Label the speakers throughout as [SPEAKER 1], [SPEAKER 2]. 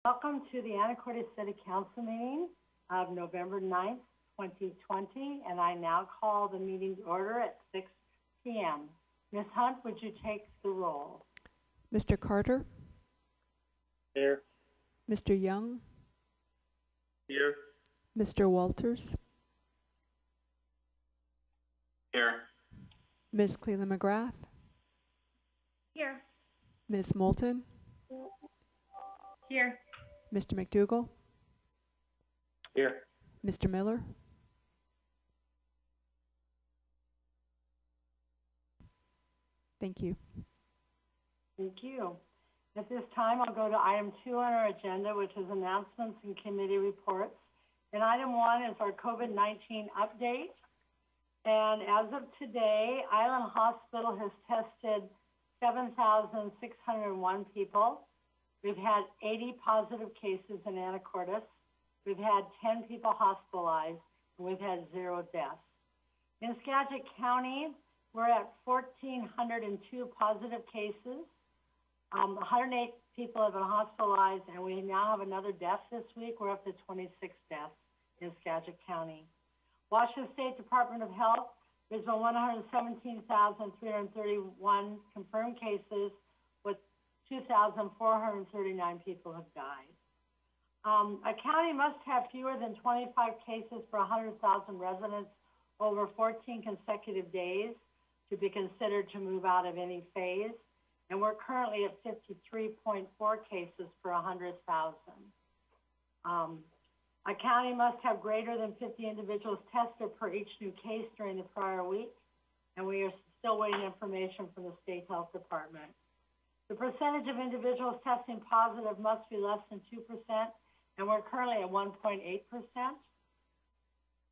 [SPEAKER 1] Welcome to the Anacortes City Council meeting of November 9th, 2020, and I now call the meeting to order at 6 p.m. Ms. Hunt, would you take the roll?
[SPEAKER 2] Mr. Carter?
[SPEAKER 3] Here.
[SPEAKER 2] Mr. Young?
[SPEAKER 3] Here.
[SPEAKER 2] Mr. Walters?
[SPEAKER 3] Here.
[SPEAKER 2] Ms. Kayla McGrath?
[SPEAKER 4] Here.
[SPEAKER 2] Ms. Moulton?
[SPEAKER 4] Here.
[SPEAKER 2] Mr. McDougall?
[SPEAKER 3] Here.
[SPEAKER 2] Mr. Miller? Thank you.
[SPEAKER 1] Thank you. At this time, I'll go to item 2 on our agenda, which is announcements and committee reports. And item 1 is our COVID-19 update. And as of today, Island Hospital has tested 7,601 people. We've had 80 positive cases in Anacortes. We've had 10 people hospitalized, and we've had 0 deaths. In Skagit County, we're at 1,402 positive cases. 108 people have been hospitalized, and we now have another death this week. We're up to 26 deaths in Skagit County. Washington State Department of Health, there's been 117,331 confirmed cases, with 2,439 people have died. A county must have fewer than 25 cases per 100,000 residents over 14 consecutive days to be considered to move out of any phase. And we're currently at 53.4 cases per 100,000. A county must have greater than 50 individuals tested per each new case during the prior week, and we are still waiting information from the State Health Department. The percentage of individuals testing positive must be less than 2%, and we're currently at 1.8%.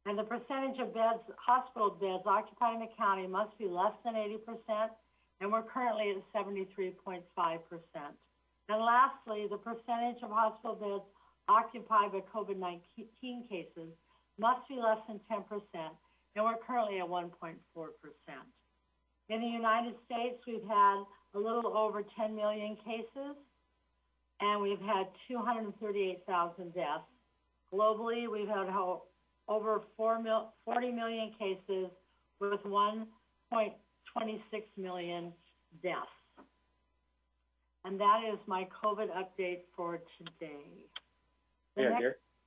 [SPEAKER 1] And the percentage of beds, hospital beds occupied in the county must be less than 80%, and we're currently at 73.5%. And lastly, the percentage of hospital beds occupied by COVID-19 cases must be less than 10%, and we're currently at 1.4%. In the United States, we've had a little over 10 million cases, and we've had 238,000 deaths. Globally, we've had over 40 million cases with 1.26 million deaths. And that is my COVID update for today.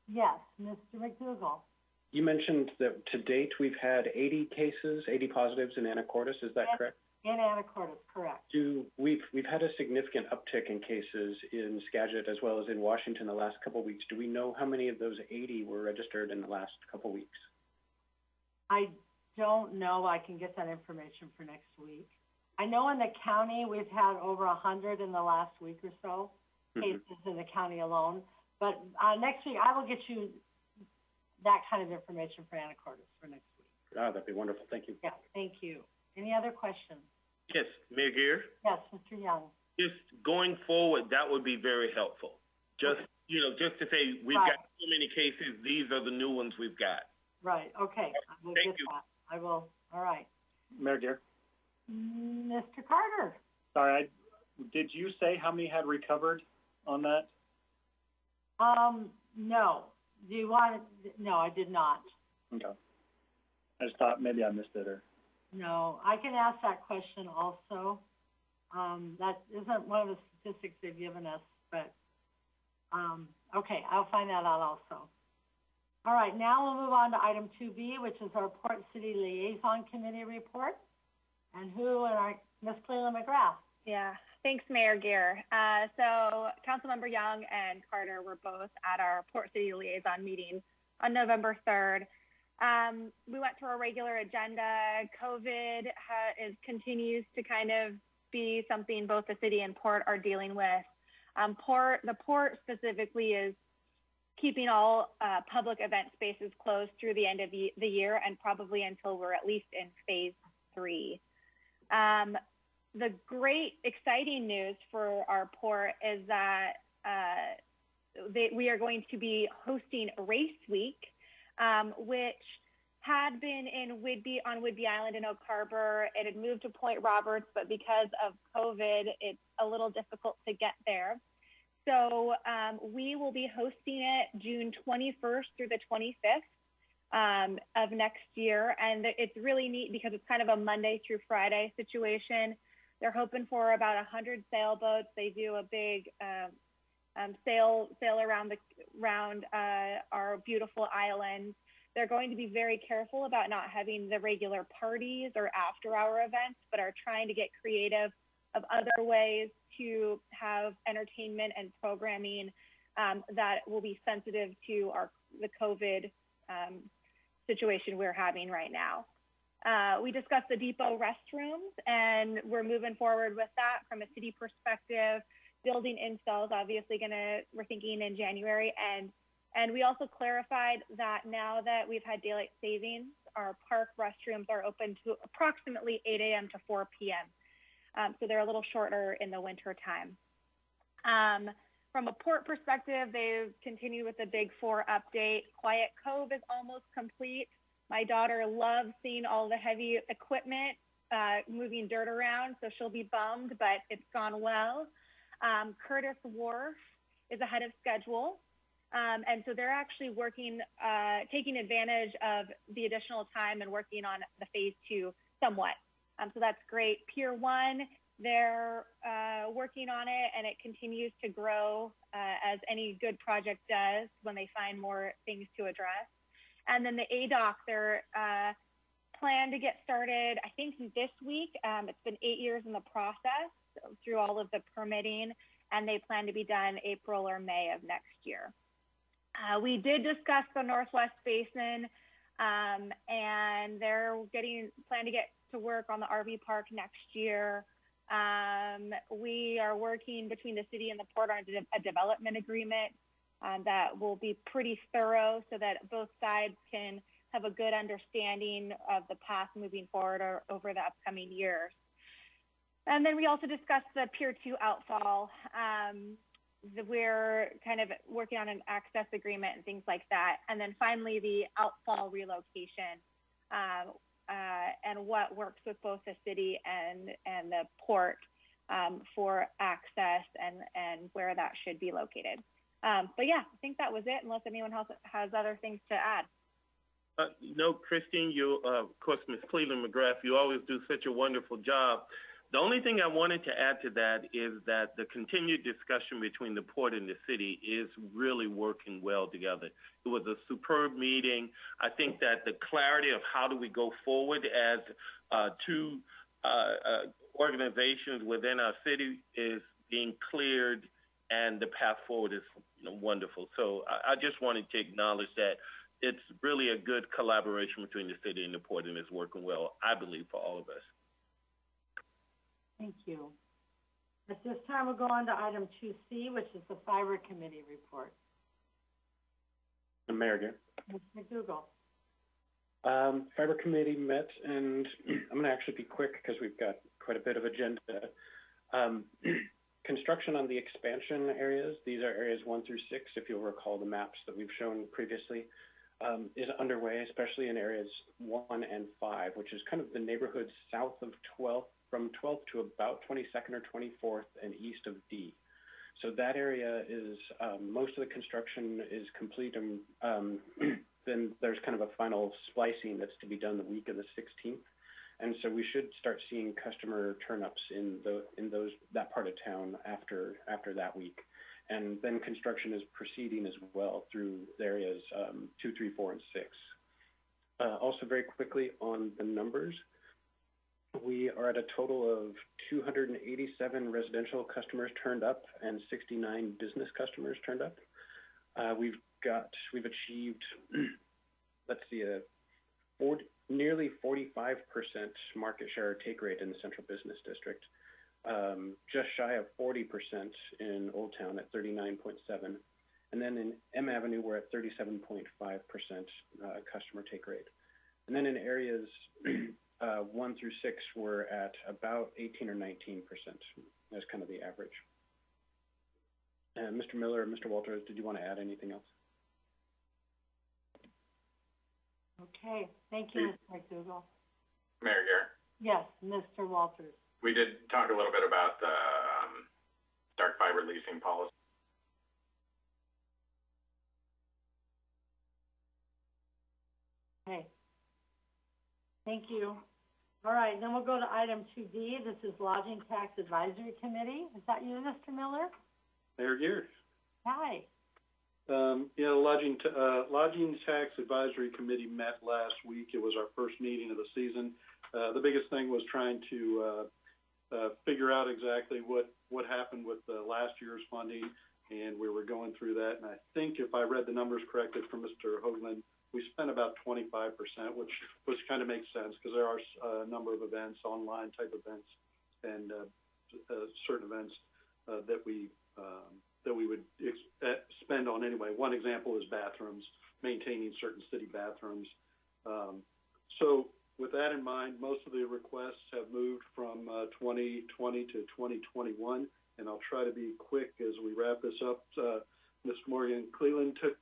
[SPEAKER 1] Yes, Mr. McDougall.
[SPEAKER 3] You mentioned that to date we've had 80 cases, 80 positives in Anacortes. Is that correct?
[SPEAKER 1] In Anacortes, correct.
[SPEAKER 3] We've had a significant uptick in cases in Skagit as well as in Washington the last couple of weeks. Do we know how many of those 80 were registered in the last couple of weeks?
[SPEAKER 1] I don't know. I can get that information for next week. I know in the county we've had over 100 in the last week or so, cases in the county alone. But next week, I will get you that kind of information for Anacortes for next week.
[SPEAKER 3] Oh, that'd be wonderful. Thank you.
[SPEAKER 1] Yeah, thank you. Any other questions?
[SPEAKER 5] Yes, Mayor Gear?
[SPEAKER 1] Yes, Mr. Young.
[SPEAKER 5] Just going forward, that would be very helpful. Just, just to say, we've got so many cases, these are the new ones we've got.
[SPEAKER 1] Right, okay. I will
[SPEAKER 5] Thank
[SPEAKER 1] get
[SPEAKER 5] you.
[SPEAKER 1] that. I will. All right.
[SPEAKER 3] Mayor Gear?
[SPEAKER 1] Mr. Carter?
[SPEAKER 6] Sorry, did you say how many had recovered on that?
[SPEAKER 1] No. Do you want it? No, I did not.
[SPEAKER 6] Okay. I just thought maybe I missed it or.
[SPEAKER 1] No, I can ask that question also. That isn't one of the statistics they've given us, but okay, I'll find that out also. All right, now we'll move on to item 2B, which is our Port City Liaison Committee report. And Ms. Kayla McGrath.
[SPEAKER 4] Yeah, thanks, Mayor Gear. So Councilmember Young and Carter were both at our Port City Liaison meeting on November 3rd. We went through our regular agenda. COVID continues to kind of be something both the city and Port are dealing with. The Port specifically is keeping all public event spaces closed through the end of the year and probably until we're at least in phase 3. The great, exciting news for our Port is that we are going to be hosting Race Week, which had been on Whidbey Island in Oak Harbor. It had moved to Point Roberts, but because of COVID, it's a little difficult to get there. So we will be hosting it June 21st through the 25th of next year. And it's really neat because it's kind of a Monday through Friday situation. They're hoping for about 100 sailboats. They do a big sail around our beautiful island. They're going to be very careful about not having the regular parties or after-hour events, but are trying to get creative of other ways to have entertainment and programming that will be sensitive to the COVID situation we're having right now. We discussed the depot restrooms, and we're moving forward with that from a city perspective. Building installs, obviously we're thinking in January, and we also clarified that now that we've had daylight savings, our park restrooms are open to approximately 8 a.m. to 4 p.m. So they're a little shorter in the winter time. From a port perspective, they've continued with the Big Four update. Quiet Cove is almost complete. My daughter loves seeing all the heavy equipment moving dirt around, so she'll be bummed, but it's gone well. Curtis Wharf is ahead of schedule. And so they're actually working, taking advantage of the additional time and working on the phase 2 somewhat. So that's great. Pier 1, they're working on it, and it continues to grow as any good project does when they find more things to address. And then the ADOC, they're planned to get started, I think, this week. It's been 8 years in the process through all of the permitting, and they plan to be done April or May of next year. We did discuss the Northwest Basin, and they're plan to get to work on the RV park next year. We are working between the city and the port on a development agreement that will be pretty thorough so that both sides can have a good understanding of the path moving forward or over the upcoming years. And then we also discussed the Pier 2 outfall. We're kind of working on an access agreement and things like that. And then finally, the outfall relocation and what works with both the city and the port for access and where that should be located. But yeah, I think that was it, unless anyone else has other things to add.
[SPEAKER 5] No, Christine, you, of course, Ms. Cleveland McGrath, you always do such a wonderful job. The only thing I wanted to add to that is that the continued discussion between the port and the city is really working well together. It was a superb meeting. I think that the clarity of how do we go forward as two organizations within our city is being cleared, and the path forward is wonderful. So I just wanted to acknowledge that it's really a good collaboration between the city and the port, and it's working well, I believe, for all of us.
[SPEAKER 1] Thank you. At this time, we'll go on to item 2C, which is the Fiber Committee report.
[SPEAKER 3] Mayor Gare.
[SPEAKER 1] Ms. McDougall.
[SPEAKER 3] Fiber Committee met, and I'm going to actually be quick because we've got quite a bit of agenda. Construction on the expansion areas, these are areas 1 through 6, if you'll recall the maps that we've shown previously, is underway, especially in areas 1 and 5, which is kind of the neighborhoods south of 12th, from 12th to about 22nd or 24th and east of D. So that area is, most of the construction is complete, and then there's kind of a final splicing that's to be done the week of the 16th. And so we should start seeing customer turn-ups in that part of town after that week. And then construction is proceeding as well through areas 2, 3, 4, and 6. Also very quickly on the numbers, we are at a total of 287 residential customers turned up and 69 business customers turned up. We've achieved, let's see, nearly 45% market share take rate in the Central Business District, just shy of 40% in Old Town at 39.7%. And then in M Avenue, we're at 37.5% customer take rate. And then in areas 1 through 6, we're at about 18 or 19%. That's kind of the average. And Mr. Miller or Mr. Walters, did you want to add anything else?
[SPEAKER 1] Okay, thank you, Ms. McDougall.
[SPEAKER 7] Mayor Gare.
[SPEAKER 1] Yes, Mr. Walters.
[SPEAKER 7] We did talk a little bit about the dark fiber leasing policy.
[SPEAKER 1] Okay. Thank you. All right, then we'll go to item 2D. This is Lodging Tax Advisory Committee. Is that you, Mr. Miller?
[SPEAKER 7] Mayor Gear.
[SPEAKER 1] Hi.
[SPEAKER 7] Yeah, the Lodging Tax Advisory Committee met last week. It was our first meeting of the season. The biggest thing was trying to figure out exactly what happened with last year's funding, and we were going through that. And I think if I read the numbers correctly from Mr. Hoagland, we spent about 25%, which kind of makes sense because there are a number of events, online type events, and certain events that we would spend on anyway. One example is bathrooms, maintaining certain city bathrooms. So with that in mind, most of the requests have moved from 2020 to 2021, and I'll try to be quick as we wrap this up. Ms. Morgan Cleland took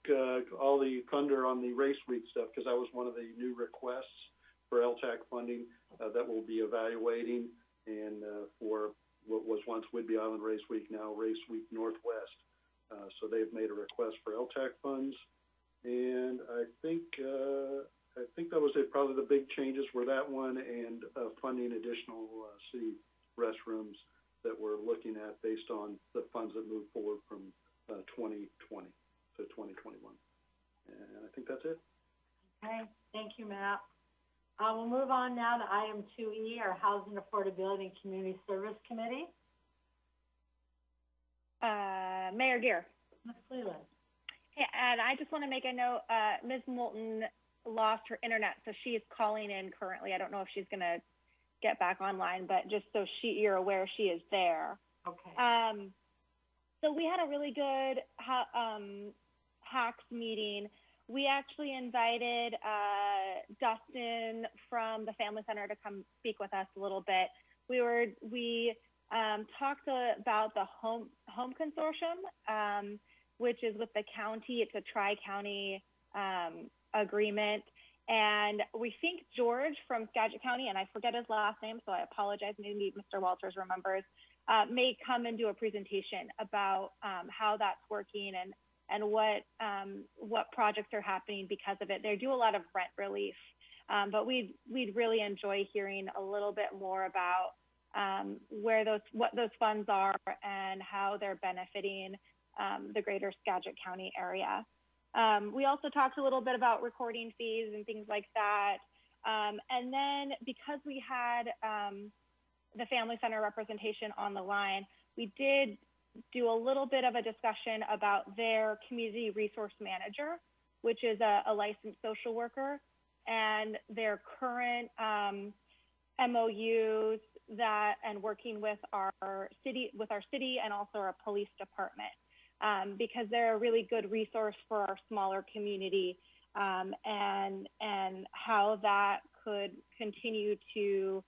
[SPEAKER 7] all the thunder on the race week stuff because that was one of the new requests for LTAC funding that we'll be evaluating, and for what was once Whidbey Island Race Week, now Race Week Northwest. So they've made a request for LTAC funds, and I think that was it. Probably the big changes were that one and funding additional city restrooms that we're looking at based on the funds that moved forward from 2020 to 2021. And I think that's it.
[SPEAKER 1] Okay, thank you, Matt. We'll move on now to item 2E, our Housing Affordability and Community Service Committee.
[SPEAKER 4] Mayor Gear.
[SPEAKER 1] Ms. Cleland.
[SPEAKER 4] Hey, and I just want to make a note, Ms. Moulton lost her internet, so she is calling in currently. I don't know if she's going to get back online, but just so you're aware, she is there.
[SPEAKER 1] Okay.
[SPEAKER 4] So we had a really good HACS meeting. We actually invited Dustin from the Family Center to come speak with us a little bit. We talked about the home consortium, which is with the county. It's a tri-county agreement. And we think George from Skagit County, and I forget his last name, so I apologize, maybe Mr. Walters remembers, may come and do a presentation about how that's working and what projects are happening because of it. They do a lot of rent relief, but we'd really enjoy hearing a little bit more about what those funds are and how they're benefiting the greater Skagit County area. We also talked a little bit about recording fees and things like that. And then because we had the Family Center representation on the line, we did do a little bit of a discussion about their community resource manager, which is a licensed social worker, and their current MOUs and working with our city and also our police department. Because they're a really good resource for our smaller community, and how that could continue to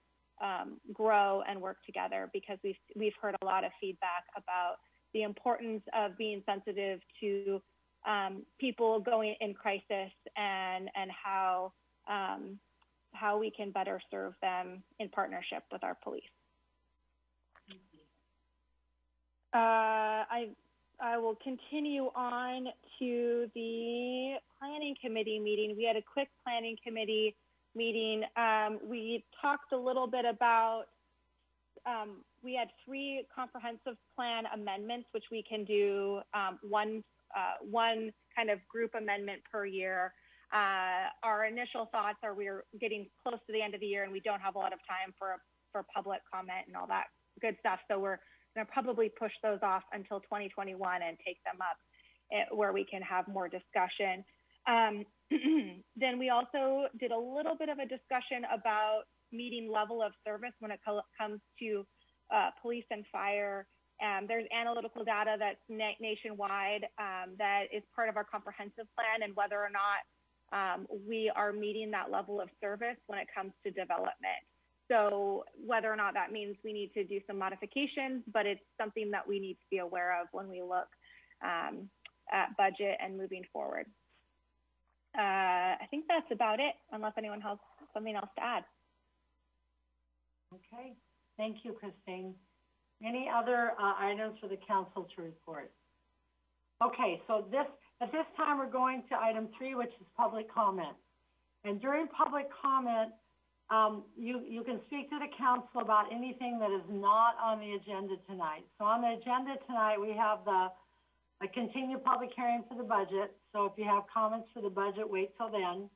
[SPEAKER 4] grow and work together, because we've heard a lot of feedback about the importance of being sensitive to people going in crisis and how we can better serve them in partnership with our police. I will continue on to the planning committee meeting. We had a quick planning committee meeting. We talked a little bit about, we had 3 comprehensive plan amendments, which we can do one kind of group amendment per year. Our initial thoughts are we're getting close to the end of the year and we don't have a lot of time for public comment and all that good stuff. So we're going to probably push those off until 2021 and take them up where we can have more discussion. Then we also did a little bit of a discussion about meeting level of service when it comes to police and fire. There's analytical data that's nationwide that is part of our comprehensive plan, and whether or not we are meeting that level of service when it comes to development. So whether or not that means we need to do some modifications, but it's something that we need to be aware of when we look at budget and moving forward. I think that's about it, unless anyone has something else to add.
[SPEAKER 1] Okay, thank you, Christine. Any other items for the council to report? Okay, so at this time we're going to item 3, which is public comment. And during public comment, you can speak to the council about anything that is not on the agenda tonight. So on the agenda tonight, we have a continued public hearing for the budget. So if you have comments for the budget, wait till then.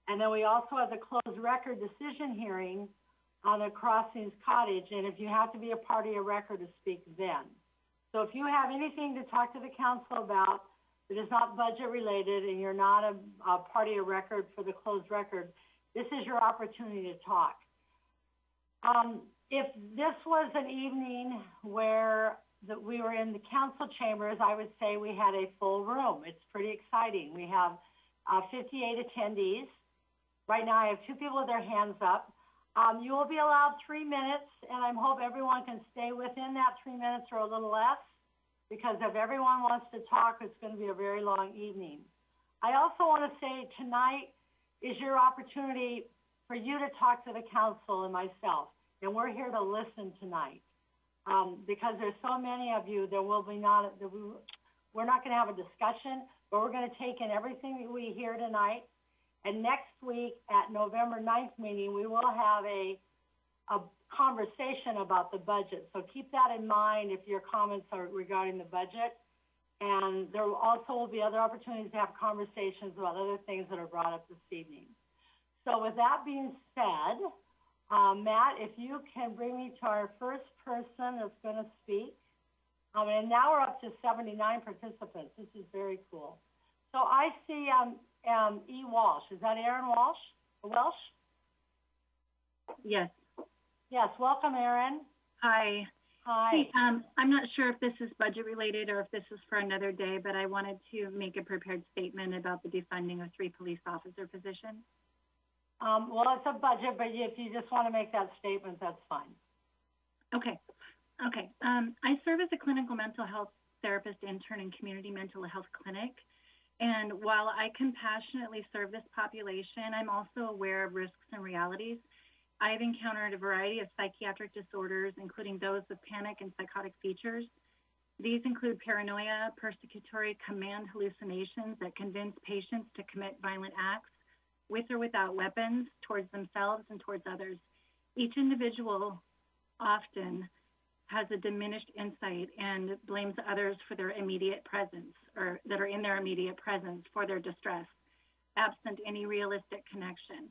[SPEAKER 1] And then we also have the closed record decision hearing on the Crossings Cottage, and if you have to be a party of record to speak then. So if you have anything to talk to the council about that is not budget related and you're not a party of record for the closed record, this is your opportunity to talk. If this was an evening where we were in the council chambers, I would say we had a full room. It's pretty exciting. We have 58 attendees. Right now I have 2 people with their hands up. You will be allowed 3 minutes, and I hope everyone can stay within that 3 minutes or a little less, because if everyone wants to talk, it's going to be a very long evening. I also want to say tonight is your opportunity for you to talk to the council and myself, and we're here to listen tonight. Because there's so many of you, we're not going to have a discussion, but we're going to take in everything that we hear tonight. And next week at November 9th meeting, we will have a conversation about the budget. So keep that in mind if your comments are regarding the budget. And there also will be other opportunities to have conversations about other things that are brought up this evening. So with that being said, Matt, if you can bring me to our first person that's going to speak. And now we're up to 79 participants. This is very cool. So I see E. Walsh. Is that Erin Walsh? Welsh?
[SPEAKER 8] Yes.
[SPEAKER 1] Yes. Welcome, Erin.
[SPEAKER 8] Hi.
[SPEAKER 1] Hi.
[SPEAKER 8] Hey, I'm not sure if this is budget related or if this is for another day, but I wanted to make a prepared statement about the defunding of 3 police officer positions.
[SPEAKER 1] Well, it's a budget, but if you just want to make that statement, that's fine.
[SPEAKER 8] Okay. I serve as a clinical mental health therapist intern in community mental health clinic. And while I compassionately serve this population, I'm also aware of risks and realities. I've encountered a variety of psychiatric disorders, including those with panic and psychotic features. These include paranoia, persecutory command hallucinations that convince patients to commit violent acts with or without weapons towards themselves and towards others. Each individual often has a diminished insight and blames others for their immediate presence, or that are in their immediate presence for their distress, absent any realistic connection.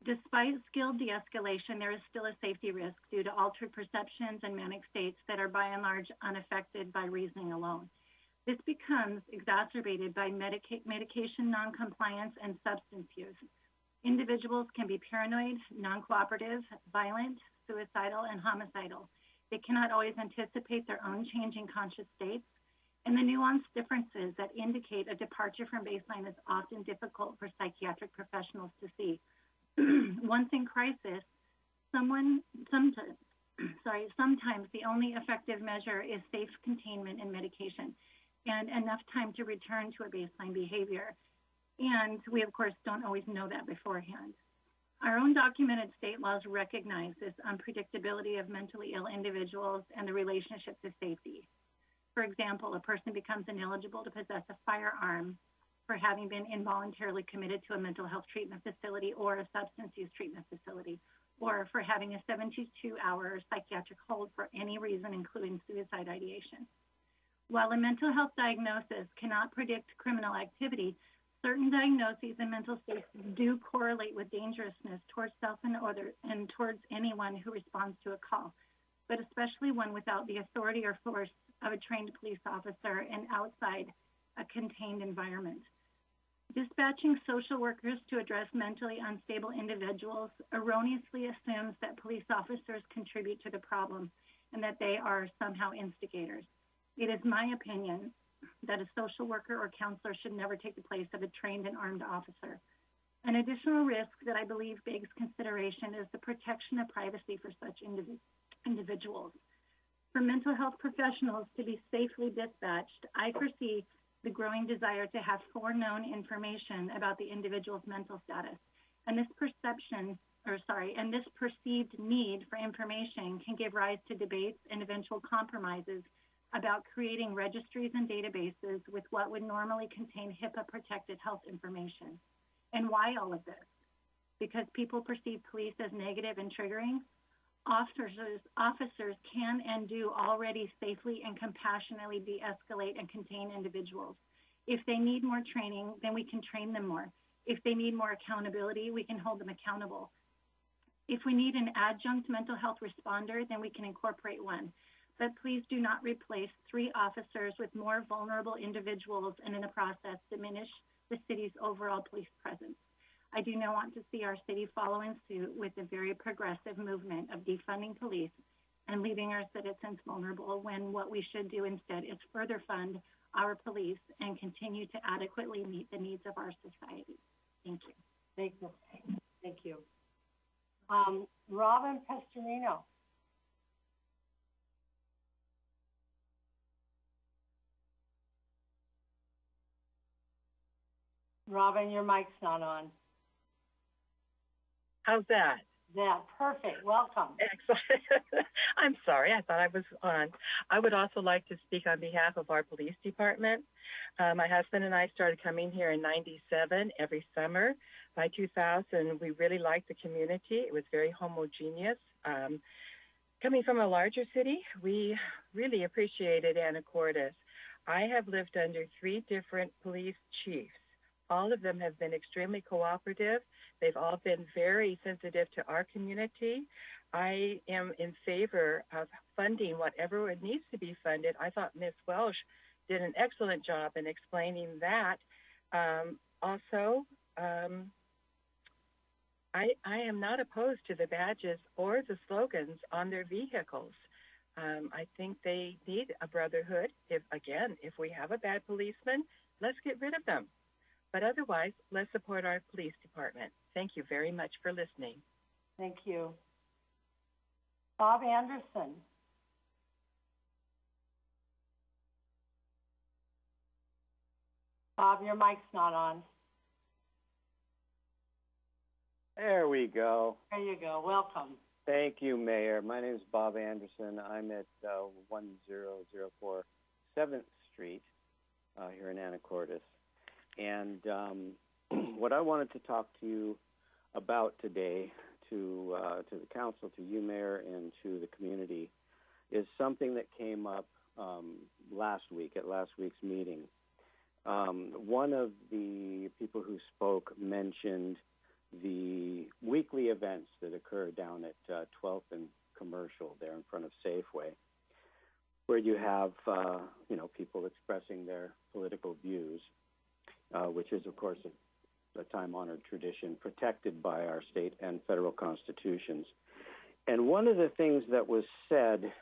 [SPEAKER 8] Despite skilled de-escalation, there is still a safety risk due to altered perceptions and manic states that are by and large unaffected by reasoning alone. This becomes exacerbated by medication non-compliance and substance use. Individuals can be paranoid, non-cooperative, violent, suicidal, and homicidal. They cannot always anticipate their own changing conscious states, and the nuanced differences that indicate a departure from baseline is often difficult for psychiatric professionals to see. Once in crisis, sometimes the only effective measure is safe containment and medication and enough time to return to a baseline behavior. And we, of course, don't always know that beforehand. Our own documented state laws recognize this unpredictability of mentally ill individuals and the relationship to safety. For example, a person becomes ineligible to possess a firearm for having been involuntarily committed to a mental health treatment facility or a substance use treatment facility, or for having a 72-hour psychiatric hold for any reason, including suicide ideation. While a mental health diagnosis cannot predict criminal activity, certain diagnoses and mental states do correlate with dangerousness towards self and other, and towards anyone who responds to a call, but especially one without the authority or force of a trained police officer and outside a contained environment. Dispatching social workers to address mentally unstable individuals erroneously assumes that police officers contribute to the problem and that they are somehow instigators. It is my opinion that a social worker or counselor should never take the place of a trained and armed officer. An additional risk that I believe begs consideration is the protection of privacy for such individuals. For mental health professionals to be safely dispatched, I foresee the growing desire to have foreknown information about the individual's mental status. And this perceived need for information can give rise to debates and eventual compromises about creating registries and databases with what would normally contain HIPAA-protected health information. And why all of this? because people perceive police as negative and triggering. Officers can and do already safely and compassionately de-escalate and contain individuals. If they need more training, then we can train them more. If they need more accountability, we can hold them accountable. If we need an adjunct mental health responder, then we can incorporate one. But please do not replace 3 officers with more vulnerable individuals and in the process diminish the city's overall police presence. I do not want to see our city following suit with a very progressive movement of defunding police and leaving our citizens vulnerable, when what we should do instead is further fund our police and continue to adequately meet the needs of our society. Thank you.
[SPEAKER 1] Thank you. Thank you. Robin Pestorino. Robin, your mic's not on.
[SPEAKER 9] How's that?
[SPEAKER 1] Yeah, perfect. Welcome.
[SPEAKER 9] Excellent. I'm sorry, I thought I was on. I would also like to speak on behalf of our police department. My husband and I started coming here in '97 every summer. By 2000, we really liked the community. It was very homogeneous. Coming from a larger city, we really appreciated Anacortes. I have lived under 3 different police chiefs. All of them have been extremely cooperative. They've all been very sensitive to our community. I am in favor of funding whatever it needs to be funded. I thought Ms. Welsh did an excellent job in explaining that. I am not opposed to the badges or the slogans on their vehicles. I think they need a brotherhood. If we have a bad policeman, let's get rid of them. But otherwise, let's support our police department. Thank you very much for listening.
[SPEAKER 1] Thank you. Bob Anderson. Bob, your mic's not on.
[SPEAKER 10] There we go.
[SPEAKER 1] There you go. Welcome.
[SPEAKER 10] Thank you, Mayor. My name is Bob Anderson. I'm at 1004 7th Street here in Anacortes. And what I wanted to talk to you about today, to the council, to you, Mayor, and to the community, is something that came up last week at last week's meeting. One of the people who spoke mentioned the weekly events that occur down at 12th and Commercial there in front of Safeway, where you have people expressing their political views. Which is, of course, a time-honored tradition protected by our state and federal constitutions. And one of the things that was said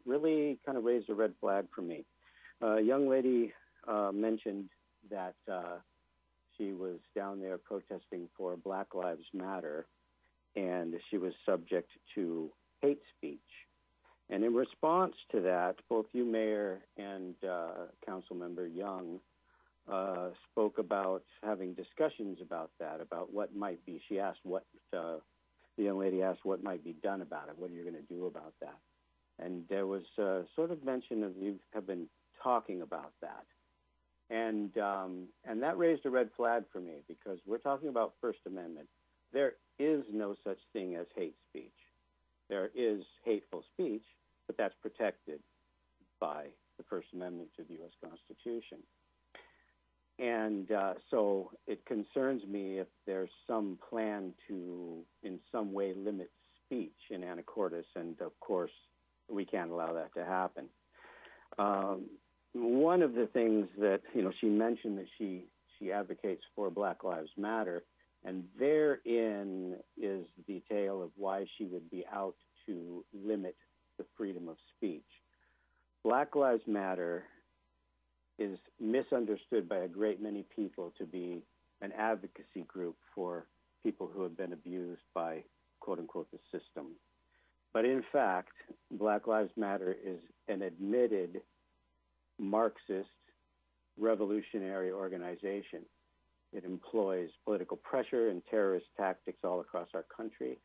[SPEAKER 10] really kind of raised a red flag for me. A young lady mentioned that she was down there protesting for Black Lives Matter, and she was subject to hate speech. And in response to that, both you, Mayor, and Councilmember Young spoke about having discussions about that, about what might be. She asked the young lady asked what might be done about it. What are you going to do about that? And there was sort of mention of you have been talking about that. And that raised a red flag for me, because we're talking about First Amendment. There is no such thing as hate speech. There is hateful speech, but that's protected by the First Amendment to the U.S. Constitution. And so it concerns me if there's some plan to, in some way, limit speech in Anacortes, and of course, we can't allow that to happen. One of the things that, she mentioned that she advocates for Black Lives Matter, and therein is the tale of why she would be out to limit the freedom of speech. Black Lives Matter is misunderstood by a great many people to be an advocacy group for people who have been abused by, quote unquote, the system. But in fact, Black Lives Matter is an admitted Marxist revolutionary organization. It employs political pressure and terrorist tactics all across our country.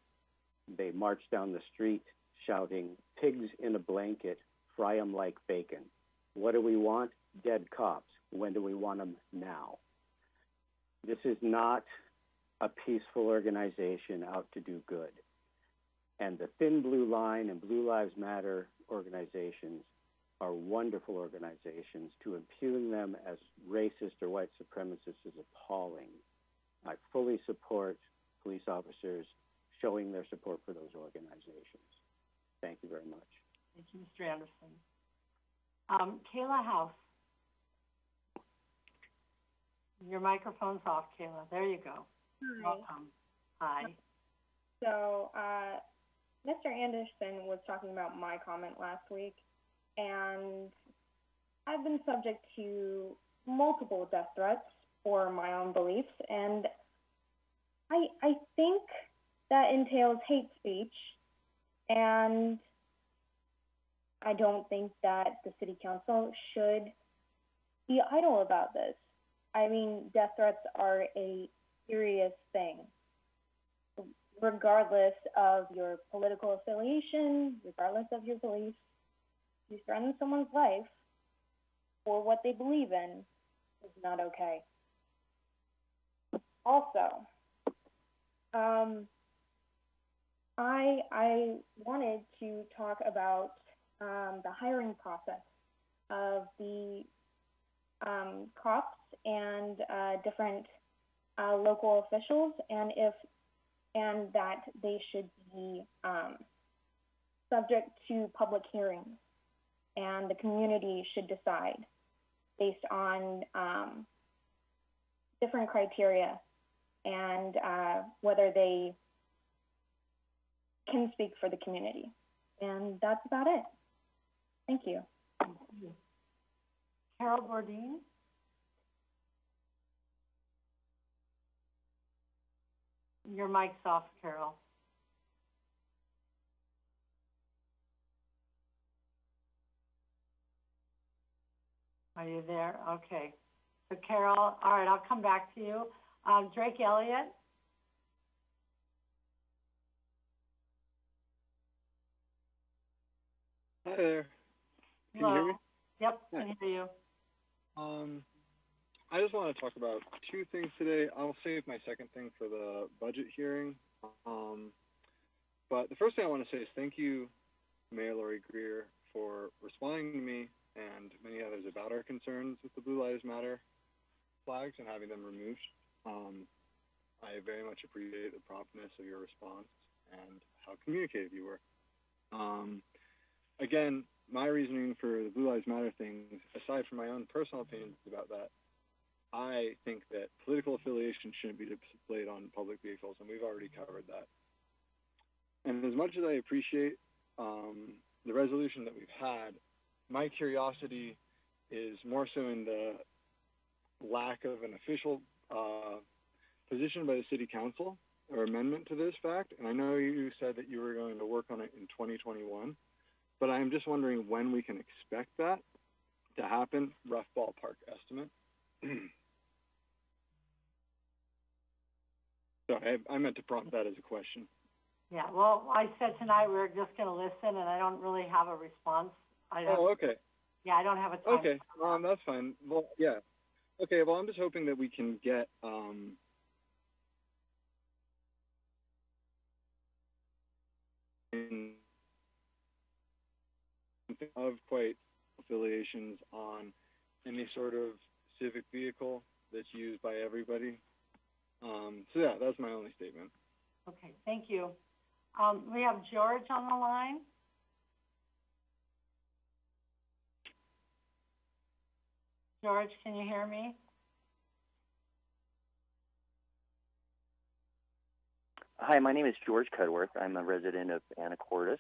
[SPEAKER 10] They march down the street shouting, "Pigs in a blanket, fry 'em like bacon." What do we want? Dead cops. When do we want them? Now. This is not a peaceful organization out to do good. And the Thin Blue Line and Blue Lives Matter organizations are wonderful organizations. To impugn them as racist or white supremacists is appalling. I fully support police officers showing their support for those organizations. Thank you very much.
[SPEAKER 1] Thank you, Mr. Anderson. Kayla House. Your microphone's off, Kayla. There you go.
[SPEAKER 11] Hi.
[SPEAKER 1] Welcome. Hi.
[SPEAKER 11] So, Mr. Anderson was talking about my comment last week, and I've been subject to multiple death threats for my own beliefs, and I think that entails hate speech, and I don't think that the city council should be idle about this. I mean, death threats are a serious thing, regardless of your political affiliation, regardless of your beliefs. You threaten someone's life for what they believe in is not okay. Also, I wanted to talk about the hiring process of the cops and different local officials, and that they should be subject to public hearings, and the community should decide based on different criteria and whether they can speak for the community. And that's about it. Thank you.
[SPEAKER 1] Thank you. Carol Bourdin. Your mic's off, Carol. Are you there? Okay. So Carol, all right, I'll come back to you. Drake Elliott.
[SPEAKER 12] Hi there. Can you hear me?
[SPEAKER 1] Yep, can hear you.
[SPEAKER 12] I just want to talk about two things today. I'll save my second thing for the budget hearing. But the first thing I want to say is thank you, Mayor Lori Greer, for responding to me and many others about our concerns with the Blue Lives Matter flags and having them removed. I very much appreciate the promptness of your response and how communicative you were. Again, my reasoning for the Blue Lives Matter thing, aside from my own personal opinions about that, I think that political affiliation shouldn't be displayed on public vehicles, and we've already covered that. And as much as I appreciate the resolution that we've had, my curiosity is more so in the lack of an official position by the City Council or amendment to this fact. And I know you said that you were going to work on it in 2021, but I'm just wondering when we can expect that to happen, rough ballpark estimate. So I meant to prompt that as a question.
[SPEAKER 1] Yeah, well, I said tonight we were just going to listen, and I don't really have a response.
[SPEAKER 12] Okay.
[SPEAKER 1] Yeah, I don't have a time.
[SPEAKER 12] Okay, that's fine. Well, yeah. Okay, well, I'm just hoping that we can get of quite affiliations on any sort of civic vehicle that's used by everybody. So yeah, that's my only statement.
[SPEAKER 1] Okay, thank you. We have George on the line. George, can you hear me?
[SPEAKER 13] Hi, my name is George Cudworth. I'm a resident of Anacortes.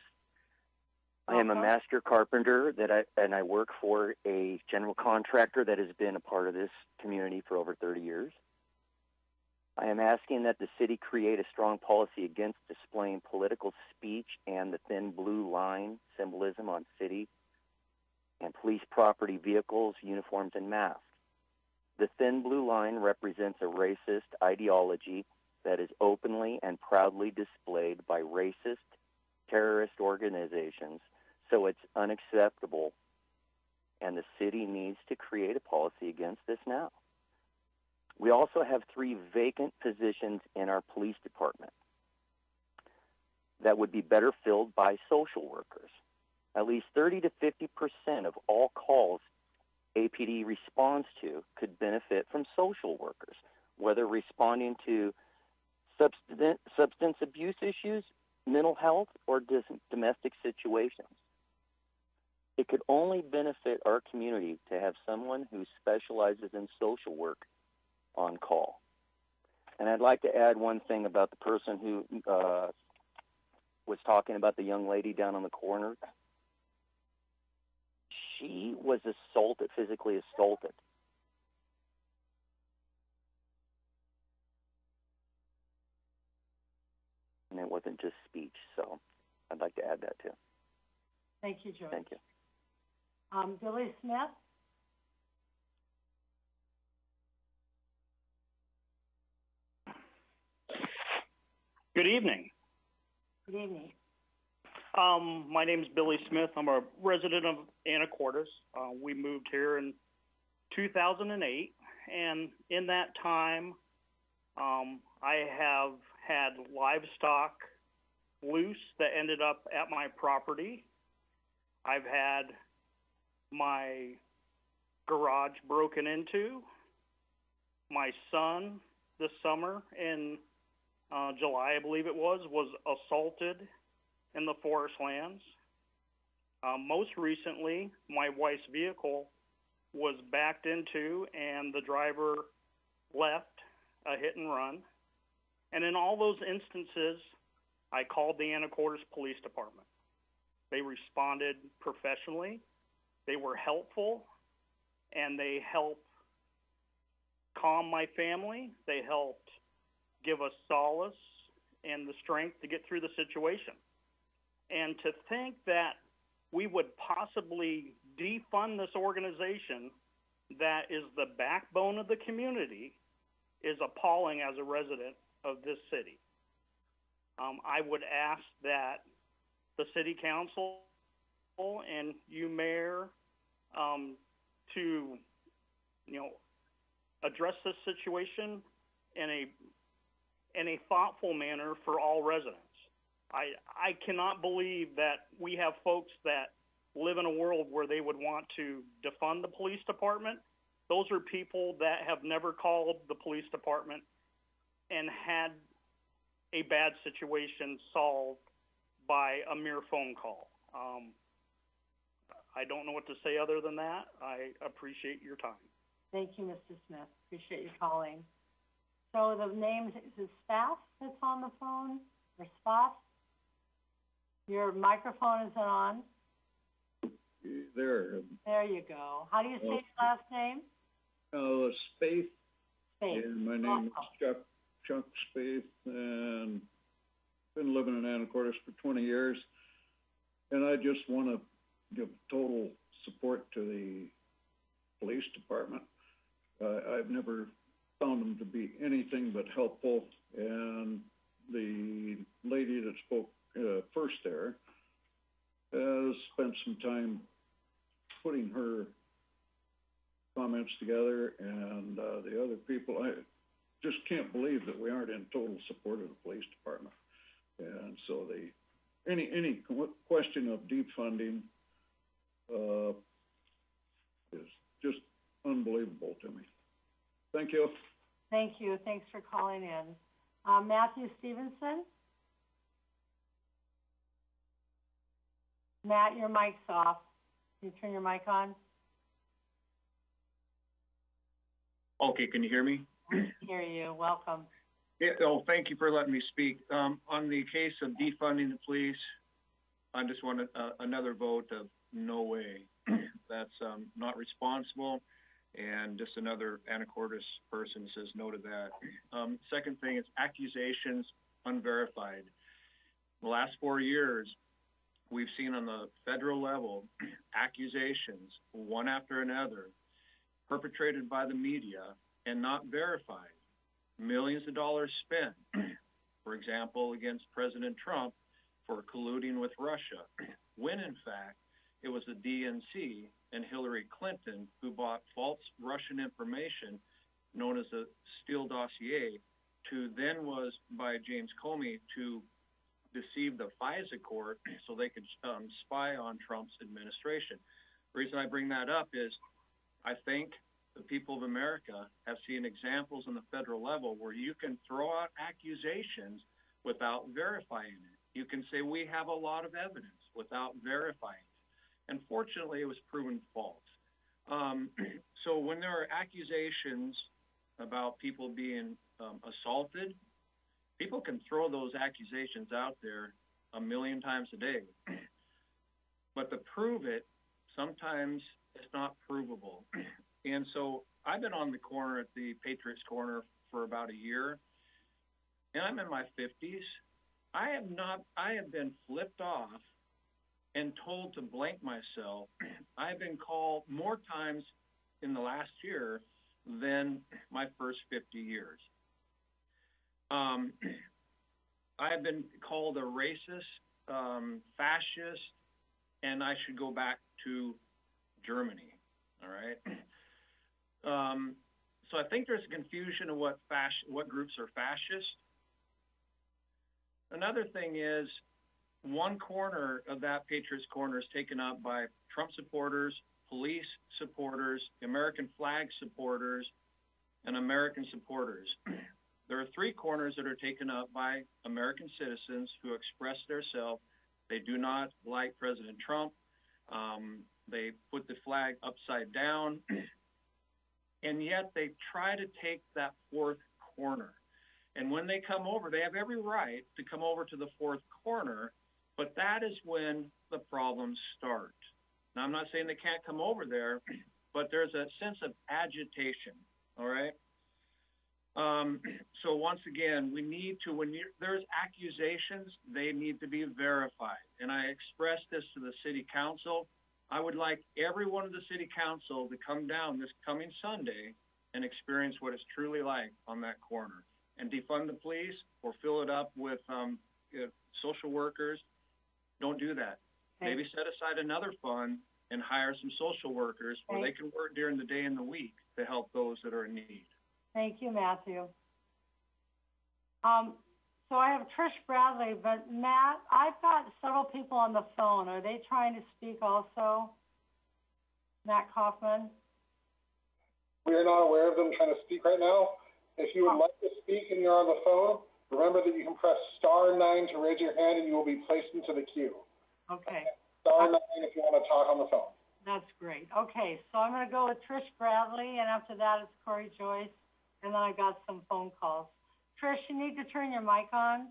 [SPEAKER 13] I am a master carpenter and I work for a general contractor that has been a part of this community for over 30 years. I am asking that the city create a strong policy against displaying political speech and the thin blue line symbolism on city and police property vehicles, uniforms, and masks. The thin blue line represents a racist ideology that is openly and proudly displayed by racist terrorist organizations, so it's unacceptable, and the city needs to create a policy against this now. We also have 3 vacant positions in our police department that would be better filled by social workers. At least 30 to 50% of all calls APD responds to could benefit from social workers, whether responding to substance abuse issues, mental health, or domestic situations. It could only benefit our community to have someone who specializes in social work on call. And I'd like to add one thing about the person who was talking about the young lady down on the corner. She was assaulted, physically assaulted. And it wasn't just speech, so I'd like to add that too.
[SPEAKER 1] Thank you, George.
[SPEAKER 13] Thank you.
[SPEAKER 1] Billy Smith?
[SPEAKER 6] Good evening.
[SPEAKER 1] Good evening.
[SPEAKER 6] My name is Billy Smith. I'm a resident of Anacortes. We moved here in 2008, and in that time, I have had livestock loose that ended up at my property. I've had my garage broken into. My son this summer in July, I believe it was assaulted in the forest lands. Most recently, my wife's vehicle was backed into and the driver left a hit and run. And in all those instances, I called the Anacortes Police Department. They responded professionally, they were helpful, and they helped calm my family. They helped give us solace and the strength to get through the situation. And to think that we would possibly defund this organization that is the backbone of the community is appalling as a resident of this city. I would ask that the city council and you, Mayor, to address this situation in a thoughtful manner for all residents. I cannot believe that we have folks that live in a world where they would want to defund the police department. Those are people that have never called the police department and had a bad situation solved by a mere phone call. I don't know what to say other than that. I appreciate your time.
[SPEAKER 1] Thank you, Mr. Smith. Appreciate you calling. So the name is Staff that's on the phone, or Staff? Your microphone isn't on.
[SPEAKER 14] There.
[SPEAKER 1] There you go. How do you say your last name?
[SPEAKER 14] Spaeth.
[SPEAKER 1] Spaeth.
[SPEAKER 14] And my name is Chuck Spaeth, and been living in Anacortes for 20 years. And I just want to give total support to the police department. I've never found them to be anything but helpful. And the lady that spoke first there has spent some time putting her comments together, and the other people. I just can't believe that we aren't in total support of the police department. And so any question of defunding is just unbelievable to me. Thank you.
[SPEAKER 1] Thank you. Thanks for calling in. Matthew Stevenson? Matt, your mic's off. Can you turn your mic on?
[SPEAKER 15] Okay, can you hear me?
[SPEAKER 1] I can hear you. Welcome.
[SPEAKER 15] Yeah, thank you for letting me speak. On the case of defunding the police, I just want another vote of no way. That's not responsible, and just another Anacortes person says no to that. Second thing is accusations unverified. The last 4 years, we've seen on the federal level accusations, one after another, perpetrated by the media and not verified. Millions of dollars spent, for example, against President Trump for colluding with Russia, when in fact it was the DNC and Hillary Clinton who bought false Russian information known as the Steele dossier, then was by James Comey to deceive the FISA court so they could spy on Trump's administration. The reason I bring that up is I think the people of America have seen examples on the federal level where you can throw out accusations without verifying it. You can say we have a lot of evidence without verifying it. And fortunately, it was proven false. So when there are accusations about people being assaulted, people can throw those accusations out there a million times a day. But to prove it, sometimes it's not provable. And so I've been on the corner at the Patriots Corner for about a year, and I'm in my 50s. I have been flipped off and told to blank myself. I've been called more times in the last year than my first 50 years. I have been called a racist, fascist, and I should go back to Germany, all right? So I think there's a confusion of what groups are fascist. Another thing is one corner of that Patriots Corner is taken up by Trump supporters, police supporters, American flag supporters, and American supporters. There are three corners that are taken up by American citizens who express themselves. They do not like President Trump. They put the flag upside down. And yet they try to take that fourth corner. And when they come over, they have every right to come over to the fourth corner, but that is when the problems start. Now, I'm not saying they can't come over there, but there's a sense of agitation, all right? So once again, we need to, there's accusations, they need to be verified. And I expressed this to the city council. I would like everyone of the city council to come down this coming Sunday and experience what it's truly like on that corner. And defund the police or fill it up with social workers. Don't do that. Okay. Maybe set aside another fund and hire some social workers where they can work during the day and the week to help those that are in need.
[SPEAKER 1] Thank you, Matthew. So I have Tricia Bradley, but Matt, I've got several people on the phone. Are they trying to speak also? Matt Kaufman?
[SPEAKER 16] We are not aware of them trying to speak right now. If you would like to speak and you're on the phone, remember that you can press *9 to raise your hand and you will be placed into the queue.
[SPEAKER 1] Okay.
[SPEAKER 16] *9 if you want to talk on the phone.
[SPEAKER 1] That's great. Okay, so I'm going to go with Tricia Bradley, and after that it's Corey Joyce, and then I got some phone calls. Trish, you need to turn your mic on.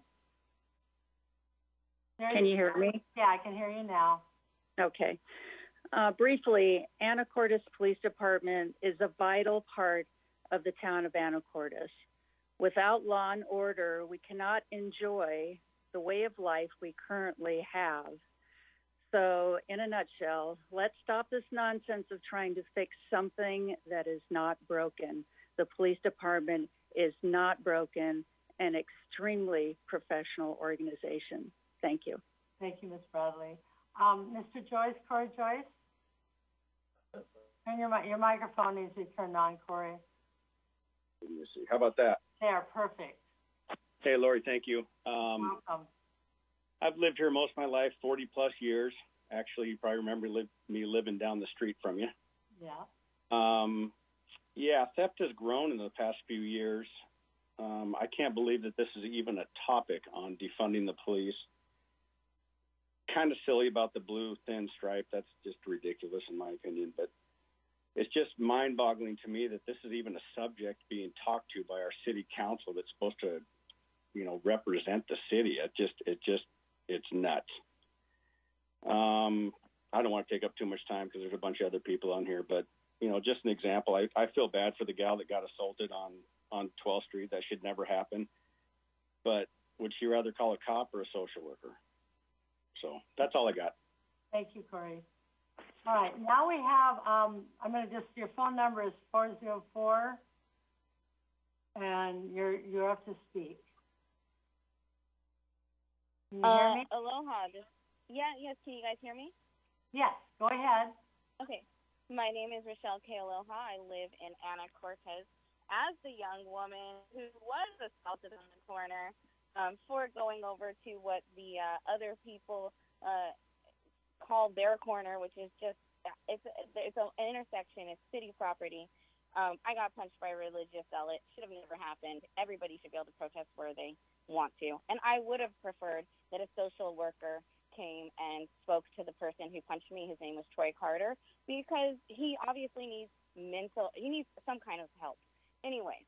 [SPEAKER 17] Can you hear me?
[SPEAKER 1] Yeah, I can hear you now.
[SPEAKER 17] Okay. Briefly, Anacortes Police Department is a vital part of the town of Anacortes. Without law and order, we cannot enjoy the way of life we currently have. So, in a nutshell, let's stop this nonsense of trying to fix something that is not broken. The police department is not broken, an extremely professional organization. Thank you.
[SPEAKER 1] Thank you, Ms. Bradley. Mr. Joyce, Corey Joyce? Turn your microphone needs to be turned on, Corey.
[SPEAKER 18] Let me see. How about that?
[SPEAKER 1] There, perfect.
[SPEAKER 18] Hey, Lori, thank you.
[SPEAKER 1] Welcome.
[SPEAKER 18] I've lived here most of my life, 40 plus years. Actually, you probably remember me living down the street from you.
[SPEAKER 1] Yeah.
[SPEAKER 18] Yeah, theft has grown in the past few years. I can't believe that this is even a topic on defunding the police. Kind of silly about the blue thin stripe. That's just ridiculous in my opinion. But it's just mind-boggling to me that this is even a subject being talked to by our city council that's supposed to, represent the city. It's nuts. I don't want to take up too much time because there's a bunch of other people on here, but just an example. I feel bad for the gal that got assaulted on 12th Street. That should never happen. But would she rather call a cop or a social worker? So that's all I got.
[SPEAKER 1] Thank you, Corey. All right, now we have, I'm going to your phone number is 404, and you're up to speak. Can you hear me?
[SPEAKER 19] Aloha. Yes, can you guys hear me?
[SPEAKER 1] Yes, go ahead.
[SPEAKER 19] Okay. My name is Rochelle Kay Aloha. I live in Anacortes. as the young woman who was assaulted on the corner, for going over to what the other people call their corner, which is just it's an intersection. It's city property. I got punched by a religious zealot. Should have never happened. Everybody should be able to protest where they want to. And I would have preferred that a social worker came and spoke to the person who punched me. His name was Troy Carter, because he obviously needs some kind of help. Anyway,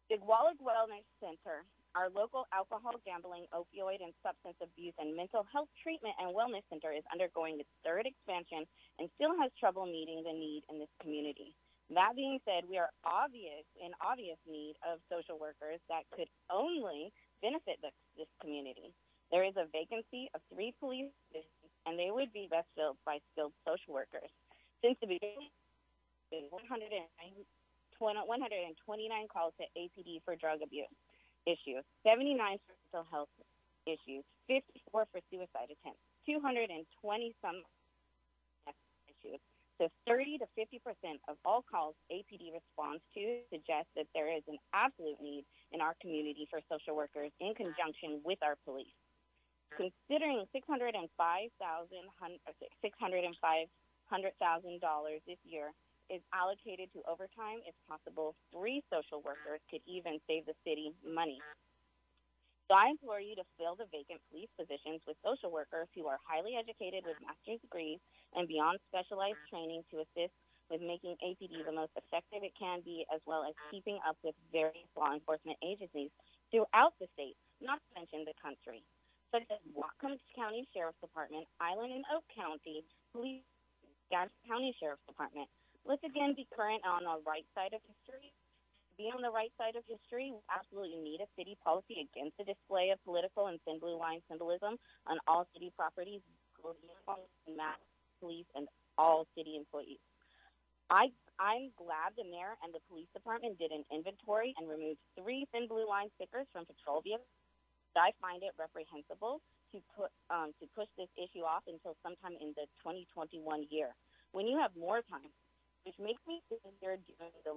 [SPEAKER 19] the Wallach Wellness Center, our local alcohol, gambling, opioid, and substance abuse and mental health treatment and wellness center is undergoing its third expansion and still has trouble meeting the need in this community. That being said, we are in obvious need of social workers that could only benefit this community. There is a vacancy of 3 police positions, and they would be best filled by skilled social workers. Since the beginning, 129 calls to APD for drug abuse issues, 79 for mental health issues, 54 for suicide attempts, 220 some issues. So 30 to 50% of all calls APD responds to suggest that there is an absolute need in our community for social workers in conjunction with our police. Considering $605,000 this year is allocated to overtime, it's possible 3 social workers could even save the city money. So I implore you to fill the vacant police positions with social workers who are highly educated with master's degrees and beyond specialized training to assist with making APD the most effective it can be, as well as keeping up with various law enforcement agencies throughout the state, not to mention the country, such as Whatcom County Sheriff's Department, Island and Oak County Police, Gadget County Sheriff's Department. Let's again be current on the right side of history. To be on the right side of history, we absolutely need a city policy against the display of political and thin blue line symbolism on all city properties, police, and all city employees. I'm glad the mayor and the police department did an inventory and removed 3 thin blue line stickers from patrol vehicles. I find it reprehensible to push this issue off until sometime in the 2021 year, when you have more time, which makes me think they're doing the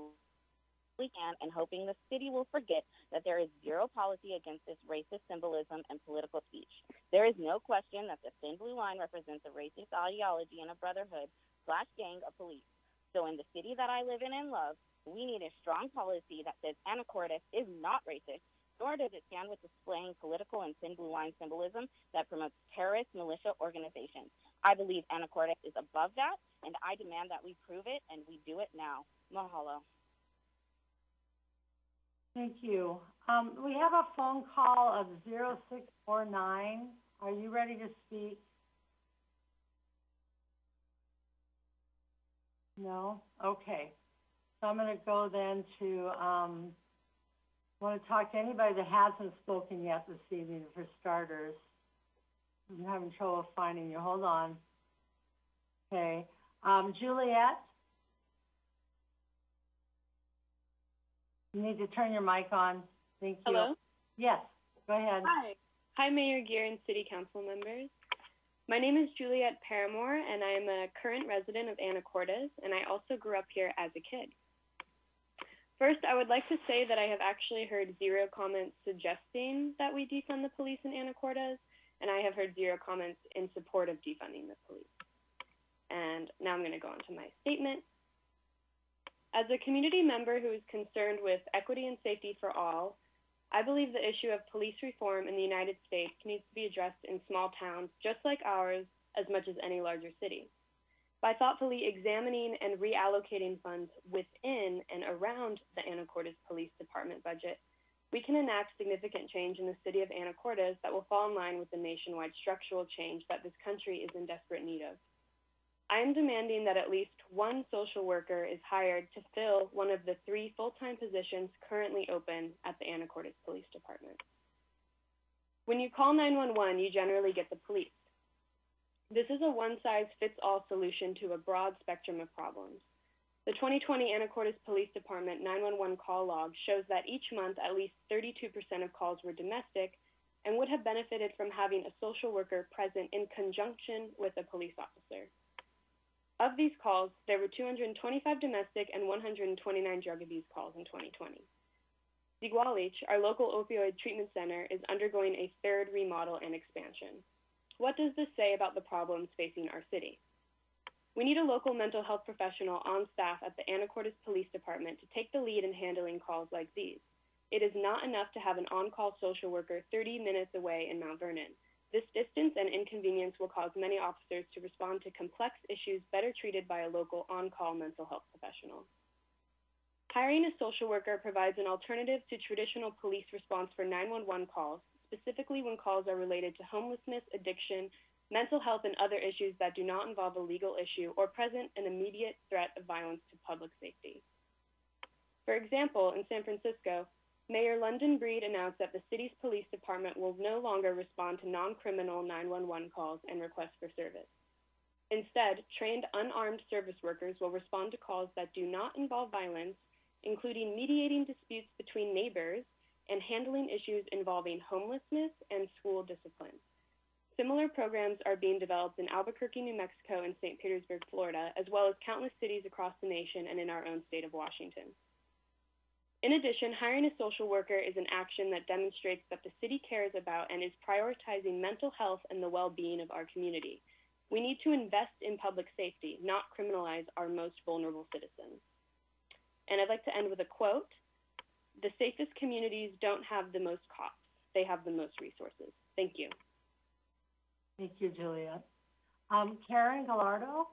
[SPEAKER 19] we can and hoping the city will forget that there is zero policy against this racist symbolism and political speech. There is no question that the thin blue line represents a racist ideology and a brotherhood/gang of police. So in the city that I live in and love, we need a strong policy that says Anacortes is not racist, nor does it stand with displaying political and thin blue line symbolism that promotes terrorist militia organizations. I believe Anacortes is above that, and I demand that we prove it, and we do it now. Mahalo.
[SPEAKER 1] Thank you. We have a phone call of 0649. Are you ready to speak? No? Okay. So I'm going to go then to, want to talk to anybody that hasn't spoken yet this evening, for starters. I'm having trouble finding you. Hold on. Okay. Juliette? You need to turn your mic on. Thank you.
[SPEAKER 20] Hello?
[SPEAKER 1] Yes, go ahead.
[SPEAKER 20] Hi. Hi, Mayor Gear and City Council members. My name is Juliette Parramore, and I am a current resident of Anacortes, and I also grew up here as a kid. First, I would like to say that I have actually heard 0 comments suggesting that we defund the police in Anacortes, and I have heard 0 comments in support of defunding the police. And now I'm going to go on to my statement. As a community member who is concerned with equity and safety for all, I believe the issue of police reform in the United States needs to be addressed in small towns just like ours as much as any larger city. By thoughtfully examining and reallocating funds within and around the Anacortes Police Department budget, we can enact significant change in the city of Anacortes that will fall in line with the nationwide structural change that this country is in desperate need of. I am demanding that at least 1 social worker is hired to fill one of the 3 full-time positions currently open at the Anacortes Police Department. When you call 911, you generally get the police. This is a one-size-fits-all solution to a broad spectrum of problems. The 2020 Anacortes Police Department 911 call log shows that each month at least 32% of calls were domestic and would have benefited from having a social worker present in conjunction with a police officer. Of these calls, there were 225 domestic and 129 drug abuse calls in 2020. Zigualich, our local opioid treatment center, is undergoing a third remodel and expansion. What does this say about the problems facing our city? We need a local mental health professional on staff at the Anacortes Police Department to take the lead in handling calls like these. It is not enough to have an on-call social worker 30 minutes away in Mount Vernon. This distance and inconvenience will cause many officers to respond to complex issues better treated by a local on-call mental health professional. Hiring a social worker provides an alternative to traditional police response for 911 calls, specifically when calls are related to homelessness, addiction, mental health, and other issues that do not involve a legal issue or present an immediate threat of violence to public safety. For example, in San Francisco, Mayor London Breed announced that the city's police department will no longer respond to non-criminal 911 calls and requests for service. Instead, trained unarmed service workers will respond to calls that do not involve violence, including mediating disputes between neighbors and handling issues involving homelessness and school discipline. Similar programs are being developed in Albuquerque, New Mexico, and St. Petersburg, Florida, as well as countless cities across the nation and in our own state of Washington. In addition, hiring a social worker is an action that demonstrates that the city cares about and is prioritizing mental health and the well-being of our community. We need to invest in public safety, not criminalize our most vulnerable citizens. And I'd like to end with a quote. The safest communities don't have the most cops. They have the most resources. Thank you.
[SPEAKER 1] Thank you, Juliette. Karen Gallardo?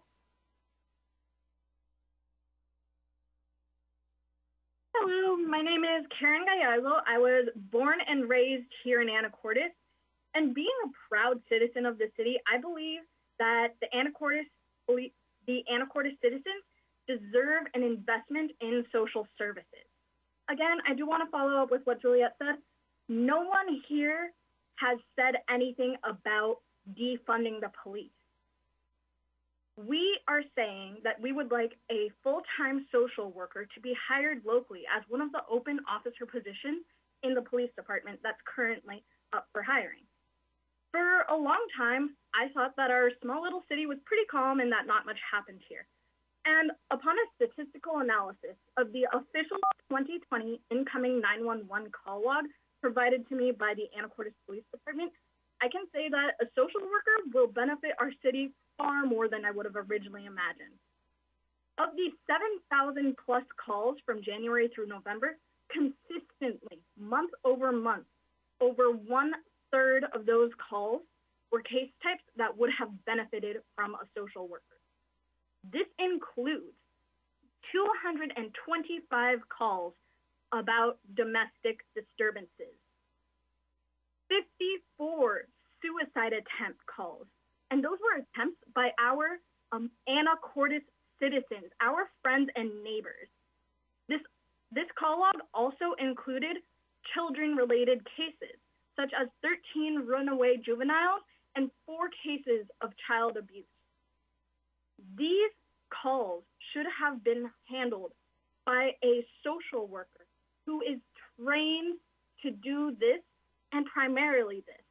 [SPEAKER 21] Hello, my name is Karen Gallo. I was born and raised here in Anacortes, and being a proud citizen of the city, I believe that the Anacortes citizens deserve an investment in social services. Again, I do want to follow up with what Juliette said. No one here has said anything about defunding the police. We are saying that we would like a full-time social worker to be hired locally as one of the open officer positions in the police department that's currently up for hiring. For a long time, I thought that our small little city was pretty calm and that not much happened here. And upon a statistical analysis of the official 2020 incoming 911 call log provided to me by the Anacortes Police Department, I can say that a social worker will benefit our city far more than I would have originally imagined. Of the 7,000 plus calls from January through November, consistently, month over month, over 1/3 of those calls were case types that would have benefited from a social worker. This includes 225 calls about domestic disturbances, 54 suicide attempt calls, and those were attempts by our Anacortes citizens, our friends and neighbors. This call log also included children-related cases, such as 13 runaway juveniles and 4 cases of child abuse. These calls should have been handled by a social worker who is trained to do this and primarily this.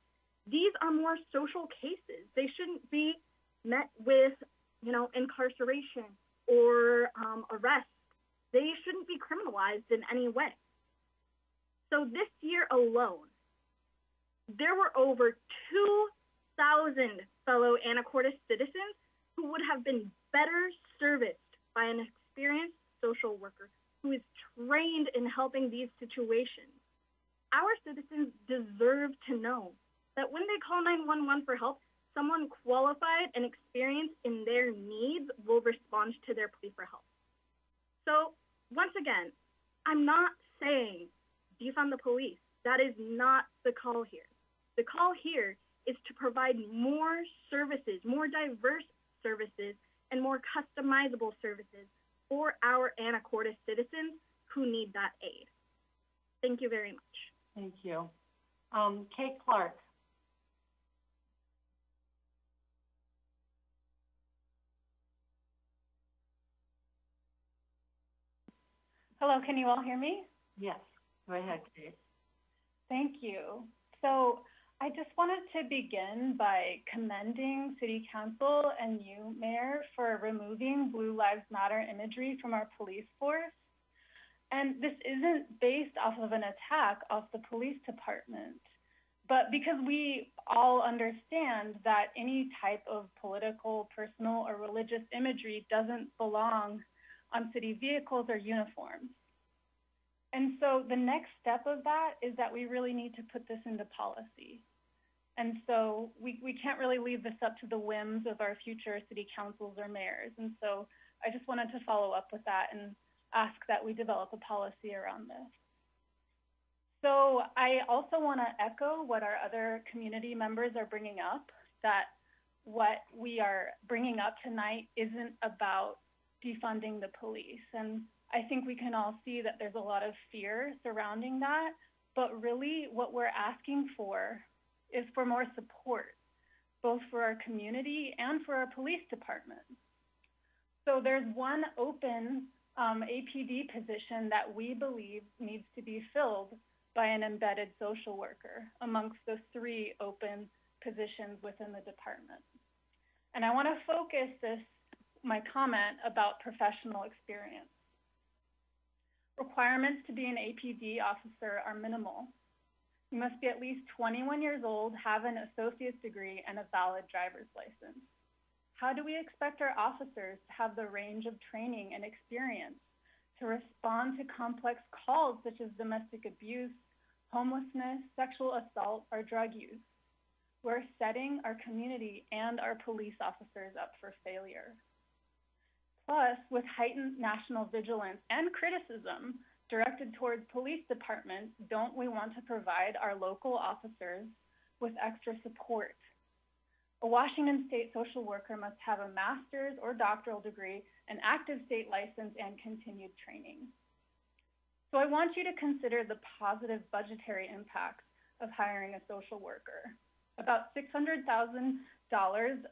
[SPEAKER 21] These are more social cases. They shouldn't be met with, incarceration or arrest. They shouldn't be criminalized in any way. So this year alone, there were over 2,000 fellow Anacortes citizens who would have been better serviced by an experienced social worker who is trained in helping these situations. Our citizens deserve to know that when they call 911 for help, someone qualified and experienced in their needs will respond to their plea for help. So, once again, I'm not saying defund the police. That is not the call here. The call here is to provide more services, more diverse services, and more customizable services for our Anacortes citizens who need that aid. Thank you very much.
[SPEAKER 1] Thank you. Kay Clark.
[SPEAKER 22] Hello, can you all hear me?
[SPEAKER 1] Yes, go ahead, Kate.
[SPEAKER 22] Thank you. So I just wanted to begin by commending City Council and you, Mayor, for removing Blue Lives Matter imagery from our police force. And this isn't based off of an attack off the police department, but because we all understand that any type of political, personal, or religious imagery doesn't belong on city vehicles or uniforms. And so the next step of that is that we really need to put this into policy. And so we can't really leave this up to the whims of our future city councils or mayors. And so I just wanted to follow up with that and ask that we develop a policy around this. So I also want to echo what our other community members are bringing up, that what we are bringing up tonight isn't about defunding the police. And I think we can all see that there's a lot of fear surrounding that, but really what we're asking for is for more support, both for our community and for our police department. So there's one open APD position that we believe needs to be filled by an embedded social worker amongst the 3 open positions within the department. And I want to focus my comment about professional experience. Requirements to be an APD officer are minimal. You must be at least 21 years old, have an associate's degree, and a valid driver's license. How do we expect our officers to have the range of training and experience to respond to complex calls such as domestic abuse, homelessness, sexual assault, or drug use? We're setting our community and our police officers up for failure. Plus, with heightened national vigilance and criticism directed towards police departments, don't we want to provide our local officers with extra support? A Washington State social worker must have a master's or doctoral degree, an active state license, and continued training. So I want you to consider the positive budgetary impacts of hiring a social worker. About $600,000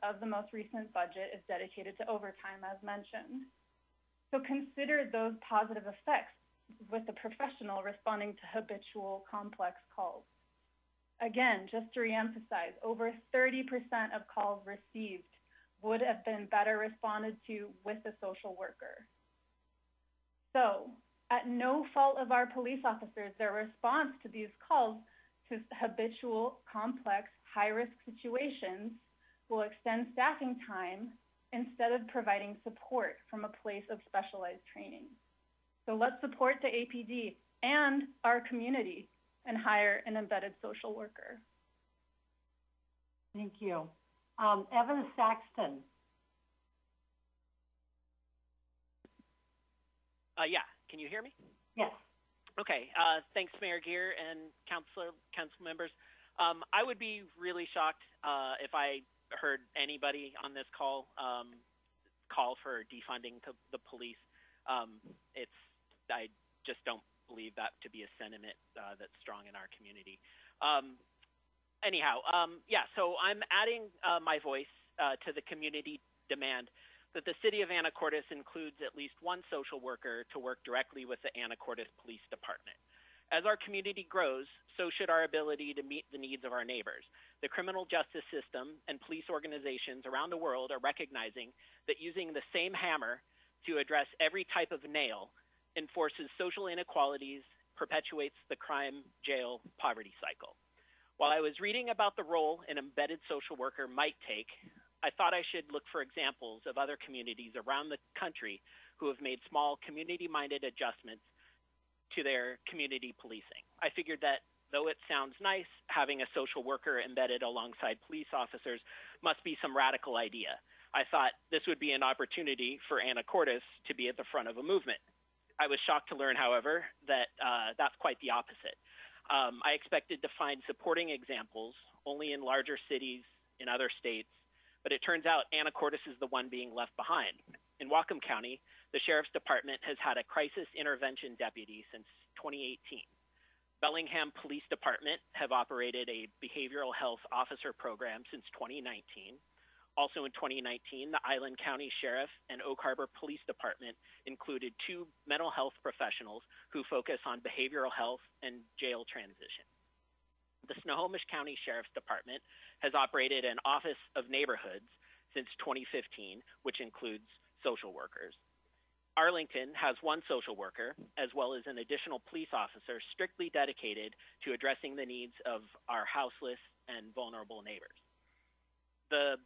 [SPEAKER 22] of the most recent budget is dedicated to overtime, as mentioned. So consider those positive effects with the professional responding to habitual complex calls. Again, just to reemphasize, over 30% of calls received would have been better responded to with a social worker. So, at no fault of our police officers, their response to these calls to habitual, complex, high-risk situations will extend staffing time instead of providing support from a place of specialized training. So let's support the APD and our community and hire an embedded social worker.
[SPEAKER 1] Thank you. Evan Saxton.
[SPEAKER 2] Yeah, can you hear me?
[SPEAKER 1] Yes.
[SPEAKER 2] Okay, thanks, Mayor Geer and council members. I would be really shocked if I heard anybody on this call call for defunding the police. I just don't believe that to be a sentiment that's strong in our community. Yeah, so I'm adding my voice to the community demand that the city of Anacortes includes at least one social worker to work directly with the Anacortes Police Department. As our community grows, so should our ability to meet the needs of our neighbors. The criminal justice system and police organizations around the world are recognizing that using the same hammer to address every type of nail enforces social inequalities, perpetuates the crime, jail, poverty cycle. While I was reading about the role an embedded social worker might take, I thought I should look for examples of other communities around the country who have made small community-minded adjustments to their community policing. I figured that though it sounds nice, having a social worker embedded alongside police officers must be some radical idea. I thought this would be an opportunity for Anacortes to be at the front of a movement. I was shocked to learn, however, that that's quite the opposite. I expected to find supporting examples only in larger cities in other states, but it turns out Anacortes is the one being left behind. In Whatcom County, the Sheriff's Department has had a crisis intervention deputy since 2018. Bellingham Police Department have operated a behavioral health officer program since 2019. Also in 2019, the Island County Sheriff and Oak Harbor Police Department included 2 mental health professionals who focus on behavioral health and jail transition. The Snohomish County Sheriff's Department has operated an Office of Neighborhoods since 2015, which includes social workers. Arlington has one social worker, as well as an additional police officer strictly dedicated to addressing the needs of our houseless and vulnerable neighbors. The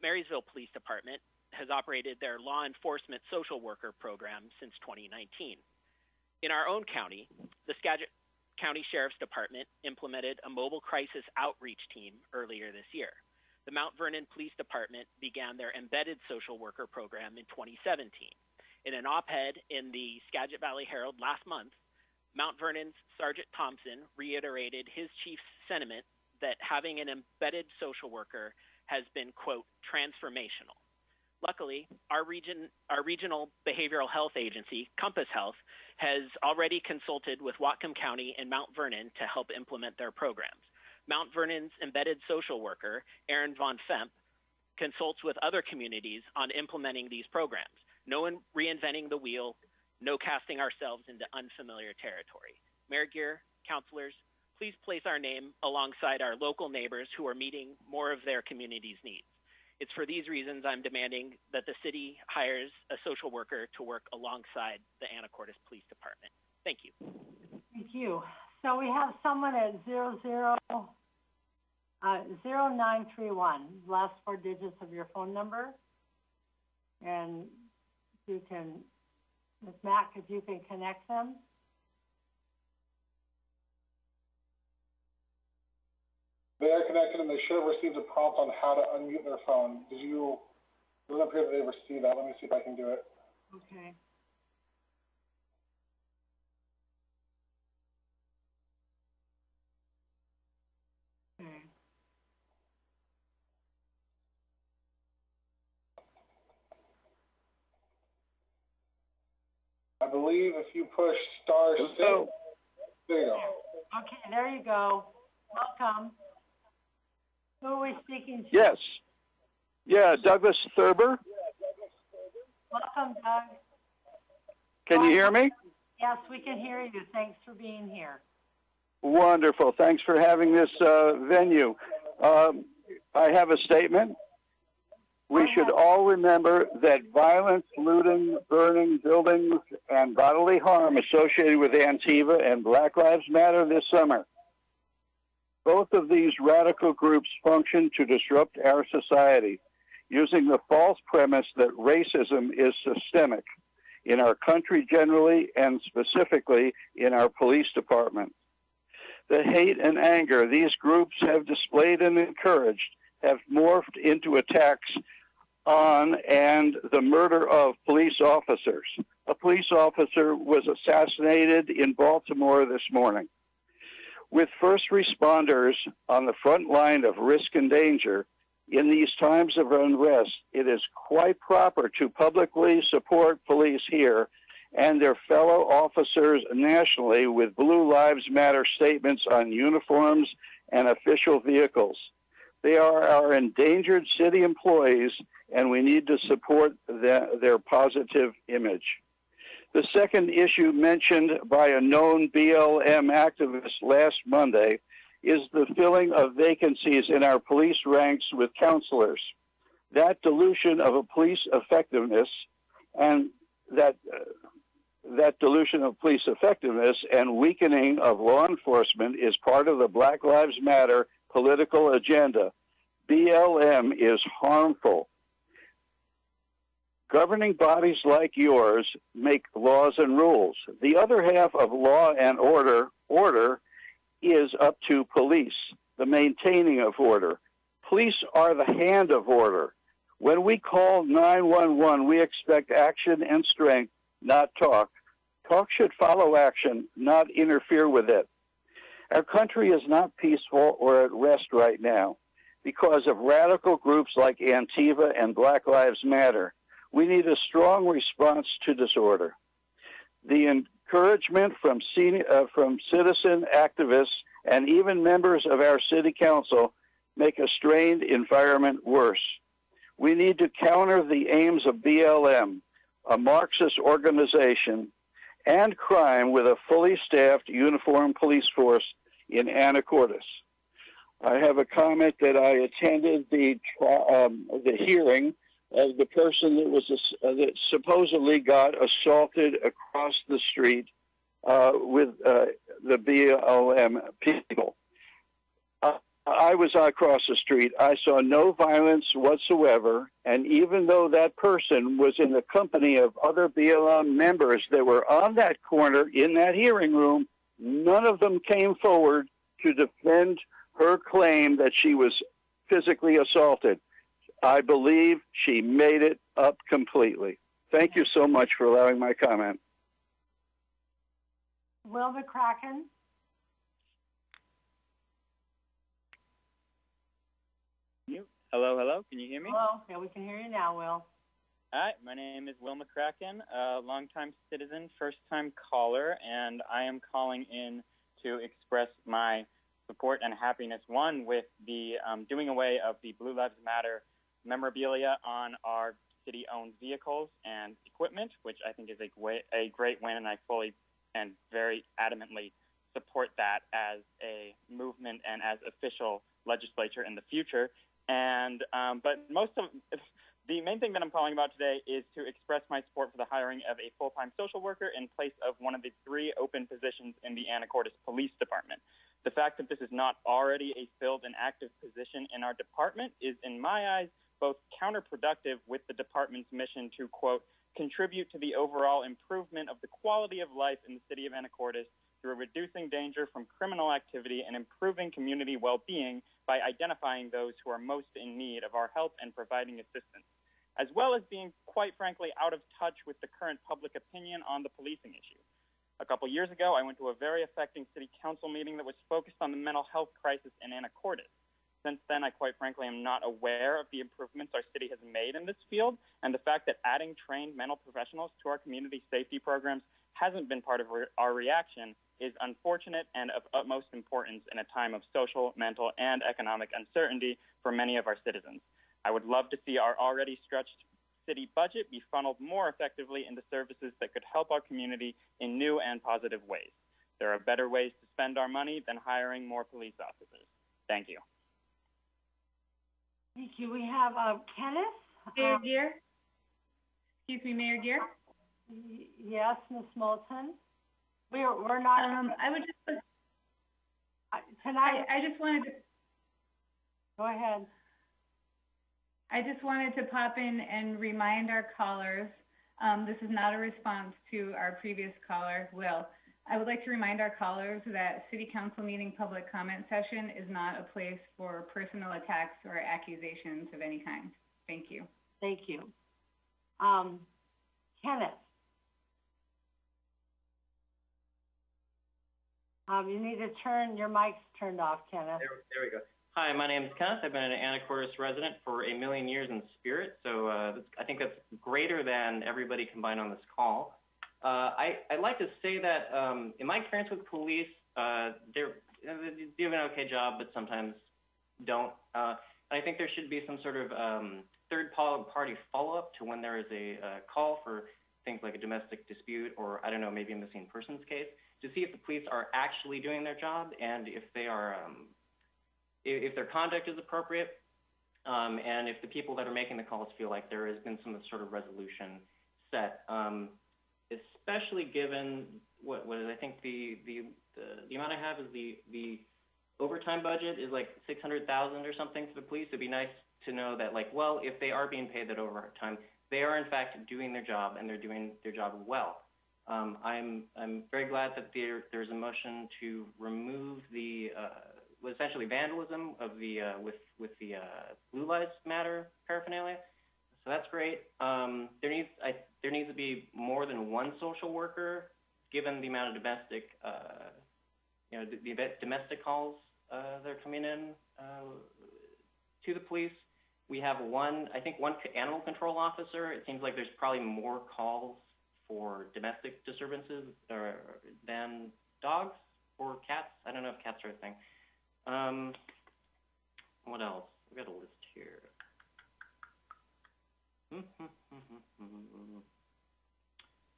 [SPEAKER 2] Marysville Police Department has operated their law enforcement social worker program since 2019. In our own county, the Skagit County Sheriff's Department implemented a mobile crisis outreach team earlier this year. The Mount Vernon Police Department began their embedded social worker program in 2017. In an op-ed in the Skagit Valley Herald last month, Mount Vernon's Sergeant Thompson reiterated his chief's sentiment that having an embedded social worker has been, quote, transformational. Luckily, our regional behavioral health agency, Compass Health, has already consulted with Whatcom County and Mount Vernon to help implement their programs. Mount Vernon's embedded social worker, Erin Von Femp, consults with other communities on implementing these programs. No one reinventing the wheel, no casting ourselves into unfamiliar territory. Mayor Geer, councilors, please place our name alongside our local neighbors who are meeting more of their community's needs. It's for these reasons I'm demanding that the city hires a social worker to work alongside the Anacortes Police Department. Thank you.
[SPEAKER 1] Thank you. So we have someone at 0931, last four digits of your phone number. And you can, Ms. Mack, if you can connect them.
[SPEAKER 16] They are connected and they should have received a prompt on how to unmute their phone. It doesn't appear that they received that. Let me see if I can do it.
[SPEAKER 1] Okay.
[SPEAKER 16] I believe if you push star 6, there you go.
[SPEAKER 1] Okay, there you go. Welcome. Who are we speaking to?
[SPEAKER 3] Yes. Yeah, Douglas Thurber.
[SPEAKER 1] Welcome, Doug.
[SPEAKER 3] Can you hear me?
[SPEAKER 1] Yes, we can hear you. Thanks for being here.
[SPEAKER 3] Wonderful. Thanks for having this venue. I have a statement. We should all remember that violence, looting, burning buildings, and bodily harm associated with Antifa and Black Lives Matter this summer. Both of these radical groups function to disrupt our society, using the false premise that racism is systemic in our country generally and specifically in our police department. The hate and anger these groups have displayed and encouraged have morphed into attacks on and the murder of police officers. A police officer was assassinated in Baltimore this morning. With first responders on the front line of risk and danger, in these times of unrest, it is quite proper to publicly support police here and their fellow officers nationally with Blue Lives Matter statements on uniforms and official vehicles. They are our endangered city employees, and we need to support their positive image. The second issue mentioned by a known BLM activist last Monday is the filling of vacancies in our police ranks with counselors. That dilution of a police effectiveness and weakening of law enforcement is part of the Black Lives Matter political agenda. BLM is harmful. Governing bodies like yours make laws and rules. The other half of law and order is up to police, the maintaining of order. Police are the hand of order. When we call 911, we expect action and strength, not talk. Talk should follow action, not interfere with it. Our country is not peaceful or at rest right now because of radical groups like Antifa and Black Lives Matter. We need a strong response to disorder. The encouragement from citizen activists and even members of our city council make a strained environment worse. We need to counter the aims of BLM, a Marxist organization, and crime with a fully staffed uniformed police force in Anacortes. I have a comment that I attended the hearing of the person that was that supposedly got assaulted across the street with the BLM people. I was across the street. I saw no violence whatsoever, and even though that person was in the company of other BLM members that were on that corner in that hearing room, none of them came forward to defend her claim that she was physically assaulted. I believe she made it up completely. Thank you so much for allowing my comment.
[SPEAKER 1] Will McCracken?
[SPEAKER 5] Hello, hello. Can you hear me?
[SPEAKER 1] Hello. Yeah, we can hear you now, Will.
[SPEAKER 5] Hi, my name is Will McCracken, a longtime citizen, first-time caller, and I am calling in to express my support and happiness, one, with the doing away of the Blue Lives Matter memorabilia on our city-owned vehicles and equipment, which I think is a great win, and I fully and very adamantly support that as a movement and as official legislature in the future. And but the main thing that I'm calling about today is to express my support for the hiring of a full-time social worker in place of one of the 3 open positions in the Anacortes Police Department. The fact that this is not already a filled and active position in our department is, in my eyes, both counterproductive with the department's mission to, quote, contribute to the overall improvement of the quality of life in the city of Anacortes through reducing danger from criminal activity and improving community well-being by identifying those who are most in need of our help and providing assistance, as well as being, quite frankly, out of touch with the current public opinion on the policing issue. A couple years ago, I went to a very affecting city council meeting that was focused on the mental health crisis in Anacortes. Since then, I quite frankly am not aware of the improvements our city has made in this field, and the fact that adding trained mental professionals to our community safety programs hasn't been part of our reaction is unfortunate and of utmost importance in a time of social, mental, and economic uncertainty for many of our citizens. I would love to see our already stretched city budget be funneled more effectively into services that could help our community in new and positive ways. There are better ways to spend our money than hiring more police officers. Thank you.
[SPEAKER 1] Thank you. We have Kenneth.
[SPEAKER 7] Mayor Gear? Excuse me, Mayor Gear?
[SPEAKER 1] Yes, Ms. Moulton. We're not.
[SPEAKER 7] I would just.
[SPEAKER 1] Tonight.
[SPEAKER 7] I just wanted to.
[SPEAKER 1] Go ahead.
[SPEAKER 7] I just wanted to pop in and remind our callers. This is not a response to our previous caller, Will. I would like to remind our callers that City Council meeting public comment session is not a place for personal attacks or accusations of any kind. Thank you.
[SPEAKER 1] Thank you. Kenneth. You need to turn, your mic's turned off, Kenneth.
[SPEAKER 23] There we go. Hi, my name is Kenneth. I've been an Anacortes resident for 1 million years in spirit, so I think that's greater than everybody combined on this call. I'd like to say that in my experience with police, they do an okay job, but sometimes don't. I think there should be some sort of third-party follow-up to when there is a call for things like a domestic dispute or, I don't know, maybe a missing persons case, to see if the police are actually doing their job and if they are, if their conduct is appropriate, and if the people that are making the calls feel like there has been some sort of resolution set, especially given what is, I think the amount I have is the overtime budget is like $600,000 or something for the police. It'd be nice to know that, like, well, if they are being paid that overtime, they are in fact doing their job and they're doing their job well. I'm very glad that there's a motion to remove the essentially vandalism of the with the Blue Lives Matter paraphernalia. So that's great. There needs to be more than one social worker, given the amount of domestic the domestic calls that are coming in to the police. We have one animal control officer. It seems like there's probably more calls for domestic disturbances than dogs or cats. I don't know if cats are a thing. What else? We've got a list here.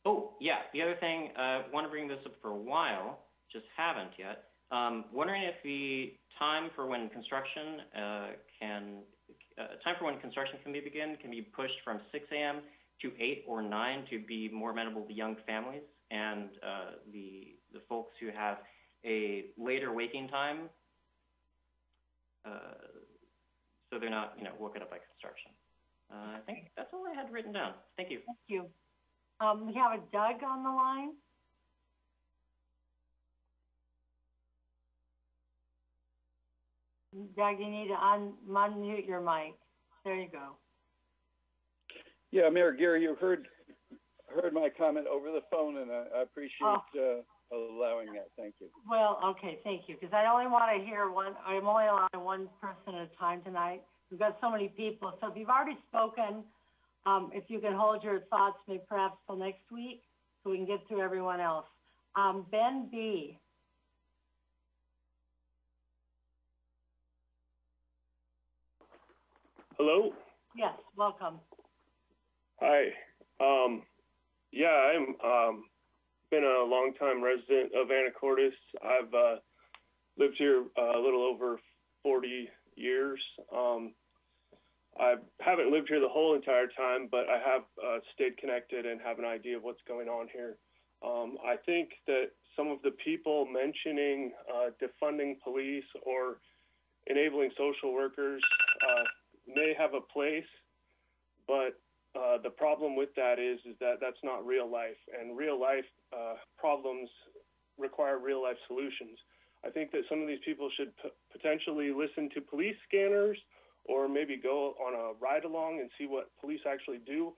[SPEAKER 23] Oh, yeah, the other thing, I want to bring this up for a while, just haven't yet. Wondering if the time for when construction can be begin can be pushed from 6 a.m. to 8 or 9 to be more amenable to young families and the folks who have a later waking time, so they're not woken up by construction. I think that's all I had written down. Thank you.
[SPEAKER 1] Thank you. We have a Doug on the line. Doug, you need to unmute your mic. There you go.
[SPEAKER 3] Yeah, Mayor Geary, you heard my comment over the phone, and I appreciate allowing that. Thank you.
[SPEAKER 1] Well, okay, thank you, because I only want to hear one. I'm only allowing one person at a time tonight. We've got so many people. So if you've already spoken, if you can hold your thoughts maybe perhaps till next week so we can get through everyone else. Ben B.
[SPEAKER 4] Hello?
[SPEAKER 1] Yes, welcome.
[SPEAKER 4] Hi. Yeah, I'm been a longtime resident of Anacortes. I've lived here a little over 40 years. I haven't lived here the whole entire time, but I have stayed connected and have an idea of what's going on here. I think that some of the people mentioning defunding police or enabling social workers may have a place, but the problem with that is that that's not real life, and real life problems require real life solutions. I think that some of these people should potentially listen to police scanners or maybe go on a ride along and see what police actually do.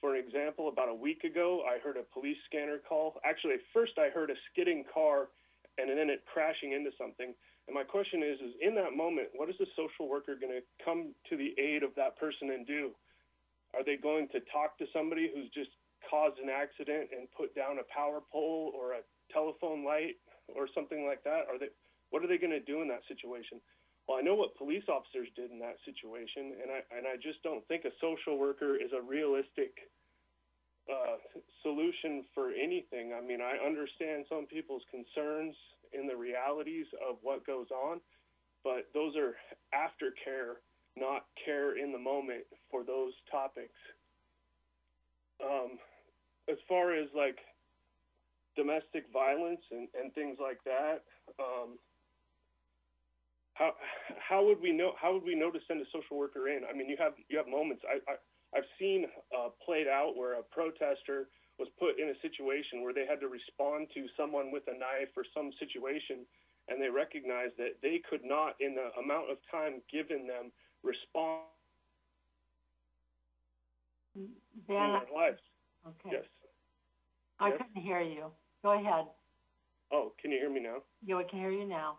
[SPEAKER 4] For an example, about a week ago, I heard a police scanner call. Actually, at first I heard a skidding car and then it crashing into something. And my question is in that moment, what is the social worker going to come to the aid of that person and do? Are they going to talk to somebody who's just caused an accident and put down a power pole or a telephone light or something like that? What are they going to do in that situation? Well, I know what police officers did in that situation, and I just don't think a social worker is a realistic solution for anything. I mean, I understand some people's concerns in the realities of what goes on, but those are aftercare, not care in the moment for those topics. As far as like domestic violence and things like that, how would we know? How would we know to send a social worker in? I mean, you have moments. I've seen played out where a protester was put in a situation where they had to respond to someone with a knife or some situation, and they recognized that they could not, in the amount of time given them, respond in their lives.
[SPEAKER 1] Okay.
[SPEAKER 4] Yes.
[SPEAKER 1] I couldn't hear you. Go ahead.
[SPEAKER 4] Oh, can you hear me now?
[SPEAKER 1] Yeah, we can hear you now.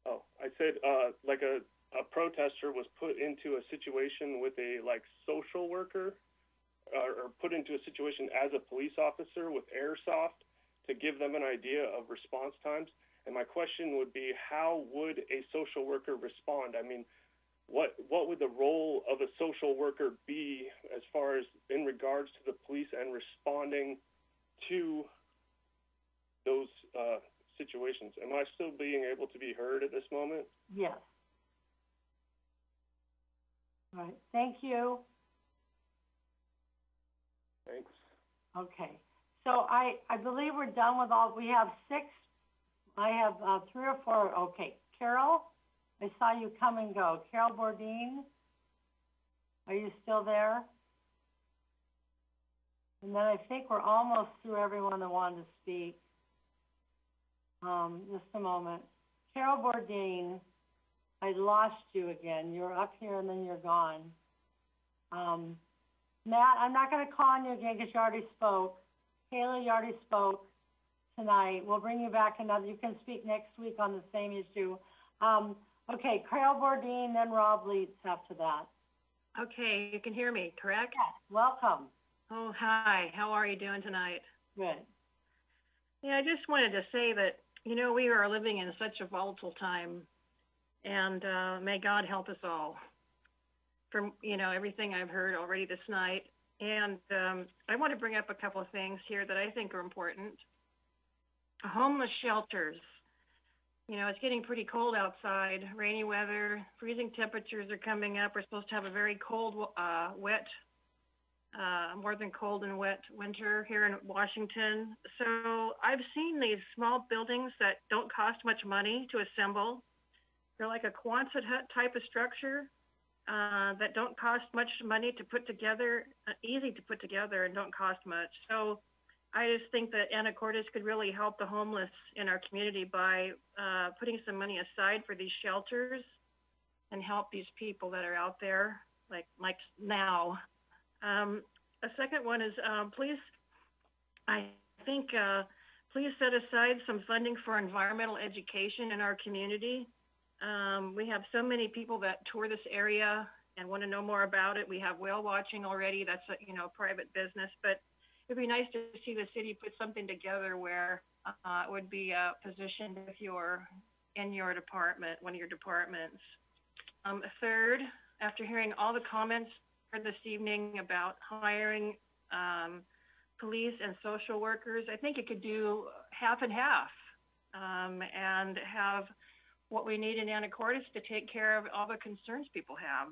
[SPEAKER 4] Oh, I said like a protester was put into a situation with a social worker or put into a situation as a police officer with airsoft to give them an idea of response times. And my question would be, how would a social worker respond? I mean, what would the role of a social worker be as far as in regards to the police and responding to those situations? Am I still being able to be heard at this moment?
[SPEAKER 1] Yes. All right. Thank you.
[SPEAKER 4] Thanks.
[SPEAKER 1] Okay. So I believe we're done with all. We have 6. I have 3 or 4. Okay. Carol, I saw you come and go. Carol Bourdin, are you still there? And then I think we're almost through everyone that wanted to speak. Just a moment. Carol Bourdin, I lost you again. You were up here and then you're gone. Matt, I'm not going to call on you again because you already spoke. Kayla, you already spoke tonight. We'll bring you back another. You can speak next week on the same issue. Okay, Carol Bourdin, then Rob Leitz after that.
[SPEAKER 8] Okay, you can hear me, correct?
[SPEAKER 1] Yes, welcome.
[SPEAKER 8] Oh, hi. How are you doing tonight?
[SPEAKER 1] Good.
[SPEAKER 8] Yeah, I just wanted to say that, we are living in such a volatile time, and may God help us all from, everything I've heard already this night. And I want to bring up a couple of things here that I think are important. Homeless shelters. It's getting pretty cold outside, rainy weather, freezing temperatures are coming up. We're supposed to have a very cold, wet, more than cold and wet winter here in Washington. So I've seen these small buildings that don't cost much money to assemble. They're like a Quonset hut type of structure that don't cost much money to put together, easy to put together and don't cost much. So I just think that Anacortes could really help the homeless in our community by putting some money aside for these shelters and help these people that are out there, like now. A second one is please set aside some funding for environmental education in our community. We have so many people that tour this area and want to know more about it. We have whale watching already. That's a private business, but it'd be nice to see the city put something together where it would be positioned if you're in your department, one of your departments. Third, after hearing all the comments this evening about hiring police and social workers, I think it could do half and half and have what we need in Anacortes to take care of all the concerns people have.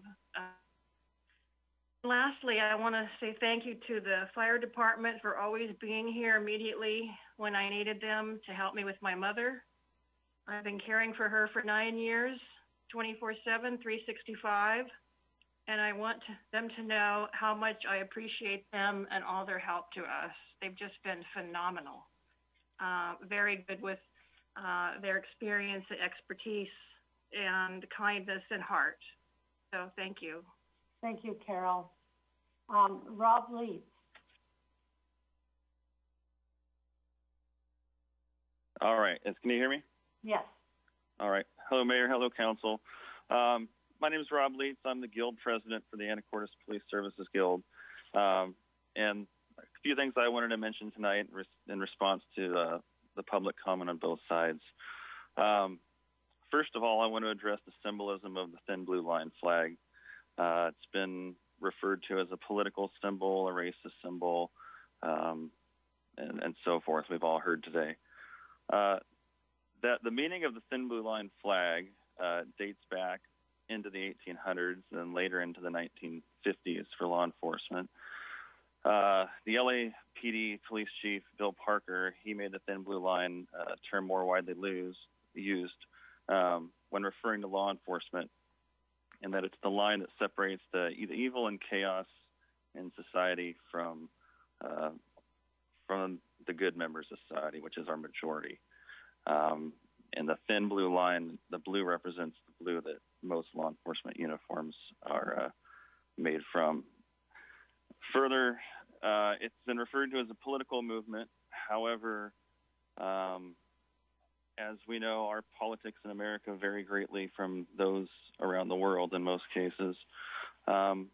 [SPEAKER 8] Lastly, I want to say thank you to the fire department for always being here immediately when I needed them to help me with my mother. I've been caring for her for 9 years, 24/7, 365, and I want them to know how much I appreciate them and all their help to us. They've just been phenomenal, very good with their experience and expertise and kindness and heart. So thank you.
[SPEAKER 1] Thank you, Carol. Rob Leeds.
[SPEAKER 9] All right. Can you hear me?
[SPEAKER 1] Yes.
[SPEAKER 9] All right. Hello, Mayor. Hello, Council. My name is Rob Leeds. I'm the Guild President for the Anacortes Police Services Guild. And a few things I wanted to mention tonight in response to the public comment on both sides. First of all, I want to address the symbolism of the thin blue line flag. It's been referred to as a political symbol, a racist symbol, and so forth. We've all heard today. That the meaning of the thin blue line flag dates back into the 1800s and later into the 1950s for law enforcement. The LAPD police chief, Bill Parker, he made the thin blue line term more widely used when referring to law enforcement, and that it's the line that separates the evil and chaos in society from the good members of society, which is our majority. And the thin blue line, the blue represents the blue that most law enforcement uniforms are made from. Further, it's been referred to as a political movement. However, as we know, our politics in America vary greatly from those around the world in most cases. You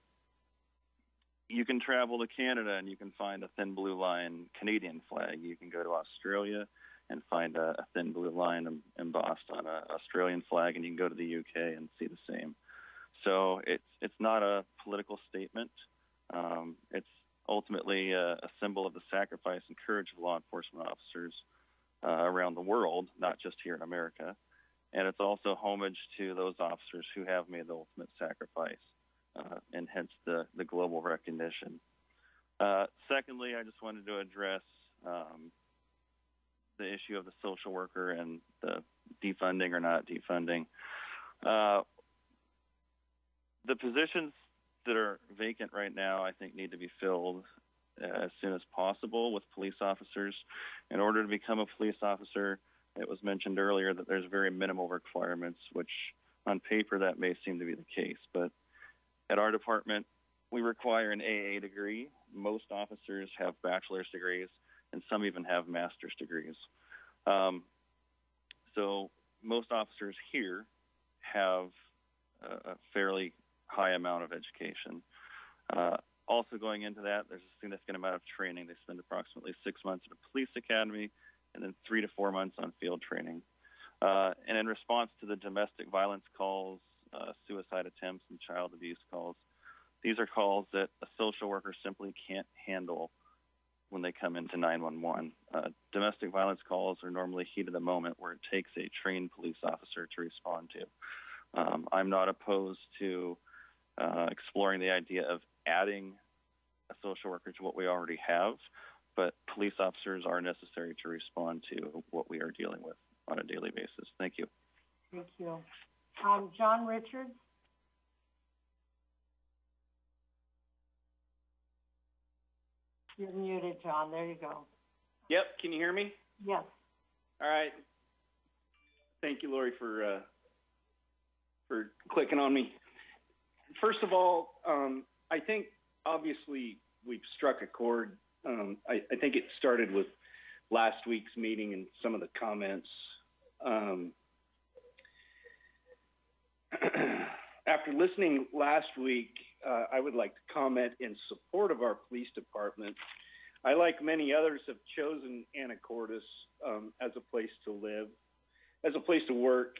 [SPEAKER 9] can travel to Canada and you can find a thin blue line Canadian flag. You can go to Australia and find a thin blue line embossed on an Australian flag, and you can go to the UK and see the same. So it's not a political statement. It's ultimately a symbol of the sacrifice and courage of law enforcement officers around the world, not just here in America. And it's also homage to those officers who have made the ultimate sacrifice, and hence the global recognition. Secondly, I just wanted to address the issue of the social worker and the defunding or not defunding. The positions that are vacant right now, I think, need to be filled as soon as possible with police officers. In order to become a police officer, it was mentioned earlier that there's very minimal requirements, which on paper that may seem to be the case. But at our department, we require an AA degree. Most officers have bachelor's degrees, and some even have master's degrees. So most officers here have a fairly high amount of education. Also going into that, there's a significant amount of training. They spend approximately 6 months at a police academy and then 3 to 4 months on field training. And in response to the domestic violence calls, suicide attempts, and child abuse calls, these are calls that a social worker simply can't handle when they come into 911. Domestic violence calls are normally heat of the moment where it takes a trained police officer to respond to. I'm not opposed to exploring the idea of adding a social worker to what we already have, but police officers are necessary to respond to what we are dealing with on a daily basis. Thank you.
[SPEAKER 1] Thank you. John Richards? You're muted, John. There you go.
[SPEAKER 10] Yep. Can you hear me?
[SPEAKER 1] Yes.
[SPEAKER 10] All right. Thank you, Lori, for clicking on me. First of all, I think obviously we've struck a chord. I think it started with last week's meeting and some of the comments. After listening last week, I would like to comment in support of our police department. I, like many others, have chosen Anacortes as a place to live, as a place to work,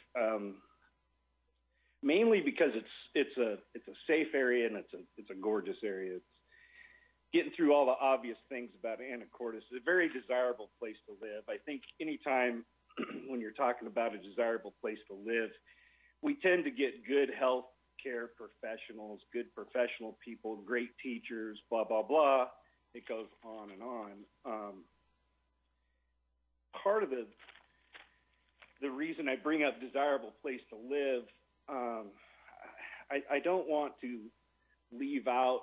[SPEAKER 10] mainly because it's a safe area and it's a gorgeous area. It's getting through all the obvious things about Anacortes. It's a very desirable place to live. I think anytime when you're talking about a desirable place to live, we tend to get good health care professionals, good professional people, great teachers, blah, blah, blah. It goes on and on. Part of the reason I bring up desirable place to live, I don't want to leave out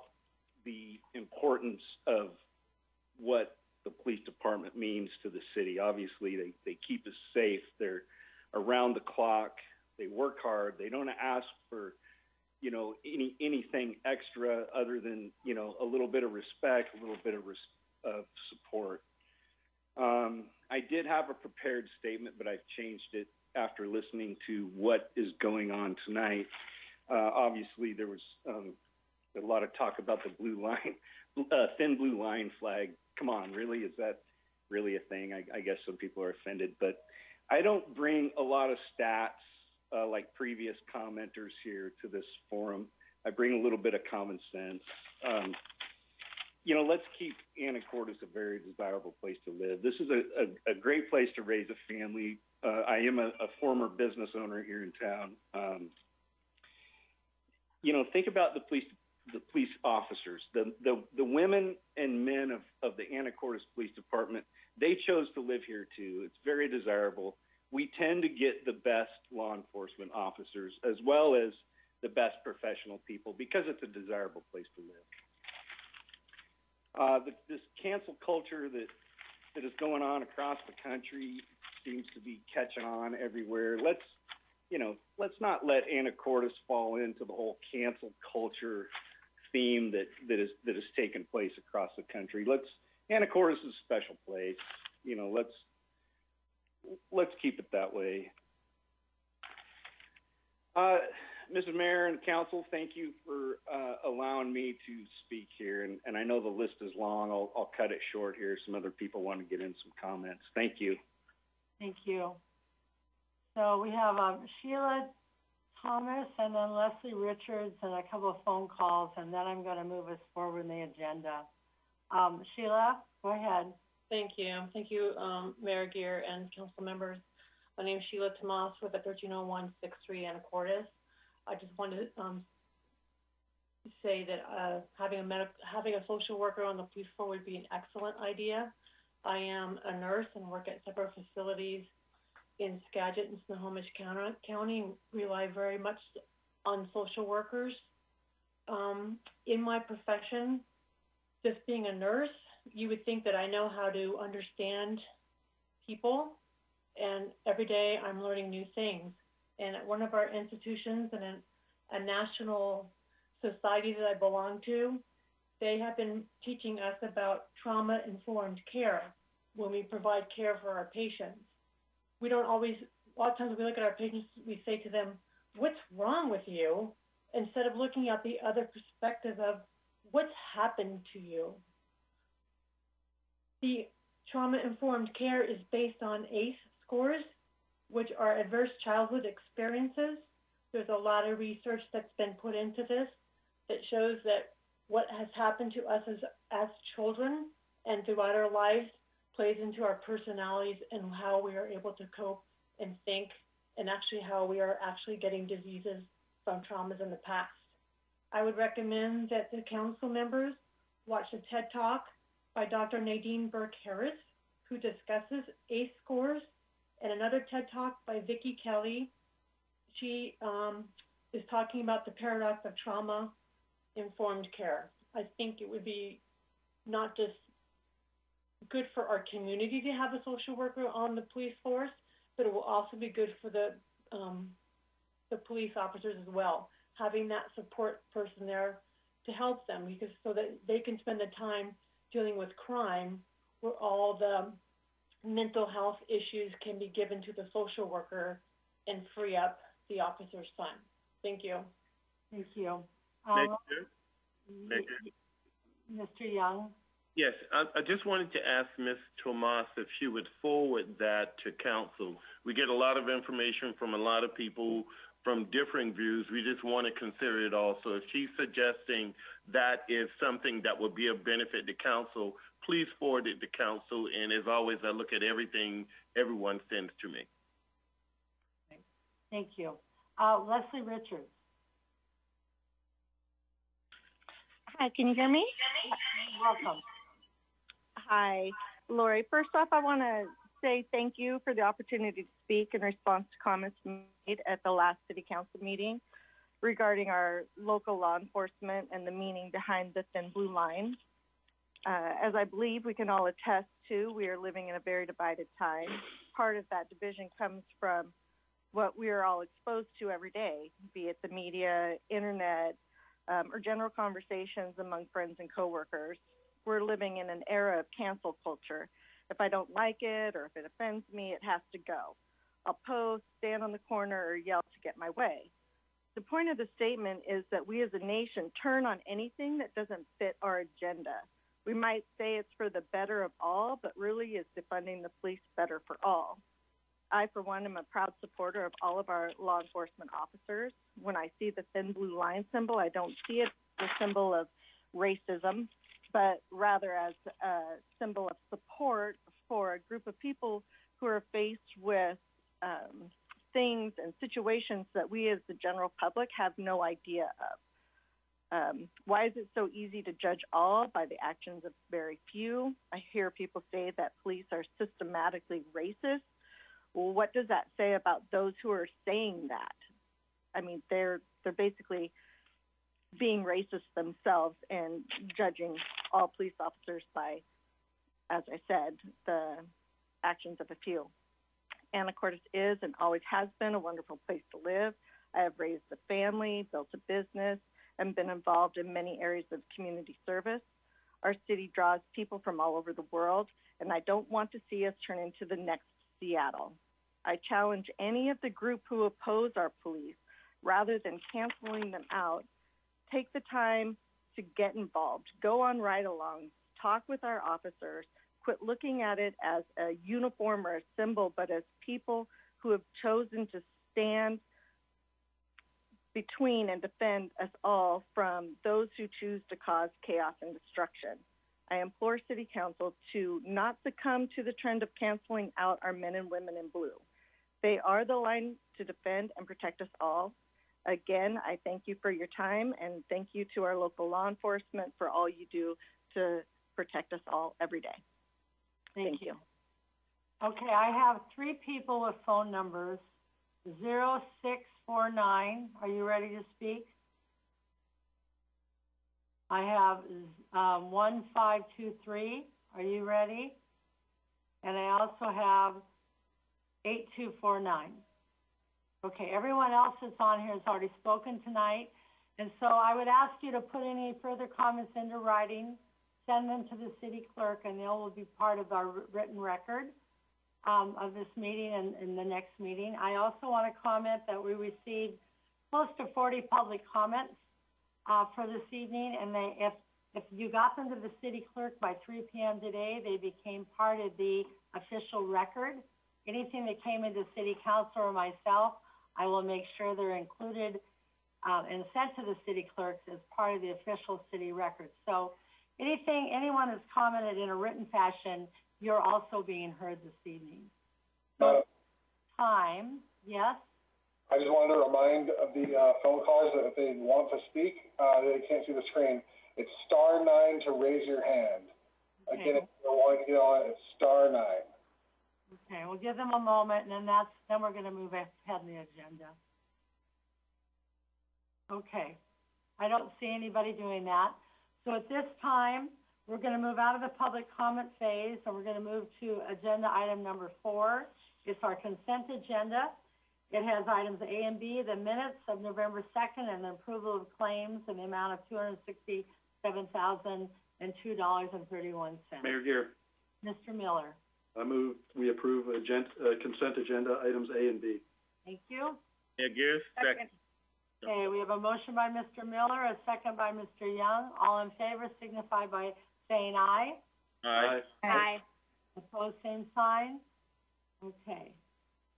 [SPEAKER 10] the importance of what the police department means to the city. Obviously, they keep us safe. They're around the clock. They work hard. They don't ask for, anything extra other than, a little bit of respect, a little bit of support. I did have a prepared statement, but I've changed it after listening to what is going on tonight. Obviously, there was a lot of talk about the blue line, thin blue line flag. Come on, really? Is that really a thing? I guess some people are offended, but I don't bring a lot of stats like previous commenters here to this forum. I bring a little bit of common sense. Let's keep Anacortes a very desirable place to live. This is a great place to raise a family. I am a former business owner here in town. Think about the police officers, the women and men of the Anacortes Police Department. They chose to live here too. It's very desirable. We tend to get the best law enforcement officers as well as the best professional people because it's a desirable place to live. This cancel culture that is going on across the country seems to be catching on everywhere. Let's not let Anacortes fall into the whole cancel culture theme that has taken place across the country. Anacortes is a special place. Let's keep it that way. Mrs. Mayor and Council, thank you for allowing me to speak here. And I know the list is long. I'll cut it short here. Some other people want to get in some comments. Thank you.
[SPEAKER 1] Thank you. So we have Sheila Thomas and then Leslie Richards and a couple of phone calls, and then I'm going to move us forward in the agenda. Sheila, go ahead.
[SPEAKER 11] Thank you. Thank you, Mayor Gear and council members. My name is Sheila Tomas with the 1301 6th Street Anacortes. I just wanted to say that having a social worker on the police force would be an excellent idea. I am a nurse and work at separate facilities in Skagit and Snohomish County. Rely very much on social workers. In my profession, just being a nurse, you would think that I know how to understand people, and every day I'm learning new things. And at one of our institutions and a national society that I belong to, they have been teaching us about trauma-informed care when we provide care for our patients. We don't always, a lot of times we look at our patients, we say to them, what's wrong with you? Instead of looking at the other perspective of what's happened to you. The trauma-informed care is based on ACE scores, which are adverse childhood experiences. There's a lot of research that's been put into this that shows that what has happened to us as children and throughout our lives plays into our personalities and how we are able to cope and think, and actually how we are actually getting diseases from traumas in the past. I would recommend that the council members watch a TED Talk by Dr. Nadine Burke-Harris, who discusses ACE scores, and another TED Talk by Vicki Kelly. She is talking about the paradox of trauma-informed care. I think it would be not just good for our community to have a social worker on the police force, but it will also be good for the police officers as well, having that support person there to help them, because so that they can spend the time dealing with crime where all the mental health issues can be given to the social worker and free up the officer's time. Thank you.
[SPEAKER 1] Thank you.
[SPEAKER 6] Thank you.
[SPEAKER 1] Mr. Young?
[SPEAKER 6] Yes, I just wanted to ask Ms. Tomas if she would forward that to council. We get a lot of information from a lot of people from differing views. We just want to consider it all. So if she's suggesting that is something that would be of benefit to council, please forward it to council. And as always, I look at everything everyone sends to me.
[SPEAKER 1] Thank you. Leslie Richards.
[SPEAKER 12] Hi, can you hear me?
[SPEAKER 1] Welcome.
[SPEAKER 12] Hi, Lori. First off, I want to say thank you for the opportunity to speak in response to comments made at the last City Council meeting regarding our local law enforcement and the meaning behind the thin blue line. As I believe we can all attest to, we are living in a very divided time. Part of that division comes from what we are all exposed to every day, be it the media, internet, or general conversations among friends and coworkers. We're living in an era of cancel culture. If I don't like it or if it offends me, it has to go. I'll post, stand on the corner, or yell to get my way. The point of the statement is that we as a nation turn on anything that doesn't fit our agenda. We might say it's for the better of all, but really is defunding the police better for all. I, for one, am a proud supporter of all of our law enforcement officers. When I see the thin blue line symbol, I don't see it as a symbol of racism, but rather as a symbol of support for a group of people who are faced with things and situations that we as the general public have no idea of. Why is it so easy to judge all by the actions of very few? I hear people say that police are systematically racist. Well, what does that say about those who are saying that? I mean, they're basically being racist themselves and judging all police officers by, as I said, the actions of a few. Anacortes is and always has been a wonderful place to live. I have raised a family, built a business, and been involved in many areas of community service. Our city draws people from all over the world, and I don't want to see us turn into the next Seattle. I challenge any of the group who oppose our police, rather than canceling them out, take the time to get involved, go on ride-alongs, talk with our officers, quit looking at it as a uniform or a symbol, but as people who have chosen to stand between and defend us all from those who choose to cause chaos and destruction. I implore City Council to not succumb to the trend of canceling out our men and women in blue. They are the line to defend and protect us all. Again, I thank you for your time, and thank you to our local law enforcement for all you do to protect us all every day. Thank you.
[SPEAKER 1] Okay, I have 3 people with phone numbers. 0649, are you ready to speak? I have 1523, are you ready? And I also have 8249. Okay, everyone else that's on here has already spoken tonight. And so I would ask you to put any further comments into writing, send them to the city clerk, and they will be part of our written record of this meeting and in the next meeting. I also want to comment that we received close to 40 public comments for this evening, and if you got them to the city clerk by 3 p.m. today, they became part of the official record. Anything that came into city council or myself, I will make sure they're included and sent to the city clerks as part of the official city record. So anyone that's commented in a written fashion, you're also being heard this evening. Time, yes?
[SPEAKER 16] I just wanted to remind of the phone callers that if they want to speak, they can't see the screen. It's *9 to raise your hand.
[SPEAKER 1] Okay.
[SPEAKER 16] Again, if you want to get on, it's *9.
[SPEAKER 1] Okay, we'll give them a moment, and then we're going to move ahead in the agenda. Okay, I don't see anybody doing that. So at this time, we're going to move out of the public comment phase, and we're going to move to agenda item number 4. It's our consent agenda. It has items A and B, the minutes of November 2nd, and the approval of claims in the amount of $267,002.31.
[SPEAKER 13] Mayor Gear.
[SPEAKER 1] Mr. Miller.
[SPEAKER 13] I move we approve consent agenda items A and B.
[SPEAKER 1] Thank you.
[SPEAKER 6] Mayor Gear, second.
[SPEAKER 1] Okay, we have a motion by Mr. Miller, a second by Mr. Young. All in favor signify by saying aye.
[SPEAKER 6] Aye.
[SPEAKER 1] Aye. Opposed, same sign. Okay.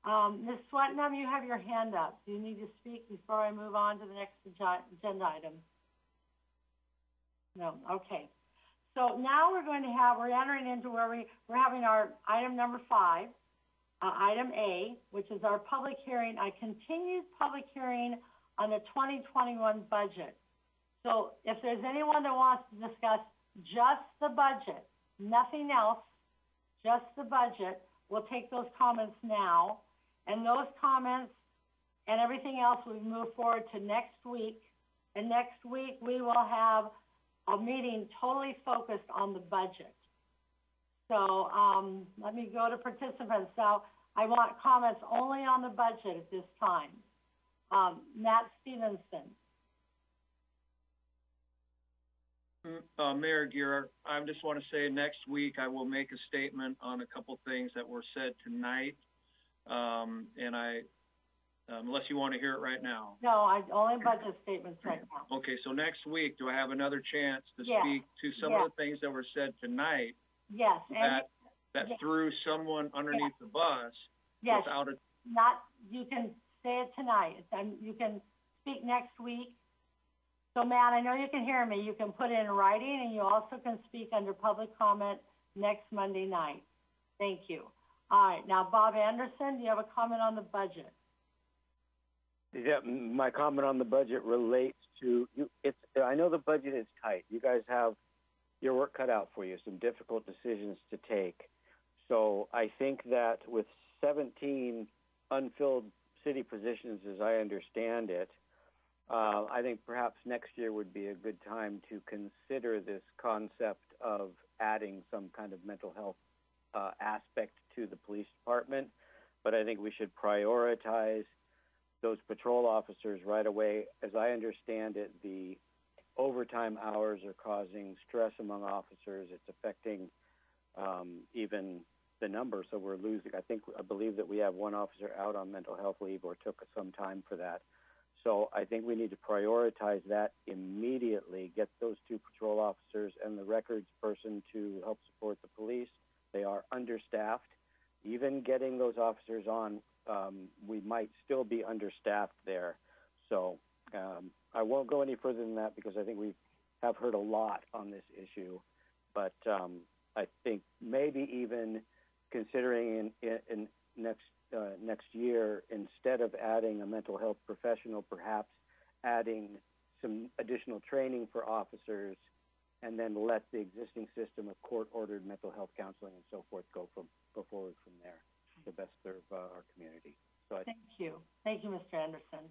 [SPEAKER 1] Ms. Swetnam, you have your hand up. Do you need to speak before I move on to the next agenda item? No. Okay. So now we're entering into where we're having our item number 5, item A, which is our public hearing, a continued public hearing on the 2021 budget. So if there's anyone that wants to discuss just the budget, nothing else, just the budget, we'll take those comments now. And those comments and everything else we move forward to next week. And next week we will have a meeting totally focused on the budget. So let me go to participants. So I want comments only on the budget at this time. Matt Stevenson.
[SPEAKER 14] Mayor Gear, I just want to say next week I will make a statement on a couple things that were said tonight. And unless you want to hear it right now.
[SPEAKER 1] No, only budget statements right now.
[SPEAKER 14] Okay, so next week, do I have another chance to
[SPEAKER 1] Yes.
[SPEAKER 14] speak to some of the things that were said tonight
[SPEAKER 1] Yes.
[SPEAKER 14] that threw someone underneath the bus
[SPEAKER 1] Yes.
[SPEAKER 14] without a...
[SPEAKER 1] You can say it tonight. You can speak next week. So, Matt, I know you can hear me. You can put it in writing, and you also can speak under public comment next Monday night. Thank you. All right. Now, Bob Anderson, do you have a comment on the budget?
[SPEAKER 15] Yeah, my comment on the budget relates to I know the budget is tight. You guys have your work cut out for you, some difficult decisions to take. So I think that with 17 unfilled city positions, as I understand it, I think perhaps next year would be a good time to consider this concept of adding some kind of mental health aspect to the police department. But I think we should prioritize those patrol officers right away. As I understand it, the overtime hours are causing stress among officers. It's affecting even the number. So we're losing, I believe that we have one officer out on mental health leave or took some time for that. So I think we need to prioritize that immediately, get those 2 patrol officers and the records person to help support the police. They are understaffed. Even getting those officers on, we might still be understaffed there. So I won't go any further than that because I think we have heard a lot on this issue. But I think maybe even considering in next year, instead of adding a mental health professional, perhaps adding some additional training for officers, and then let the existing system of court-ordered mental health counseling and so forth go forward from there to best serve our community. So
[SPEAKER 1] Thank you. Thank you, Mr. Anderson.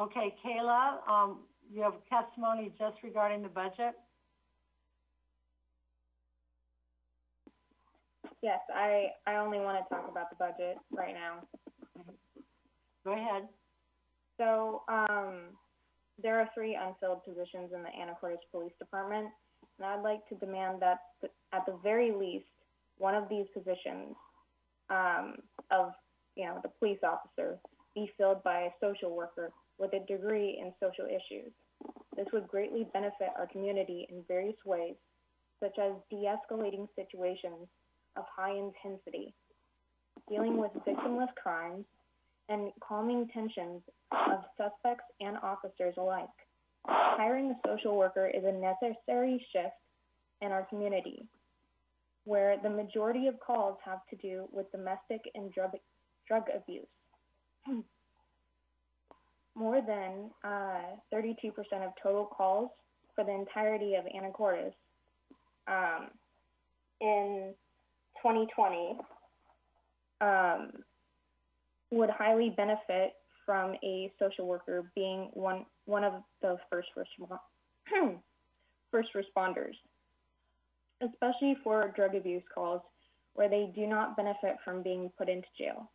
[SPEAKER 1] Okay, Kayla, you have testimony just regarding the budget?
[SPEAKER 24] Yes, I only want to talk about the budget right now.
[SPEAKER 1] Go ahead.
[SPEAKER 24] So there are 3 unfilled positions in the Anacortes Police Department, and I'd like to demand that at the very least, one of these positions of the police officer be filled by a social worker with a degree in social issues. This would greatly benefit our community in various ways, such as de-escalating situations of high intensity, dealing with victimless crimes, and calming tensions of suspects and officers alike. Hiring a social worker is a necessary shift in our community, where the majority of calls have to do with domestic and drug abuse. More than 32% of total calls for the entirety of Anacortes in 2020 would highly benefit from a social worker being one of the first responders, especially for drug abuse calls where they do not benefit from being put into jail.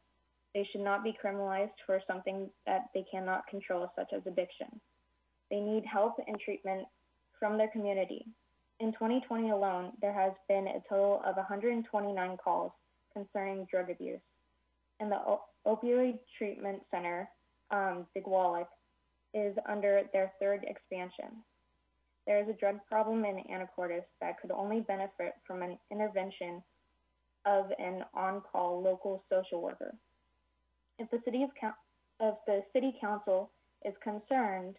[SPEAKER 24] They should not be criminalized for something that they cannot control, such as addiction. They need help and treatment from their community. In 2020 alone, there has been a total of 129 calls concerning drug abuse. And the Opioid Treatment Center, Duvall, is under their third expansion. There is a drug problem in Anacortes that could only benefit from an intervention of an on-call local social worker. If the city council is concerned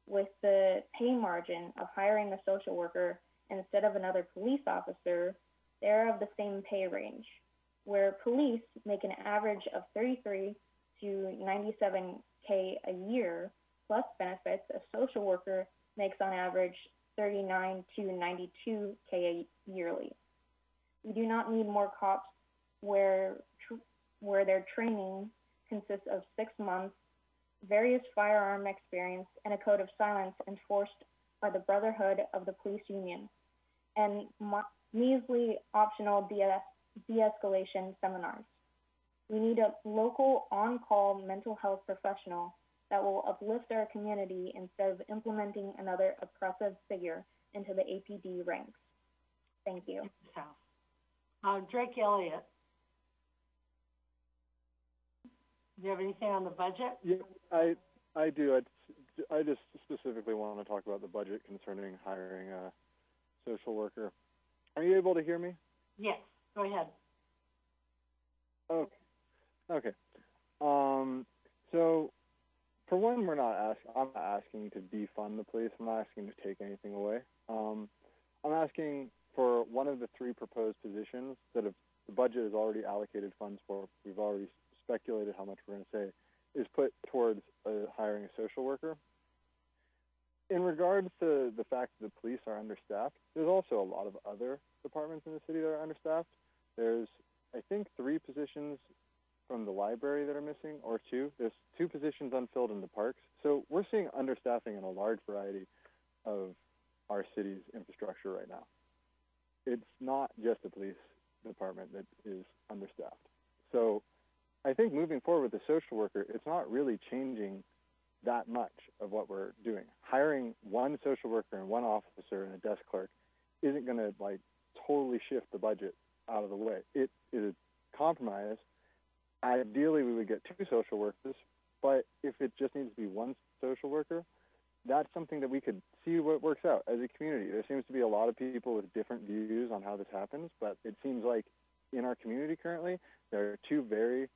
[SPEAKER 24] with the pay margin of hiring a social worker instead of another police officer, they're of the same pay range, where police make an average of $33,000 to $97,000 a year plus benefits. A social worker makes on average $39,000 to $92,000 yearly. We do not need more cops where their training consists of 6 months, various firearm experience, and a code of silence enforced by the Brotherhood of the Police Union, and measly optional de-escalation seminars. We need a local on-call mental health professional that will uplift our community instead of implementing another oppressive figure into the APD ranks. Thank you.
[SPEAKER 1] Drake Elliott. Do you have anything on the budget?
[SPEAKER 17] Yeah, I do. I just specifically want to talk about the budget concerning hiring a social worker. Are you able to hear me?
[SPEAKER 1] Yes, go ahead.
[SPEAKER 17] Okay. So, for one, I'm not asking to defund the police. I'm not asking to take anything away. I'm asking for one of the 3 proposed positions that the budget has already allocated funds for. We've already speculated how much we're going to say, is put towards hiring a social worker. In regards to the fact that the police are understaffed, there's also a lot of other departments in the city that are understaffed. There's, I think, 3 positions from the library that are missing, or 2. There's 2 positions unfilled in the parks. So we're seeing understaffing in a large variety of our city's infrastructure right now. It's not just the police department that is understaffed. So I think moving forward with the social worker, it's not really changing that much of what we're doing. Hiring one social worker and one officer and a desk clerk isn't going to totally shift the budget out of the way. It is a compromise. Ideally, we would get 2 social workers, but if it just needs to be 1 social worker, that's something that we could see what works out as a community. There seems to be a lot of people with different views on how this happens, but it seems like in our community currently, there are 2 very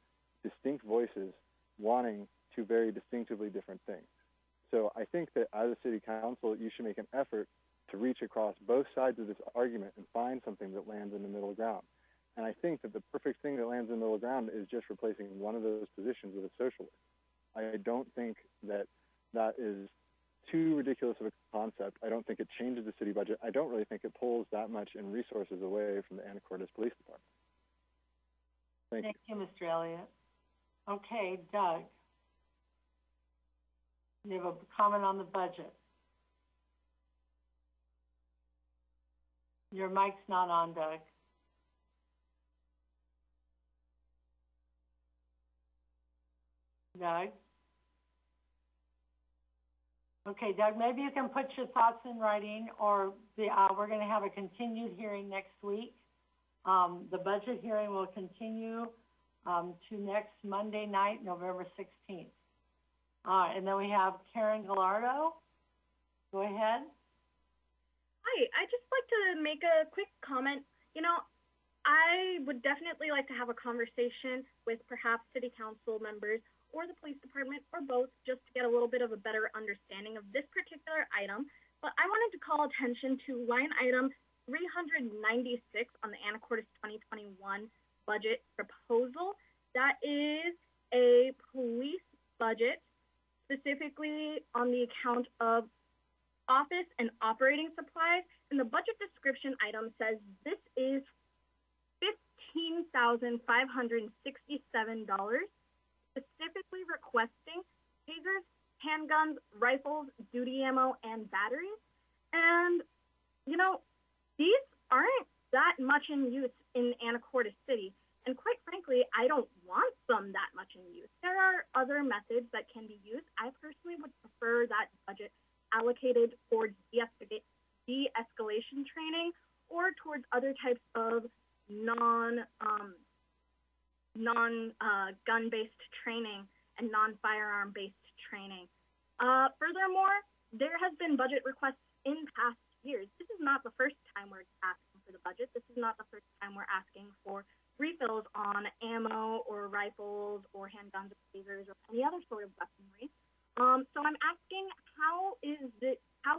[SPEAKER 17] distinct voices wanting 2 very distinctively different things. So I think that as a city council, you should make an effort to reach across both sides of this argument and find something that lands in the middle ground. And I think that the perfect thing that lands in the middle ground is just replacing one of those positions with a social worker. I don't think that that is too ridiculous of a concept. I don't think it changes the city budget. I don't really think it pulls that much in resources away from the Anacortes Police Department. Thank
[SPEAKER 1] you, Mr. Elliott. Okay, Doug. You have a comment on the budget? Your mic's not on, Doug. Doug? Okay, Doug, maybe you can put your thoughts in writing, or we're going to have a continued hearing next week. The budget hearing will continue to next Monday night, November 16th. And then we have Karen Gallardo. Go ahead.
[SPEAKER 21] Hi, I'd just like to make a quick comment. I would definitely like to have a conversation with perhaps city council members or the police department or both, just to get a little bit of a better understanding of this particular item. But I wanted to call attention to line item 396 on the Anacortes 2021 budget proposal. That is a police budget specifically on the account of office and operating supplies. And the budget description item says this is $15,567, specifically requesting tasers, handguns, rifles, duty ammo, and batteries. And, you know, these aren't that much in use in Anacortes City. And quite frankly, I don't want them that much in use. There are other methods that can be used. I personally would prefer that budget allocated towards de-escalation training or towards other types of non-gun-based training and non-firearm-based training. Furthermore, there has been budget requests in past years. This is not the first time we're asking for the budget. This is not the first time we're asking for refills on ammo or rifles or handguns or tasers or any other sort of weaponry. So I'm asking, how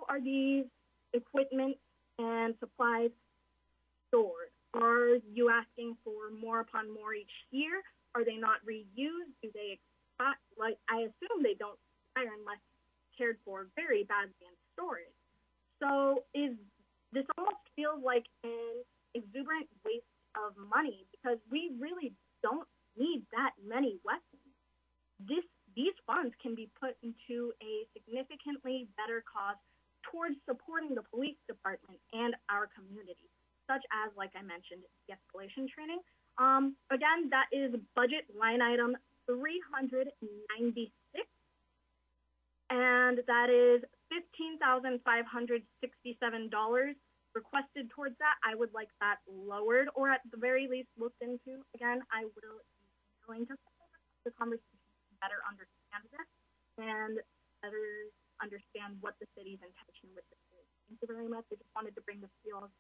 [SPEAKER 21] are these equipment and supplies stored? Are you asking for more upon more each year? Are they not reused? Do they expire? Like, I assume they don't expire unless cared for very badly in storage. So this almost feels like an exuberant waste of money because we really don't need that many weapons. These funds can be put into a significantly better cause towards supporting the police department and our community, such as, like I mentioned, de-escalation training. Again, that is budget line item 396, and that is $15,567 requested towards that. I would like that lowered or at the very least looked into. Again, I will be willing to the conversation to better understand this and better understand what the city's intention with this is. Thank you very much. I just wanted to bring this to you all.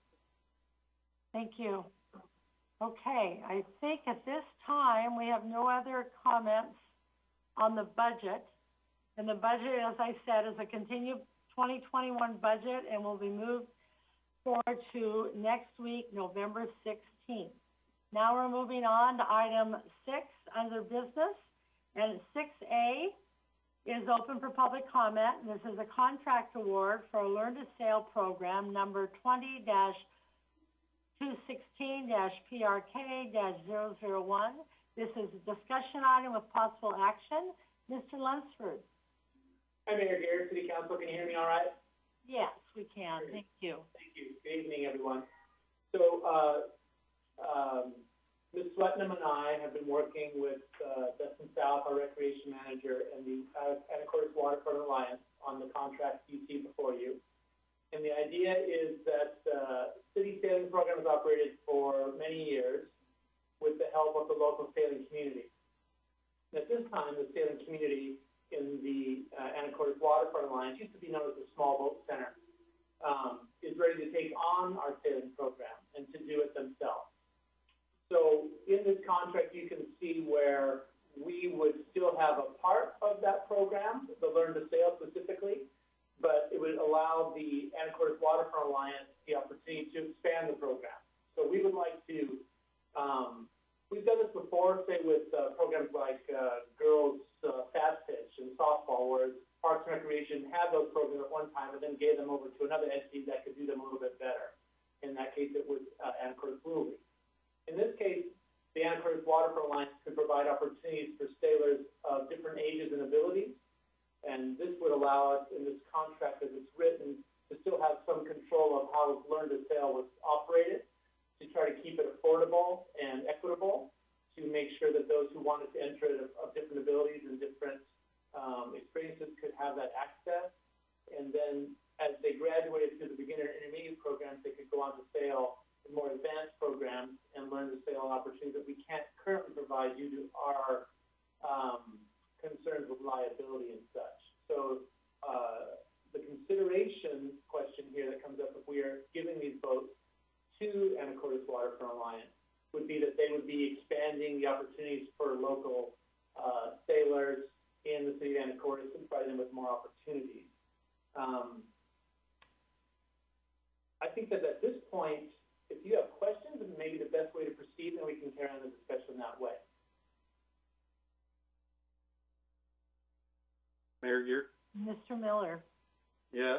[SPEAKER 1] Thank you. Okay, I think at this time we have no other comments on the budget. And the budget, as I said, is a continued 2021 budget and will be moved forward to next week, November 16th. Now we're moving on to item 6 under business, and 6A is open for public comment. This is a contract award for a Learn to Sail program number 20-216-PRK-001. This is a discussion item with possible action. Mr. Lunsford.
[SPEAKER 18] Hi, Mayor Garrett, City Council. Can you hear me all right?
[SPEAKER 1] Yes, we can. Thank you.
[SPEAKER 18] Thank you. Good evening, everyone. So, Ms. Swetnam and I have been working with Dustin South, our recreation manager, and the Anacortes Waterfront Alliance on the contract you see before you. And the idea is that city sailing program has operated for many years with the help of the local sailing community. At this time, the sailing community in the Anacortes Waterfront Alliance, used to be known as the Small Boat Center, is ready to take on our sailing program and to do it themselves. So in this contract, you can see where we would still have a part of that program, the Learn to Sail specifically, but it would allow the Anacortes Waterfront Alliance the opportunity to expand the program. So we would like to, we've done this before, say with programs like girls fast pitch and softball, where Parks and Recreation had those programs at one time and then gave them over to another entity that could do them a little bit better. In that case, it was Anacortes Brewery. In this case, the Anacortes Waterfront Alliance could provide opportunities for sailors of different ages and abilities, and this would allow us in this contract as it's written to still have some control of how Learn to Sail was operated, to try to keep it affordable and equitable, to make sure that those who wanted to enter it of different abilities and different experiences could have that access. And then as they graduated through the beginner and intermediate programs, they could go on to sail in more advanced programs and learn to sail opportunities that we can't currently provide due to our concerns with liability and such. So the consideration question here that comes up if we are giving these boats to Anacortes Waterfront Alliance would be that they would be expanding the opportunities for local sailors in the city of Anacortes and provide them with more opportunities. I think that at this point, if you have questions, and maybe the best way to proceed, then we can carry on the discussion that way.
[SPEAKER 13] Mayor Gear?
[SPEAKER 1] Mr. Miller.
[SPEAKER 13] Yeah,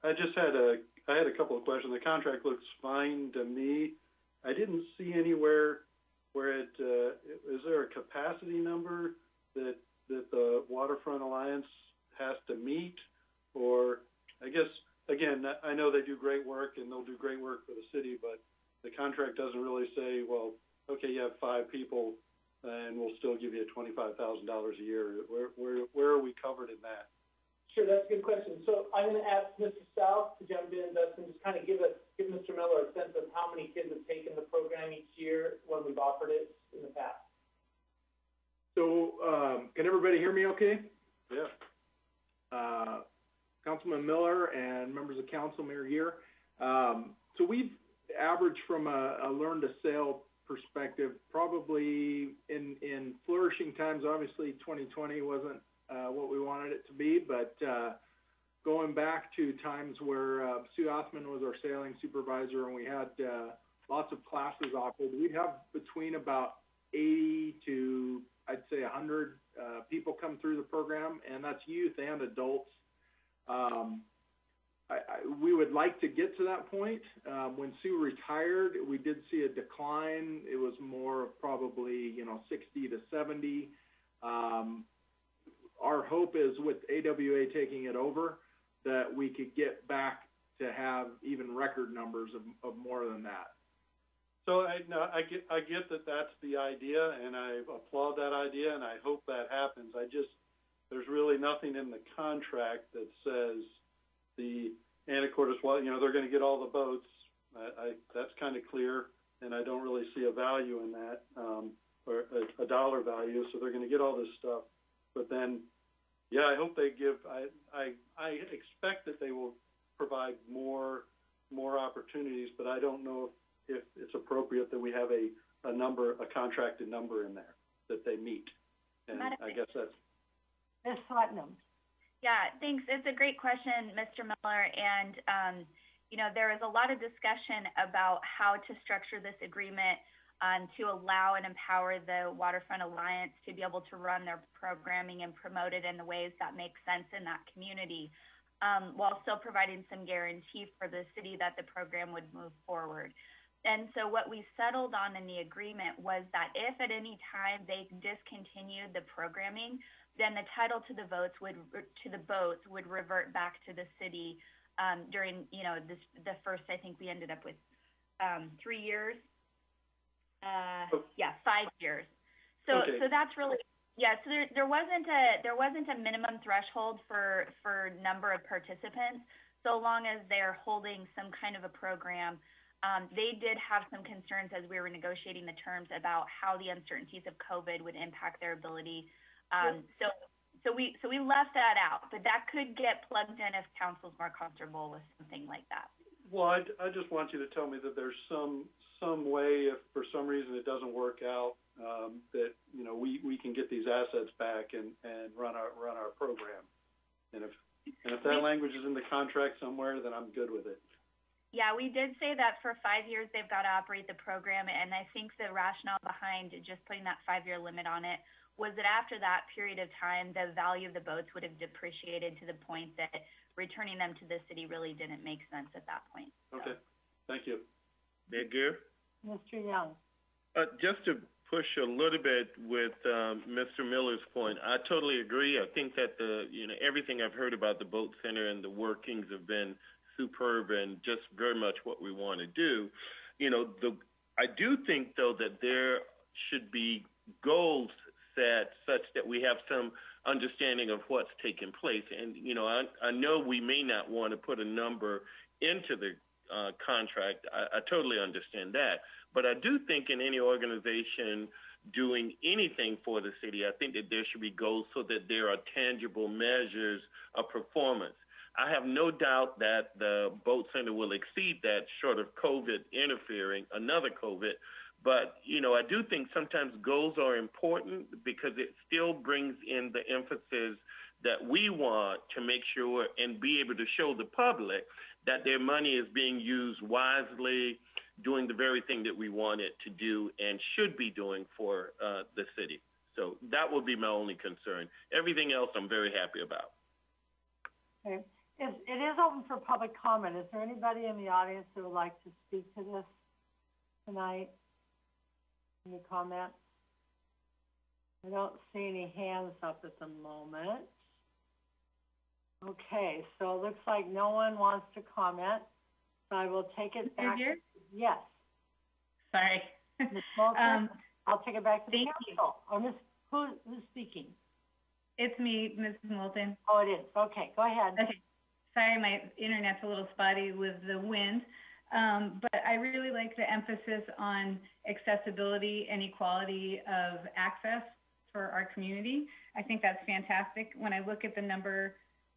[SPEAKER 13] I had a couple of questions. The contract looks fine to me. I didn't see anywhere where is there a capacity number that the Waterfront Alliance has to meet? Or I guess, again, I know they do great work and they'll do great work for the city, but the contract doesn't really say, well, okay, you have 5 people and we'll still give you $25,000 a year. Where are we covered in that?
[SPEAKER 18] Sure, that's a good question. So I'm going to ask Mr. South to jump in, Dustin, just kind of give Mr. Miller a sense of how many kids have taken the program each year when we've offered it in the past.
[SPEAKER 2] So, can everybody hear me okay?
[SPEAKER 13] Yeah.
[SPEAKER 2] Councilman Miller and members of council, Mayor Gear. So we've averaged from a learn to sale perspective, probably in flourishing times, obviously 2020 wasn't what we wanted it to be, but going back to times where Sue Othman was our sailing supervisor and we had lots of classes offered, we'd have between about 80 to, I'd say, 100 people come through the program, and that's youth and adults. We would like to get to that point. When Sue retired, we did see a decline. It was more of probably, 60 to 70. Our hope is with AWA taking it over that we could get back to have even record numbers of more than that.
[SPEAKER 13] So I get that that's the idea, and I applaud that idea, and I hope that happens. There's really nothing in the contract that says the Anacortes, they're going to get all the boats. That's kind of clear, and I don't really see a value in that, or a dollar value. So they're going to get all this stuff, but then, yeah, I hope they give. I expect that they will provide more opportunities, but I don't know if it's appropriate that we have a contracted number in there that they meet. And I guess that's
[SPEAKER 1] Ms. Putnam.
[SPEAKER 19] Yeah, thanks. It's a great question, Mr. Miller. And, there is a lot of discussion about how to structure this agreement to allow and empower the Waterfront Alliance to be able to run their programming and promote it in the ways that make sense in that community, while still providing some guarantee for the city that the program would move forward. And so what we settled on in the agreement was that if at any time they discontinued the programming, then the title to the boats would revert back to the city during, the first, I think we ended up with 3 years. 5 years. So
[SPEAKER 20] Okay.
[SPEAKER 19] so that's really, so there wasn't a minimum threshold for number of participants, so long as they're holding some kind of a program. They did have some concerns as we were negotiating the terms about how the uncertainties of COVID would impact their ability. So we left that out, but that could get plugged in if council's more comfortable with something like that.
[SPEAKER 13] Well, I just want you to tell me that there's some way, if for some reason it doesn't work out, that we can get these assets back and run our program. And if that language is in the contract somewhere, then I'm good with it.
[SPEAKER 19] Yeah, we did say that for 5 years they've got to operate the program, and I think the rationale behind just putting that 5-year limit on it was that after that period of time, the value of the boats would have depreciated to the point that returning them to the city really didn't make sense at that point.
[SPEAKER 13] Okay, thank you.
[SPEAKER 6] Mayor Gear?
[SPEAKER 1] Mr. Young.
[SPEAKER 6] Just to push a little bit with Mr. Miller's point, I totally agree. I think that everything I've heard about the boat center and the workings have been superb and just very much what we want to do. I do think though that there should be goals set such that we have some understanding of what's taking place. And I know we may not want to put a number into the contract. I totally understand that. But I do think in any organization doing anything for the city, I think that there should be goals so that there are tangible measures of performance. I have no doubt that the boat center will exceed that short of COVID interfering, another COVID. But, I do think sometimes goals are important because it still brings in the emphasis that we want to make sure and be able to show the public that their money is being used wisely, doing the very thing that we want it to do and should be doing for the city. So that would be my only concern. Everything else I'm very happy about.
[SPEAKER 1] Okay. It is open for public comment. Is there anybody in the audience who would like to speak to this tonight? Any comments? I don't see any hands up at the moment. Okay, so it looks like no one wants to comment. So I will take it back.
[SPEAKER 5] Here?
[SPEAKER 1] Yes.
[SPEAKER 5] Sorry.
[SPEAKER 1] Ms. Moulton, I'll take it back to the council. Or who's speaking?
[SPEAKER 5] It's me, Ms. Moulton.
[SPEAKER 1] Oh, it is. Okay, go ahead.
[SPEAKER 5] Okay. Sorry, my internet's a little spotty with the wind. But I really like the emphasis on accessibility and equality of access for our community. I think that's fantastic. When I look at the number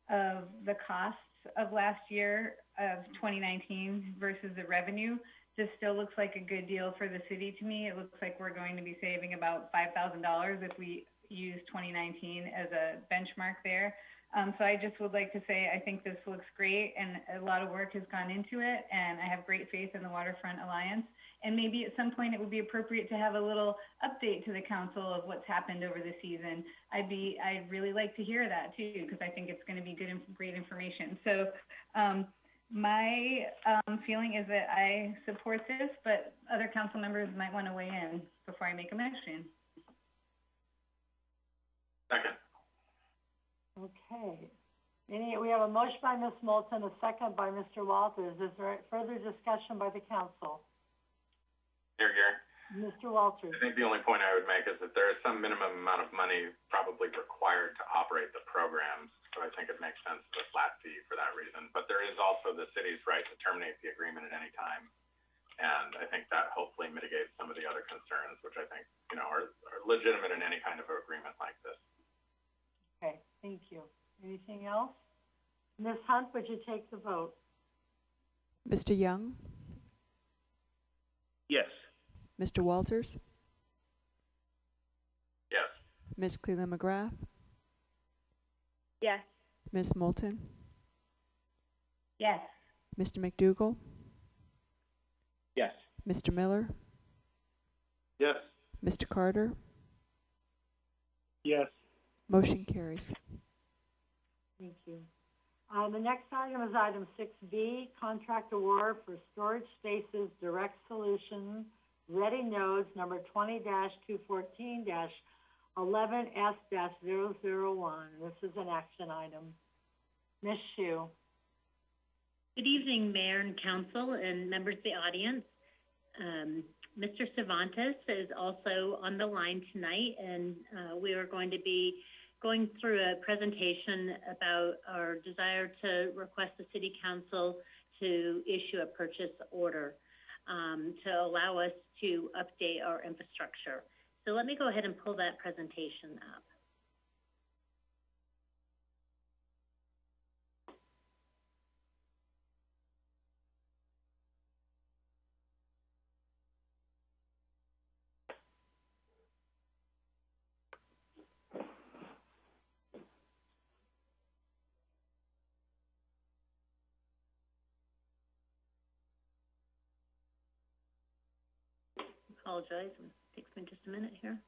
[SPEAKER 5] of the costs of last year of 2019 versus the revenue, this still looks like a good deal for the city to me. It looks like we're going to be saving about $5,000 if we use 2019 as a benchmark there. So I just would like to say I think this looks great, and a lot of work has gone into it, and I have great faith in the Waterfront Alliance. And maybe at some point it would be appropriate to have a little update to the council of what's happened over the season. I'd really like to hear that too, because I think it's going to be good and great information. So my feeling is that I support this, but other council members might want to weigh in before I make a motion.
[SPEAKER 7] Second.
[SPEAKER 1] Okay. We have a motion by Ms. Moulton, a second by Mr. Walters. Is there further discussion by the council?
[SPEAKER 7] Mayor Gary.
[SPEAKER 1] Mr. Walters.
[SPEAKER 7] I think the only point I would make is that there is some minimum amount of money probably required to operate the programs. So I think it makes sense as a flat fee for that reason. But there is also the city's right to terminate the agreement at any time. And I think that hopefully mitigates some of the other concerns, which I think, are legitimate in any kind of agreement like this.
[SPEAKER 1] Okay, thank you. Anything else? Ms. Hunt, would you take the vote?
[SPEAKER 20] Mr. Young?
[SPEAKER 6] Yes.
[SPEAKER 20] Mr. Walters?
[SPEAKER 7] Yes.
[SPEAKER 20] Ms. Cleland McGrath?
[SPEAKER 24] Yes.
[SPEAKER 20] Ms. Moulton?
[SPEAKER 5] Yes.
[SPEAKER 20] Mr. McDougall?
[SPEAKER 10] Yes.
[SPEAKER 20] Mr. Miller?
[SPEAKER 13] Yes.
[SPEAKER 20] Mr. Carter?
[SPEAKER 13] Yes.
[SPEAKER 20] Motion carries.
[SPEAKER 1] Thank you. The next item is item 6B, contract award for storage spaces direct solution, ready nodes number 20-214-11S-001. This is an action item. Ms. Hsu.
[SPEAKER 22] Good evening, Mayor and Council and members of the audience. Mr. Cervantes is also on the line tonight, and we are going to be going through a presentation about our desire to request the City Council to issue a purchase order to allow us to update our infrastructure. So let me go ahead and pull that presentation up. Apologize, it takes me just a minute here.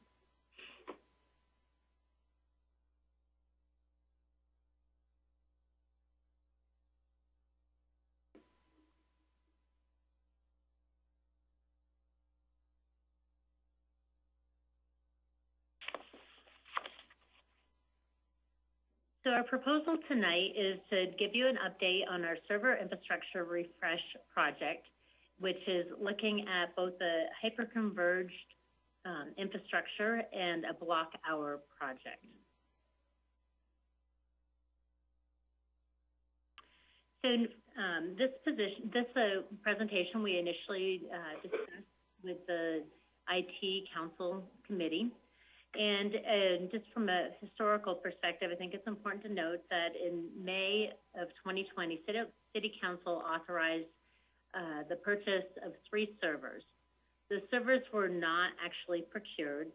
[SPEAKER 22] So our proposal tonight is to give you an update on our server infrastructure refresh project, which is looking at both the hyper-converged infrastructure and a block hour project. So this presentation we initially discussed with the IT Council Committee. And just from a historical perspective, I think it's important to note that in May of 2020, City Council authorized the purchase of 3 servers. The servers were not actually procured,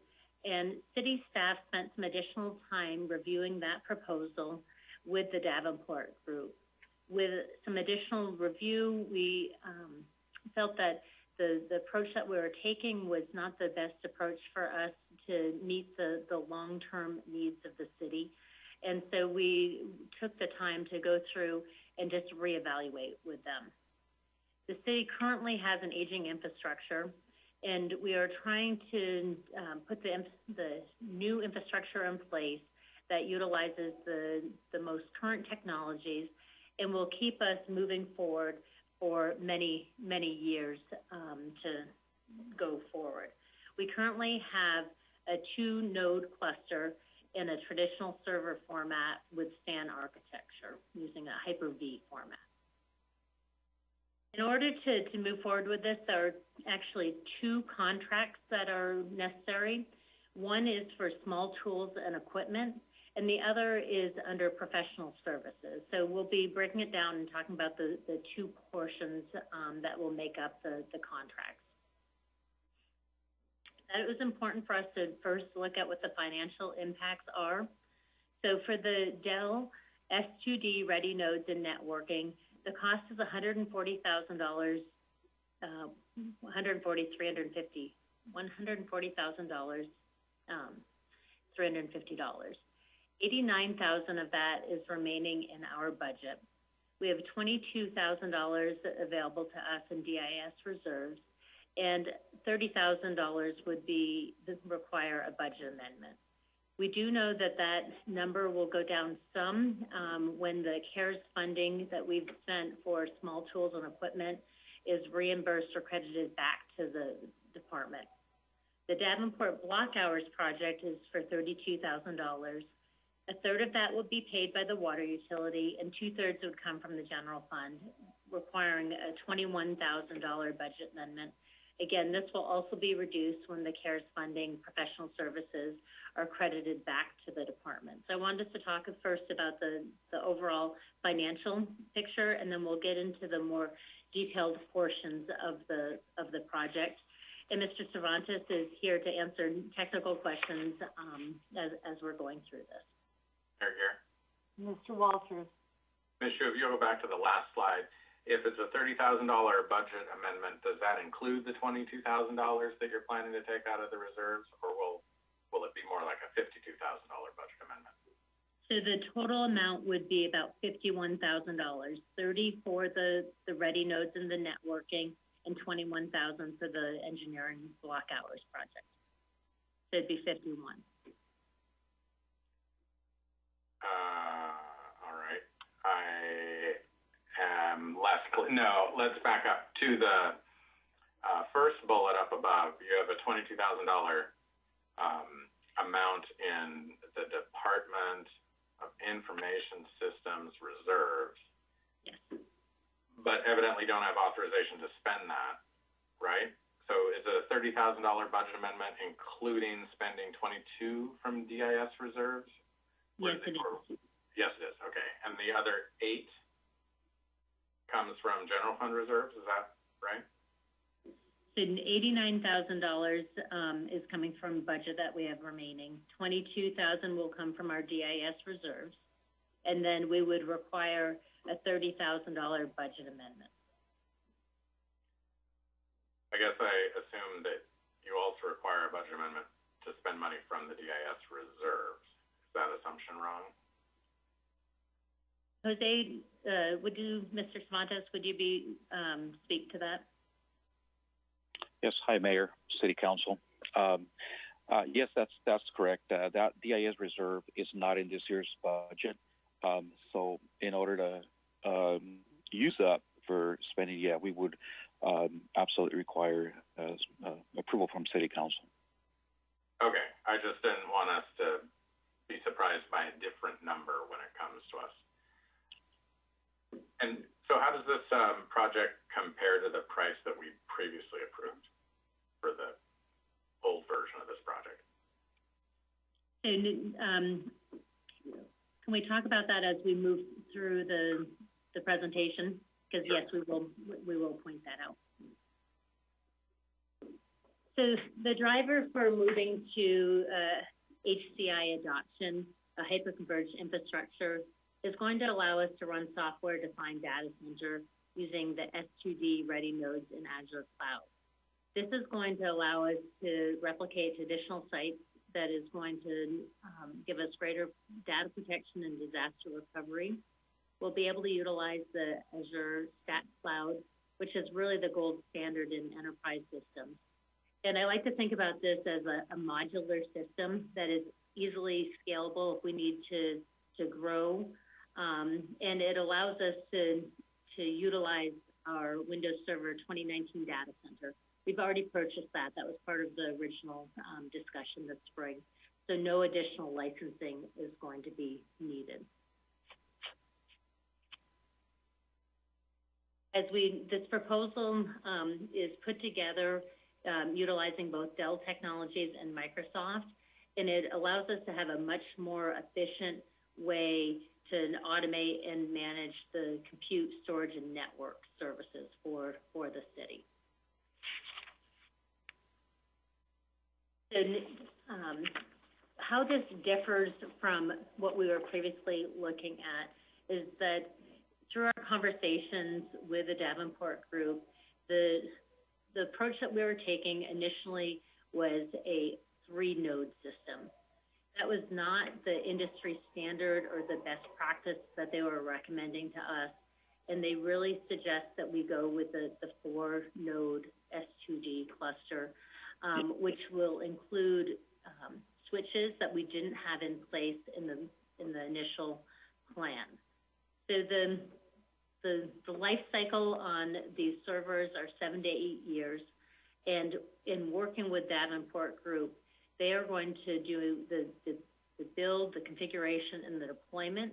[SPEAKER 22] And city staff spent some additional time reviewing that proposal with the Davenport group. With some additional review, we felt that the approach that we were taking was not the best approach for us to meet the long-term needs of the city. And so we took the time to go through and just reevaluate with them. The city currently has an aging infrastructure, and we are trying to put the new infrastructure in place that utilizes the most current technologies and will keep us moving forward for many, many years to go forward. We currently have a 2-node cluster in a traditional server format with STAN architecture using a Hyper-V format. In order to move forward with this, there are actually 2 contracts that are necessary. One is for small tools and equipment, and the other is under professional services. So we'll be breaking it down and talking about the 2 portions that will make up the contracts. That it was important for us to first look at what the financial impacts are. So for the Dell S2D ready nodes and networking, the cost is $140,000, $140,350, $350. $89,000 of that is remaining in our budget. We have $22,000 available to us in DIS reserves, and $30,000 would require a budget amendment. We do know that number will go down some when the CARES funding that we've spent for small tools and equipment is reimbursed or credited back to the department. The Davenport block hours project is for $32,000. A third of that would be paid by the water utility, and 2/3 would come from the general fund, requiring a $21,000 budget amendment. Again, this will also be reduced when the CARES funding professional services are credited back to the department. So I wanted us to talk first about the overall financial picture, and then we'll get into the more detailed portions of the project. And Mr. Cervantes is here to answer technical questions as we're going through this.
[SPEAKER 7] Here.
[SPEAKER 1] Mr. Walters.
[SPEAKER 7] Ms. Shu, if you go back to the last slide, if it's a $30,000 budget amendment, does that include the $22,000 that you're planning to take out of the reserves, or will it be more like a $52,000 budget amendment?
[SPEAKER 22] So the total amount would be about $51,000, $30,000 for the ready nodes and the networking, and $21,000 for the engineering block hours project. So it'd be $51,000.
[SPEAKER 7] All right. I am less clear. No, let's back up to the first bullet up above. You have a $22,000 amount in the Department of Information Systems reserves.
[SPEAKER 22] Yes.
[SPEAKER 7] But evidently don't have authorization to spend that, right? So is it a $30,000 budget amendment including spending $22,000 from DIS reserves?
[SPEAKER 22] Yes, it is.
[SPEAKER 7] Yes, it is. Okay. And the other $8,000 comes from general fund reserves. Is that right?
[SPEAKER 22] So $89,000 is coming from budget that we have remaining. $22,000 will come from our DIS reserves, and then we would require a $30,000 budget amendment.
[SPEAKER 7] I guess I assume that you also require a budget amendment to spend money from the DIS reserves. Is that assumption wrong?
[SPEAKER 22] Jose, Mr. Cervantes, would you speak to that?
[SPEAKER 3] Yes. Hi, Mayor, City Council. Yes, that's correct. That DIS reserve is not in this year's budget. So in order to use that for spending, we would absolutely require approval from City Council.
[SPEAKER 7] Okay. I just didn't want us to be surprised by a different number when it comes to us. And so how does this project compare to the price that we previously approved for the old version of this project?
[SPEAKER 22] And can we talk about that as we move through the presentation? Because yes, we will point that out. So the driver for moving to HCI adoption, a hyperconverged infrastructure, is going to allow us to run software-defined data center using the S2D ready nodes in Azure Cloud. This is going to allow us to replicate to additional sites that is going to give us greater data protection and disaster recovery. We'll be able to utilize the Azure Stat Cloud, which is really the gold standard in enterprise systems. And I like to think about this as a modular system that is easily scalable if we need to grow. And it allows us to utilize our Windows Server 2019 data center. We've already purchased that. That was part of the original discussion this spring. So no additional licensing is going to be needed. This proposal is put together utilizing both Dell Technologies and Microsoft, and it allows us to have a much more efficient way to automate and manage the compute, storage, and network services for the city. So how this differs from what we were previously looking at is that through our conversations with the Davenport group, the approach that we were taking initially was a 3-node system. That was not the industry standard or the best practice that they were recommending to us. And they really suggest that we go with the 4-node S2D cluster, which will include switches that we didn't have in place in the initial plan. So the life cycle on these servers are 7 to 8 years, and in working with Davenport Group, they are going to do the build, the configuration, and the deployment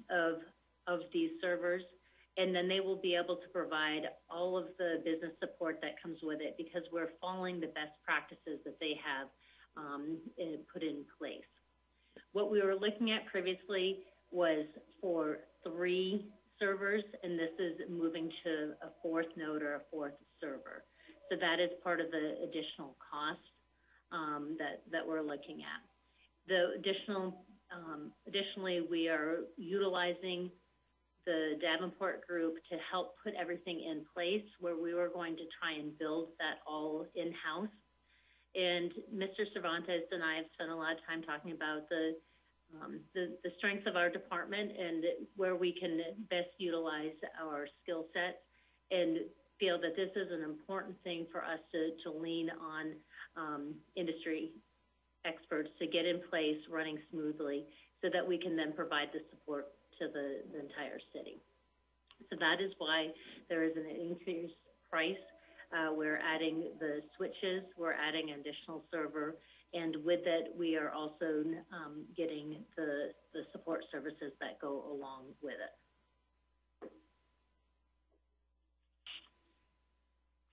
[SPEAKER 22] of these servers, and then they will be able to provide all of the business support that comes with it because we're following the best practices that they have put in place. What we were looking at previously was for 3 servers, and this is moving to a 4th node or a 4th server. So that is part of the additional cost that we're looking at. The additionally, we are utilizing the Davenport Group to help put everything in place where we were going to try and build that all in-house. And Mr. Cervantes and I have spent a lot of time talking about the strengths of our department and where we can best utilize our skill sets, and feel that this is an important thing for us to lean on industry experts to get in place running smoothly so that we can then provide the support to the entire city. So that is why there is an increased price. We're adding the switches, we're adding an additional server, and with it, we are also getting the support services that go along with it.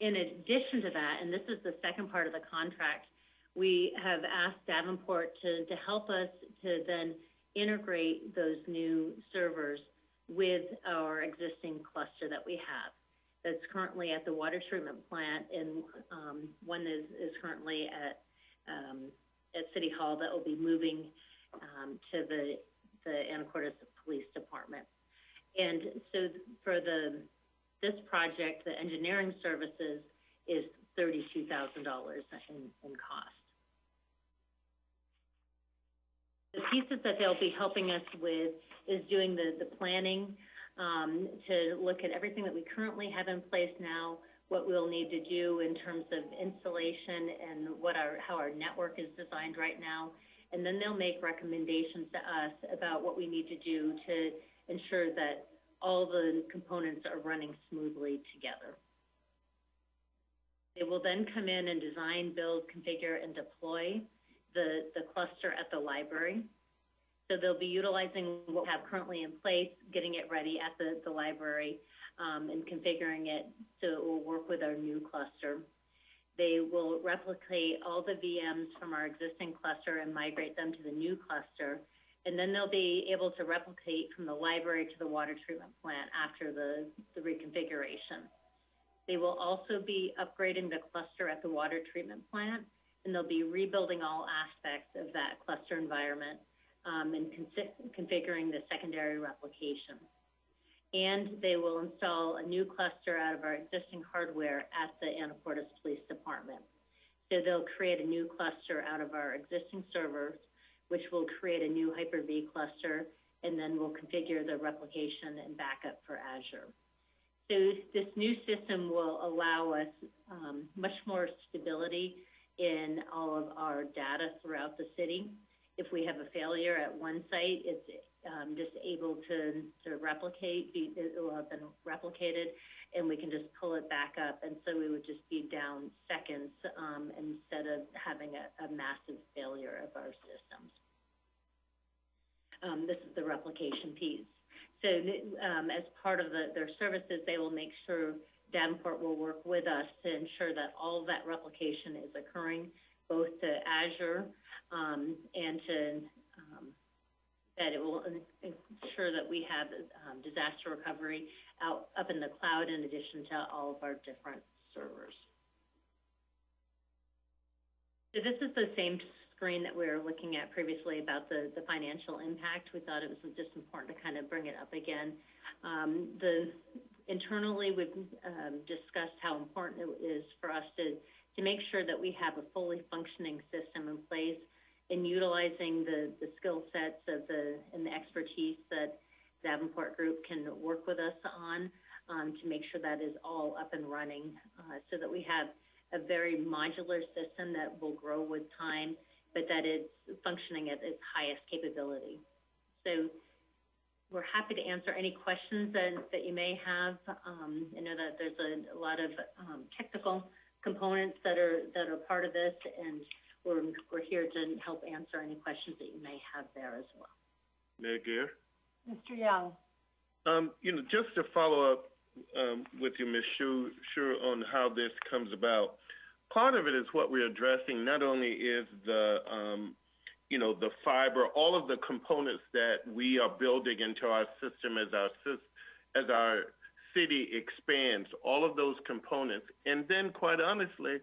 [SPEAKER 22] In addition to that, and this is the second part of the contract, we have asked Davenport to help us to then integrate those new servers with our existing cluster that we have. That's currently at the water treatment plant, and one is currently at City Hall that will be moving to the Anacortes Police Department. And so for this project, the engineering services is $32,000 in cost. The pieces that they'll be helping us with is doing the planning to look at everything that we currently have in place now, what we'll need to do in terms of installation and how our network is designed right now. And then they'll make recommendations to us about what we need to do to ensure that all the components are running smoothly together. They will then come in and design, build, configure, and deploy the cluster at the library. So they'll be utilizing what we have currently in place, getting it ready at the library, and configuring it so it will work with our new cluster. They will replicate all the VMs from our existing cluster and migrate them to the new cluster. And then they'll be able to replicate from the library to the water treatment plant after the reconfiguration. They will also be upgrading the cluster at the water treatment plant, and they'll be rebuilding all aspects of that cluster environment and configuring the secondary replication. And they will install a new cluster out of our existing hardware at the Anacortes Police Department. So they'll create a new cluster out of our existing servers, which will create a new Hyper-V cluster, and then we'll configure the replication and backup for Azure. So this new system will allow us much more stability in all of our data throughout the city. If we have a failure at one site, it's just able to replicate, it will have been replicated, and we can just pull it back up. And so we would just be down seconds instead of having a massive failure of our systems. This is the replication piece. So as part of their services, they will make sure Davenport will work with us to ensure that all of that replication is occurring, both to Azure and to that it will ensure that we have disaster recovery up in the cloud in addition to all of our different servers. So this is the same screen that we were looking at previously about the financial impact. We thought it was just important to kind of bring it up again. Internally, we've discussed how important it is for us to make sure that we have a fully functioning system in place and utilizing the skill sets and the expertise that Davenport Group can work with us on to make sure that is all up and running so that we have a very modular system that will grow with time, but that it's functioning at its highest capability. So we're happy to answer any questions that you may have. I know that there's a lot of technical components that are part of this, and we're here to help answer any questions that you may have there as well.
[SPEAKER 6] Mayor Gear?
[SPEAKER 1] Mr. Young.
[SPEAKER 6] Just to follow up with you, Ms. Sure, on how this comes about. Part of it is what we're addressing. Not only is the fiber, all of the components that we are building into our system as our city expands, all of those components. And then, quite honestly,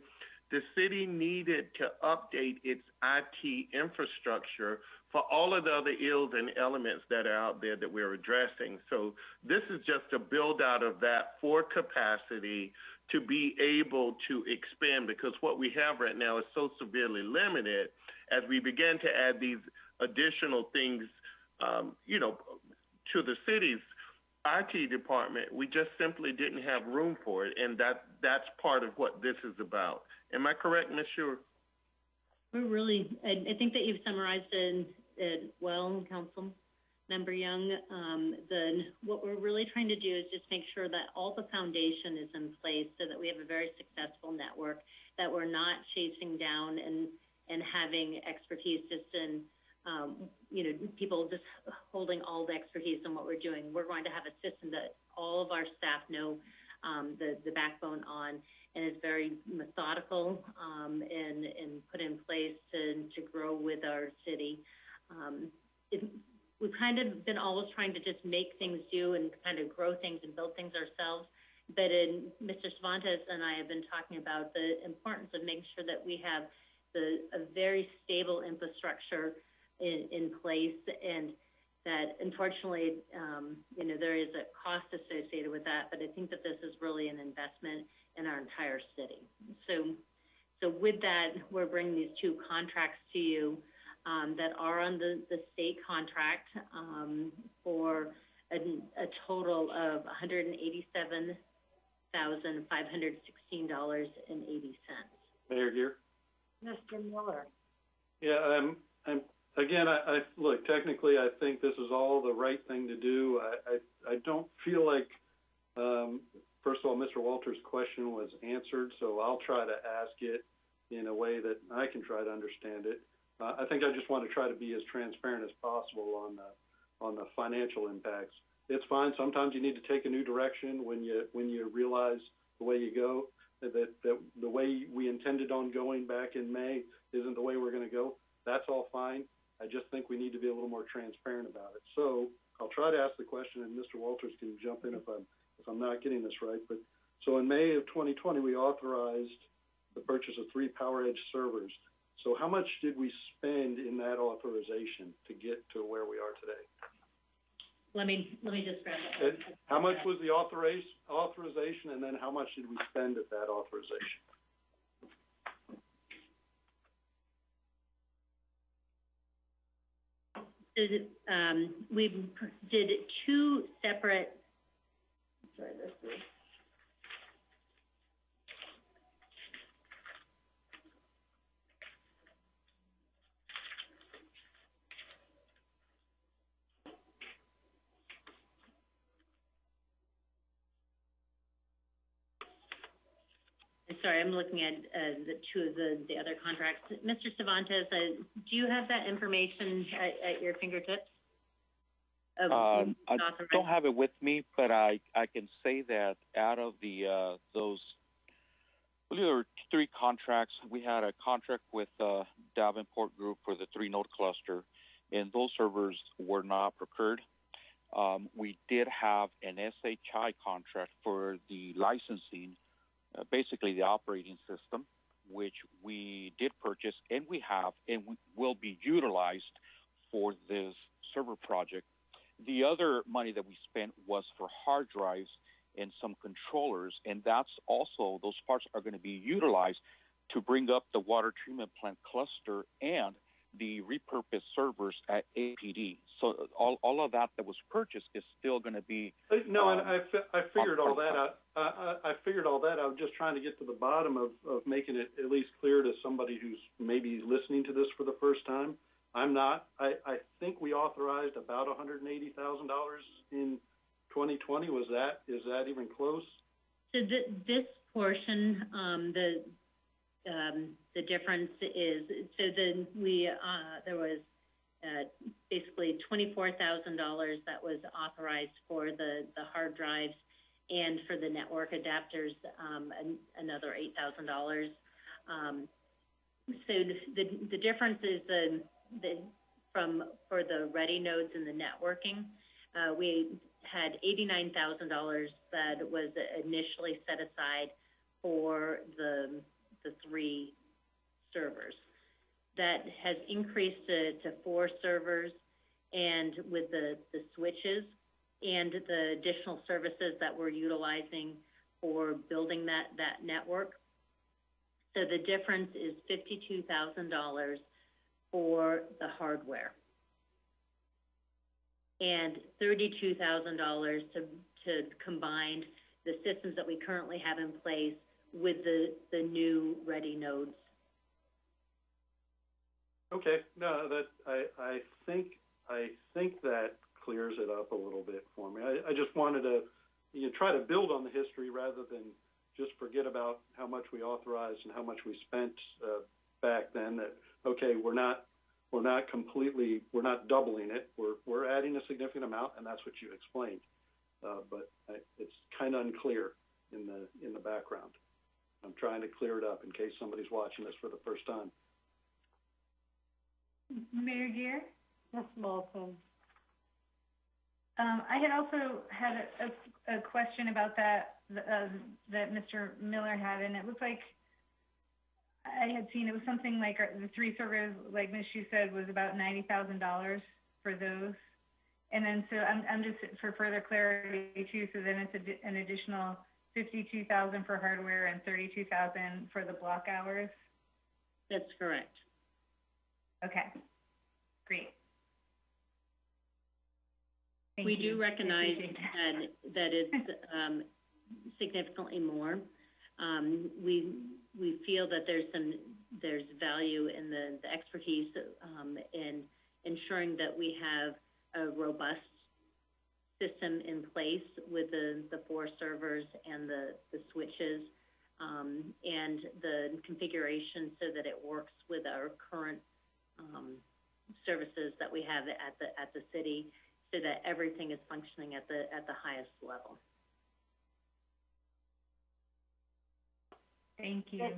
[SPEAKER 6] the city needed to update its IT infrastructure for all of the other ills and elements that are out there that we're addressing. So this is just a build out of that for capacity to be able to expand, because what we have right now is so severely limited. As we begin to add these additional things, to the city's IT department, we just simply didn't have room for it, and that's part of what this is about. Am I correct, Ms. Sure?
[SPEAKER 22] We're really, I think that you've summarized it well, Council Member Young. What we're really trying to do is just make sure that all the foundation is in place so that we have a very successful network, that we're not chasing down and having expertise just in, people just holding all the expertise in what we're doing. We're going to have a system that all of our staff know the backbone on, and is very methodical and put in place to grow with our city. We've kind of been always trying to just make things do and kind of grow things and build things ourselves. But Mr. Cervantes and I have been talking about the importance of making sure that we have a very stable infrastructure in place, and that unfortunately, there is a cost associated with that, but I think that this is really an investment in our entire city. So with that, we're bringing these two contracts to you that are on the state contract for a total of $187,516.80.
[SPEAKER 13] Mayor Gear?
[SPEAKER 1] Mr. Miller.
[SPEAKER 13] Yeah, again, look, technically, I think this is all the right thing to do. I don't feel like, first of all, Mr. Walters' question was answered, so I'll try to ask it in a way that I can try to understand it. I think I just want to try to be as transparent as possible on the financial impacts. It's fine. Sometimes you need to take a new direction when you realize the way you go, that the way we intended on going back in May isn't the way we're going to go. That's all fine. I just think we need to be a little more transparent about it. So I'll try to ask the question, and Mr. Walters can jump in if I'm not getting this right. But So in May of 2020, we authorized the purchase of 3 PowerEdge servers. So how much did we spend in that authorization to get to where we are today?
[SPEAKER 22] Let me just grab that.
[SPEAKER 13] How much was the authorization, and then how much did we spend at that authorization?
[SPEAKER 22] We did 2 separate. Sorry, this is. Sorry, I'm looking at the 2 of the other contracts. Mr. Cervantes, do you have that information at your fingertips?
[SPEAKER 3] I don't have it with me, but I can say that out of the those, well, there were 3 contracts. We had a contract with Davenport Group for the 3-node cluster, and those servers were not procured. We did have an SHI contract for the licensing, basically the operating system, which we did purchase, and we have, and will be utilized for this server project. The other money that we spent was for hard drives and some controllers, and that's also, those parts are going to be utilized to bring up the water treatment plant cluster and the repurposed servers at APD. So all of that was purchased is still going to be.
[SPEAKER 13] No, and I figured all that out. I figured all that out. Just trying to get to the bottom of making it at least clear to somebody who's maybe listening to this for the first time. I'm not. I think we authorized about $180,000 in 2020. Is that even close?
[SPEAKER 22] So this portion, the difference is, so then there was basically $24,000 that was authorized for the hard drives, and for the network adapters, another $8,000. So the difference is for the ready nodes and the networking, we had $89,000 that was initially set aside for the 3 servers. That has increased to 4 servers, and with the switches and the additional services that we're utilizing for building that network. So the difference is $52,000 for the hardware, and $32,000 to combine the systems that we currently have in place with the new ready nodes.
[SPEAKER 13] Okay, no, that I think that clears it up a little bit for me. I just wanted to try to build on the history rather than just forget about how much we authorized and how much we spent back then. That okay, we're not doubling it. We're adding a significant amount, and that's what you explained. But it's kind of unclear in the background. I'm trying to clear it up in case somebody's watching this for the first time.
[SPEAKER 5] Mayor Gear?
[SPEAKER 1] Ms. Moulton.
[SPEAKER 5] I had also had a question about that Mr. Miller had, and it looked like I had seen it was something like the 3 servers, like Ms. Hsu said, was about $90,000 for those. And then so I'm just for further clarity too. So then it's an additional $52,000 for hardware and $32,000 for the block hours.
[SPEAKER 22] That's correct.
[SPEAKER 5] Okay, great.
[SPEAKER 22] We do recognize that it's significantly more. We feel that there's value in the expertise in ensuring that we have a robust system in place with the 4 servers and the switches and the configuration so that it works with our current services that we have at the city, so that everything is functioning at the highest level.
[SPEAKER 5] Thank you.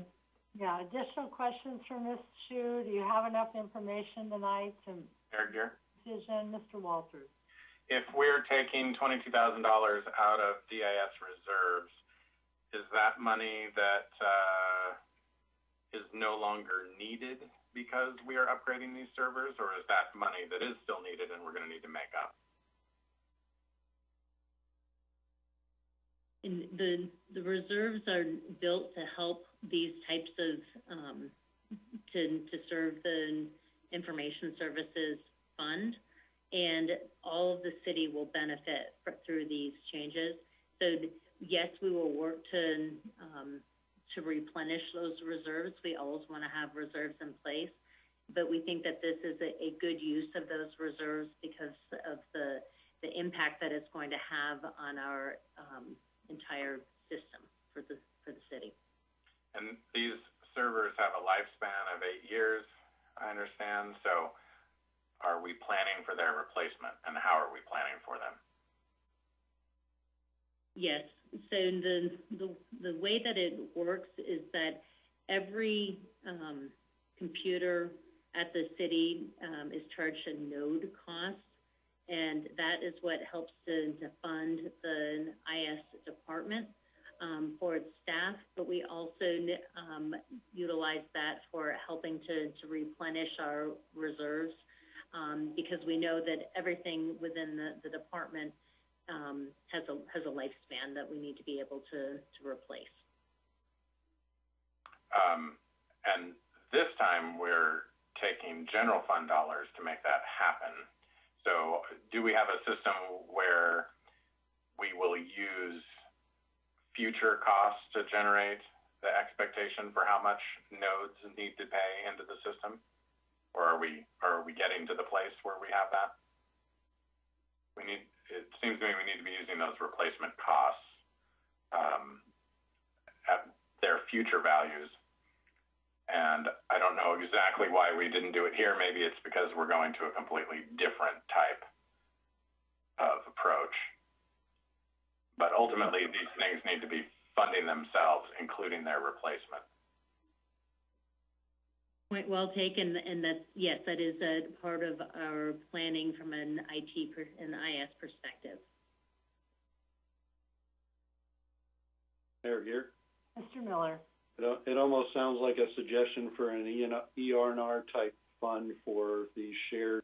[SPEAKER 1] Yeah, additional questions for Ms. Hsu? Do you have enough information tonight to decision? Mr. Walters.
[SPEAKER 7] If we're taking $22,000 out of DIS reserves, is that money that is no longer needed because we are upgrading these servers, or is that money that is still needed and we're going to need to make up?
[SPEAKER 22] And the reserves are built to help these types of to serve the information services fund, and all of the city will benefit through these changes. So yes, we will work to replenish those reserves. We always want to have reserves in place, but we think that this is a good use of those reserves because of the impact that it's going to have on our entire system for the city.
[SPEAKER 7] And these servers have a lifespan of 8 years, I understand. So are we planning for their replacement, and how are we planning for them?
[SPEAKER 22] Yes. So the way that it works is that every computer at the city is charged a node cost, and that is what helps to fund the IS department for its staff. But we also utilize that for helping to replenish our reserves because we know that everything within the department has a lifespan that we need to be able to replace.
[SPEAKER 7] And this time we're taking general fund dollars to make that happen. So do we have a system where we will use future costs to generate the expectation for how much nodes need to pay into the system? Or are we getting to the place where we have that? It seems to me we need to be using those replacement costs at their future values. And I don't know exactly why we didn't do it here. Maybe it's because we're going to a completely different type of approach. But ultimately, these things need to be funding themselves, including their replacement.
[SPEAKER 22] Point well taken, and that's, yes, that is a part of our planning from an IT and IS perspective.
[SPEAKER 13] Mayor Gear?
[SPEAKER 1] Mr. Miller.
[SPEAKER 13] It almost sounds like a suggestion for an ER&R type fund for these shared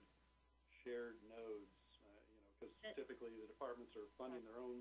[SPEAKER 13] nodes, because typically the departments are funding their own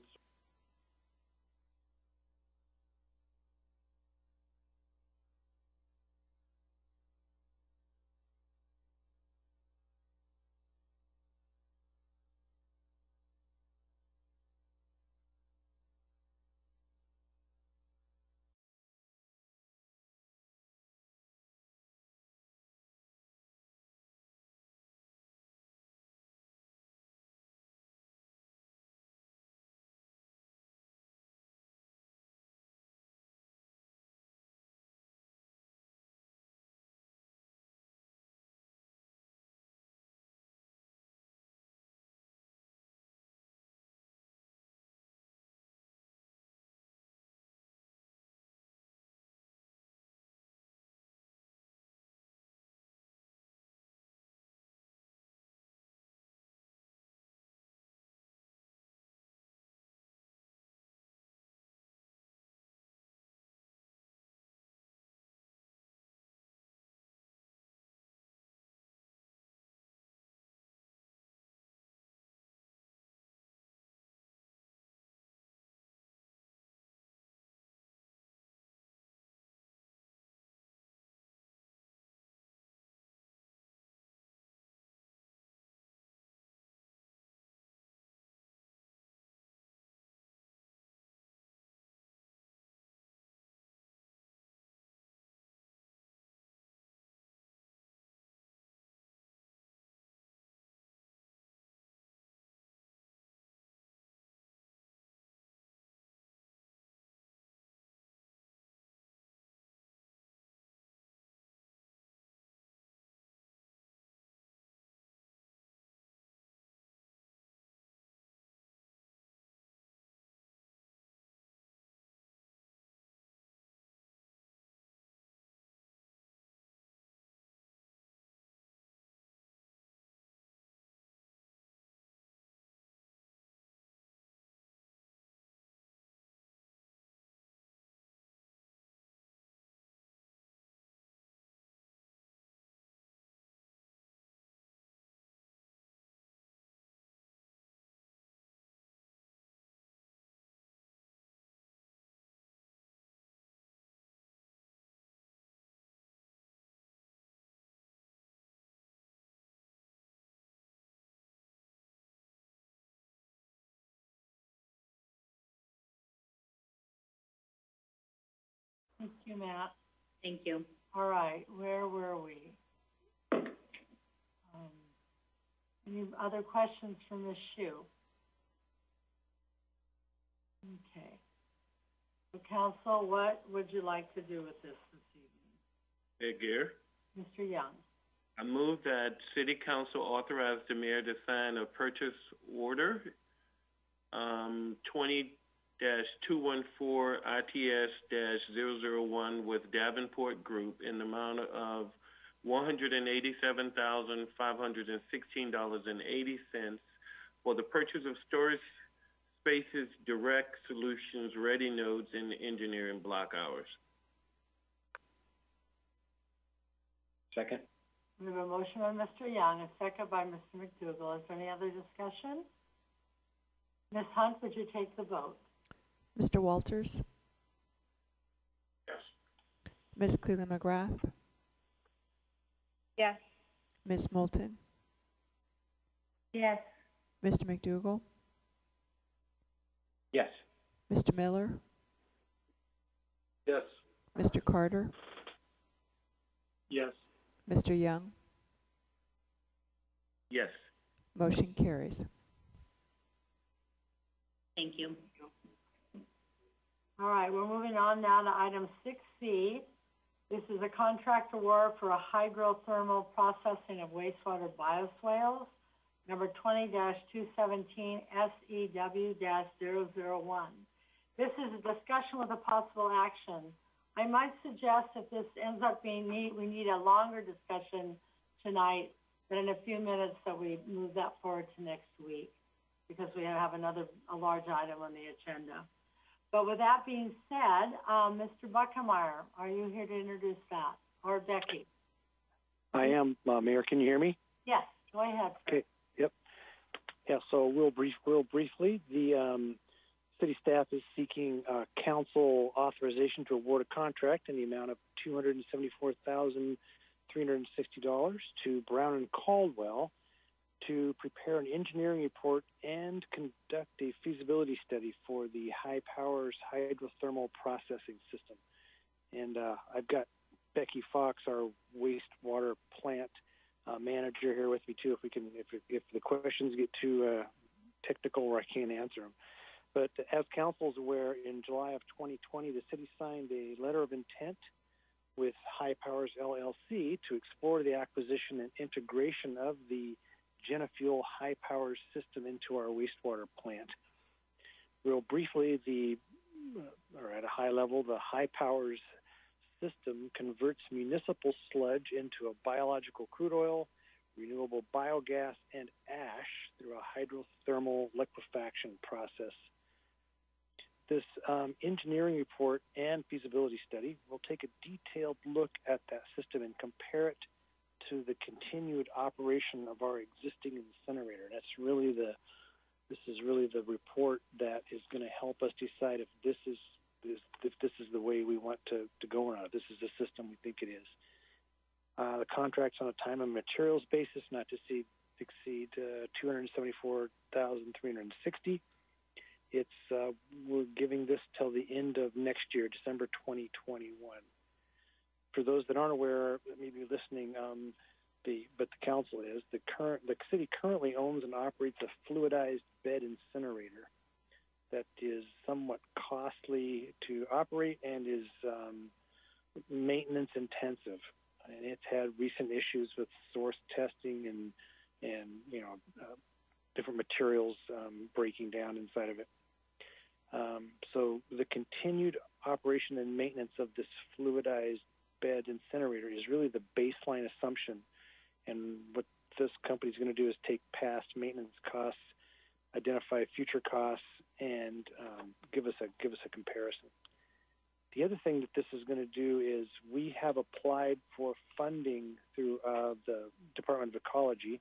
[SPEAKER 1] Thank you, Matt.
[SPEAKER 22] Thank you.
[SPEAKER 1] All right, where were we? Any other questions from Ms. Shu? Okay. So, council, what would you like to do with this evening?
[SPEAKER 6] Mayor Gear,
[SPEAKER 1] Mr. Young?
[SPEAKER 6] I move that City Council authorize the mayor to sign a purchase order, 20-214 ITS-001 with Davenport Group in the amount of $187,516.80 for the purchase of storage spaces, direct solutions, ready nodes, and engineering block hours.
[SPEAKER 15] Second.
[SPEAKER 1] We have a motion by Mr. Young, a second by Mr. McDougall. Is there any other discussion? Ms. Hunt, would you take the vote?
[SPEAKER 20] Mr. Walters?
[SPEAKER 6] Yes.
[SPEAKER 20] Ms. Cleland McGrath?
[SPEAKER 24] Yes.
[SPEAKER 20] Ms. Moulton?
[SPEAKER 5] Yes.
[SPEAKER 20] Mr. McDougall?
[SPEAKER 15] Yes.
[SPEAKER 20] Mr. Miller?
[SPEAKER 13] Yes.
[SPEAKER 20] Mr. Carter?
[SPEAKER 13] Yes.
[SPEAKER 20] Mr. Young?
[SPEAKER 6] Yes.
[SPEAKER 20] Motion carries.
[SPEAKER 22] Thank you.
[SPEAKER 1] All right, we're moving on now to item 6C. This is a contract award for a hydrothermal processing of wastewater bioswales, number 20-217 SEW-001. This is a discussion with a possible action. I might suggest if this ends up being we need a longer discussion tonight, then in a few minutes that we move that forward to next week, because we have a large item on the agenda. But with that being said, Mr. Buckemeyer, are you here to introduce that? Or Becky?
[SPEAKER 4] I am, Mayor. Can you hear me?
[SPEAKER 1] Yes, go ahead.
[SPEAKER 4] Okay. Yep. Yeah. So real briefly, the city staff is seeking council authorization to award a contract in the amount of $274,360 to Brown and Caldwell to prepare an engineering report and conduct a feasibility study for the High Powers hydrothermal processing system. And I've got Becky Fox, our wastewater plant manager, here with me too. If the questions get too technical or I can't answer them. But as council is aware, in July of 2020, the city signed a letter of intent with High Powers LLC to explore the acquisition and integration of the GenaFuel High Powers system into our wastewater plant. Real briefly, or at a high level, the High Powers system converts municipal sludge into a biological crude oil, renewable biogas, and ash through a hydrothermal liquefaction process. This engineering report and feasibility study will take a detailed look at that system and compare it to the continued operation of our existing incinerator. This is really the report that is going to help us decide if this is the way we want to go or not. If this is the system we think it is. The contract's on a time and materials basis, not to exceed $274,360. We're giving this till the end of next year, December 2021. For those that aren't aware, maybe listening, but the council is, the city currently owns and operates a fluidized bed incinerator that is somewhat costly to operate and is maintenance intensive. And it's had recent issues with source testing and different materials breaking down inside of it. So the continued operation and maintenance of this fluidized bed incinerator is really the baseline assumption. And what this company is going to do is take past maintenance costs, identify future costs, and give us a comparison. The other thing that this is going to do is we have applied for funding through the Department of Ecology,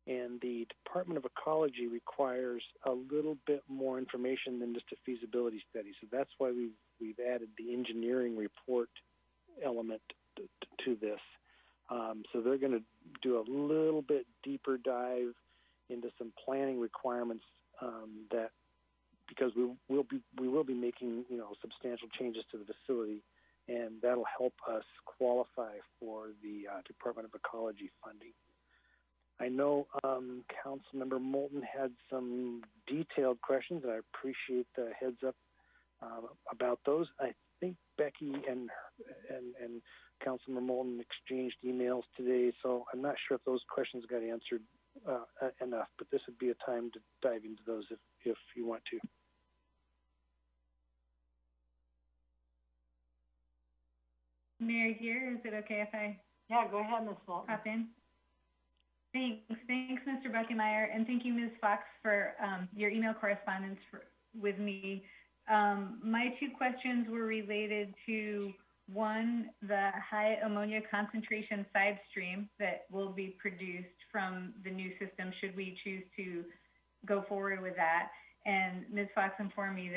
[SPEAKER 4] and the Department of Ecology requires a little bit more information than just a feasibility study. So that's why we've added the engineering report element to this. So they're going to do a little bit deeper dive into some planning requirements that because we will be making, you know, substantial changes to the facility, and that'll help us qualify for the Department of Ecology funding. I know Councilmember Moulton had some detailed questions, and I appreciate the heads up about those. I think Becky and Councilmember Moulton exchanged emails today, so I'm not sure if those questions got answered enough, but this would be a time to dive into those if you want to.
[SPEAKER 5] Mayor here, is it okay if I?
[SPEAKER 1] Yeah, go ahead, Ms. Moulton.
[SPEAKER 5] Pop in? Thanks, Mr. Buckenmeyer, and thank you, Ms. Fox, for your email correspondence with me. My two questions were related to, one, the high ammonia concentration side stream that will be produced from the new system should we choose to go forward with that. And Ms. Fox informed me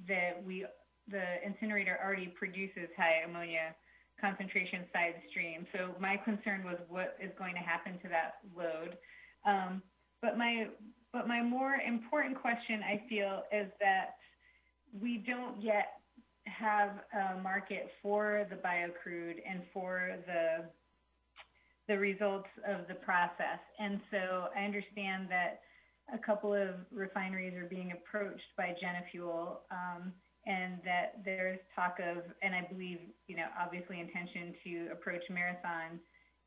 [SPEAKER 5] that the incinerator already produces high ammonia concentration side stream. So my concern was what is going to happen to that load. But my more important question, I feel, is that we don't yet have a market for the biocrude and for the results of the process. And so I understand that a couple of refineries are being approached by Genefuel, and that there's talk of, and I believe, you know, obviously intention to approach Marathon,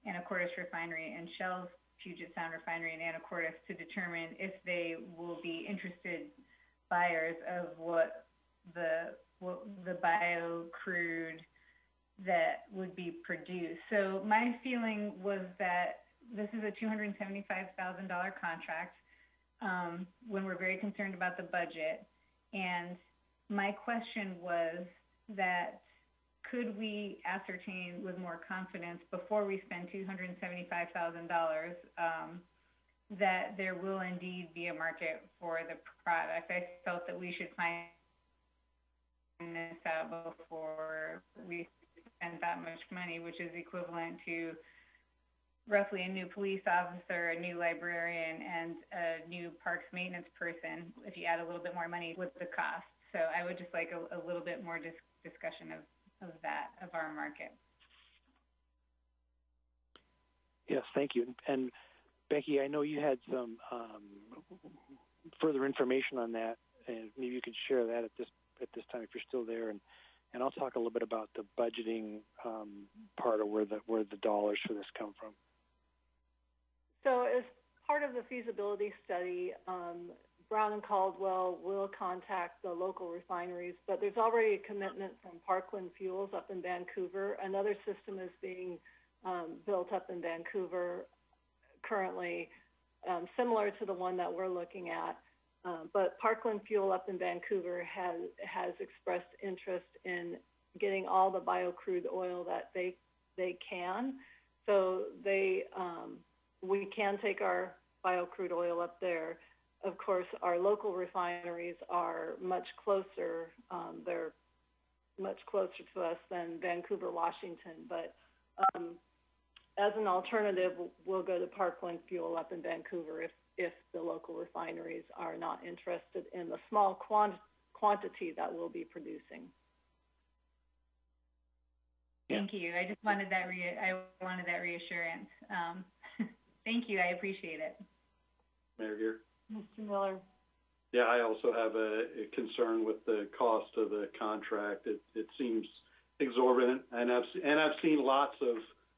[SPEAKER 5] Anacortes Refinery, and Shell's Puget Sound Refinery in Anacortes to determine if they will be interested buyers of what the bio crude that would be produced. So my feeling was that this is a $275,000 contract when we're very concerned about the budget. And my question was that could we ascertain with more confidence before we spend $275,000 that there will indeed be a market for the product? I felt that we should find this out before we spend that much money, which is equivalent to roughly a new police officer, a new librarian, and a new parks maintenance person, if you add a little bit more money with the cost. So I would just like a little bit more discussion of that, of our market.
[SPEAKER 4] Yes, thank you. And Becky, I know you had some further information on that, and maybe you could share that at this time if you're still there. And I'll talk a little bit about the budgeting part of where the dollars for this come from.
[SPEAKER 1] So as part of the feasibility study, Brown and Caldwell will contact the local refineries, but there's already a commitment from Parkland Fuels up in Vancouver. Another system is being built up in Vancouver currently, similar to the one that we're looking at. But Parkland Fuel up in Vancouver has expressed interest in getting all the biocrude oil that they can. So we can take our biocrude oil up there. Of course, our local refineries are much closer. They're much closer to us than Vancouver, Washington. But as an alternative, we'll go to Parkland Fuel up in Vancouver if the local refineries are not interested in the small quantity that we'll be producing.
[SPEAKER 5] Thank you. I just wanted that reassurance. Thank you. I appreciate it.
[SPEAKER 13] Mayor Gear.
[SPEAKER 1] Mr. Miller.
[SPEAKER 13] Yeah, I also have a concern with the cost of the contract. It seems exorbitant, and I've seen lots of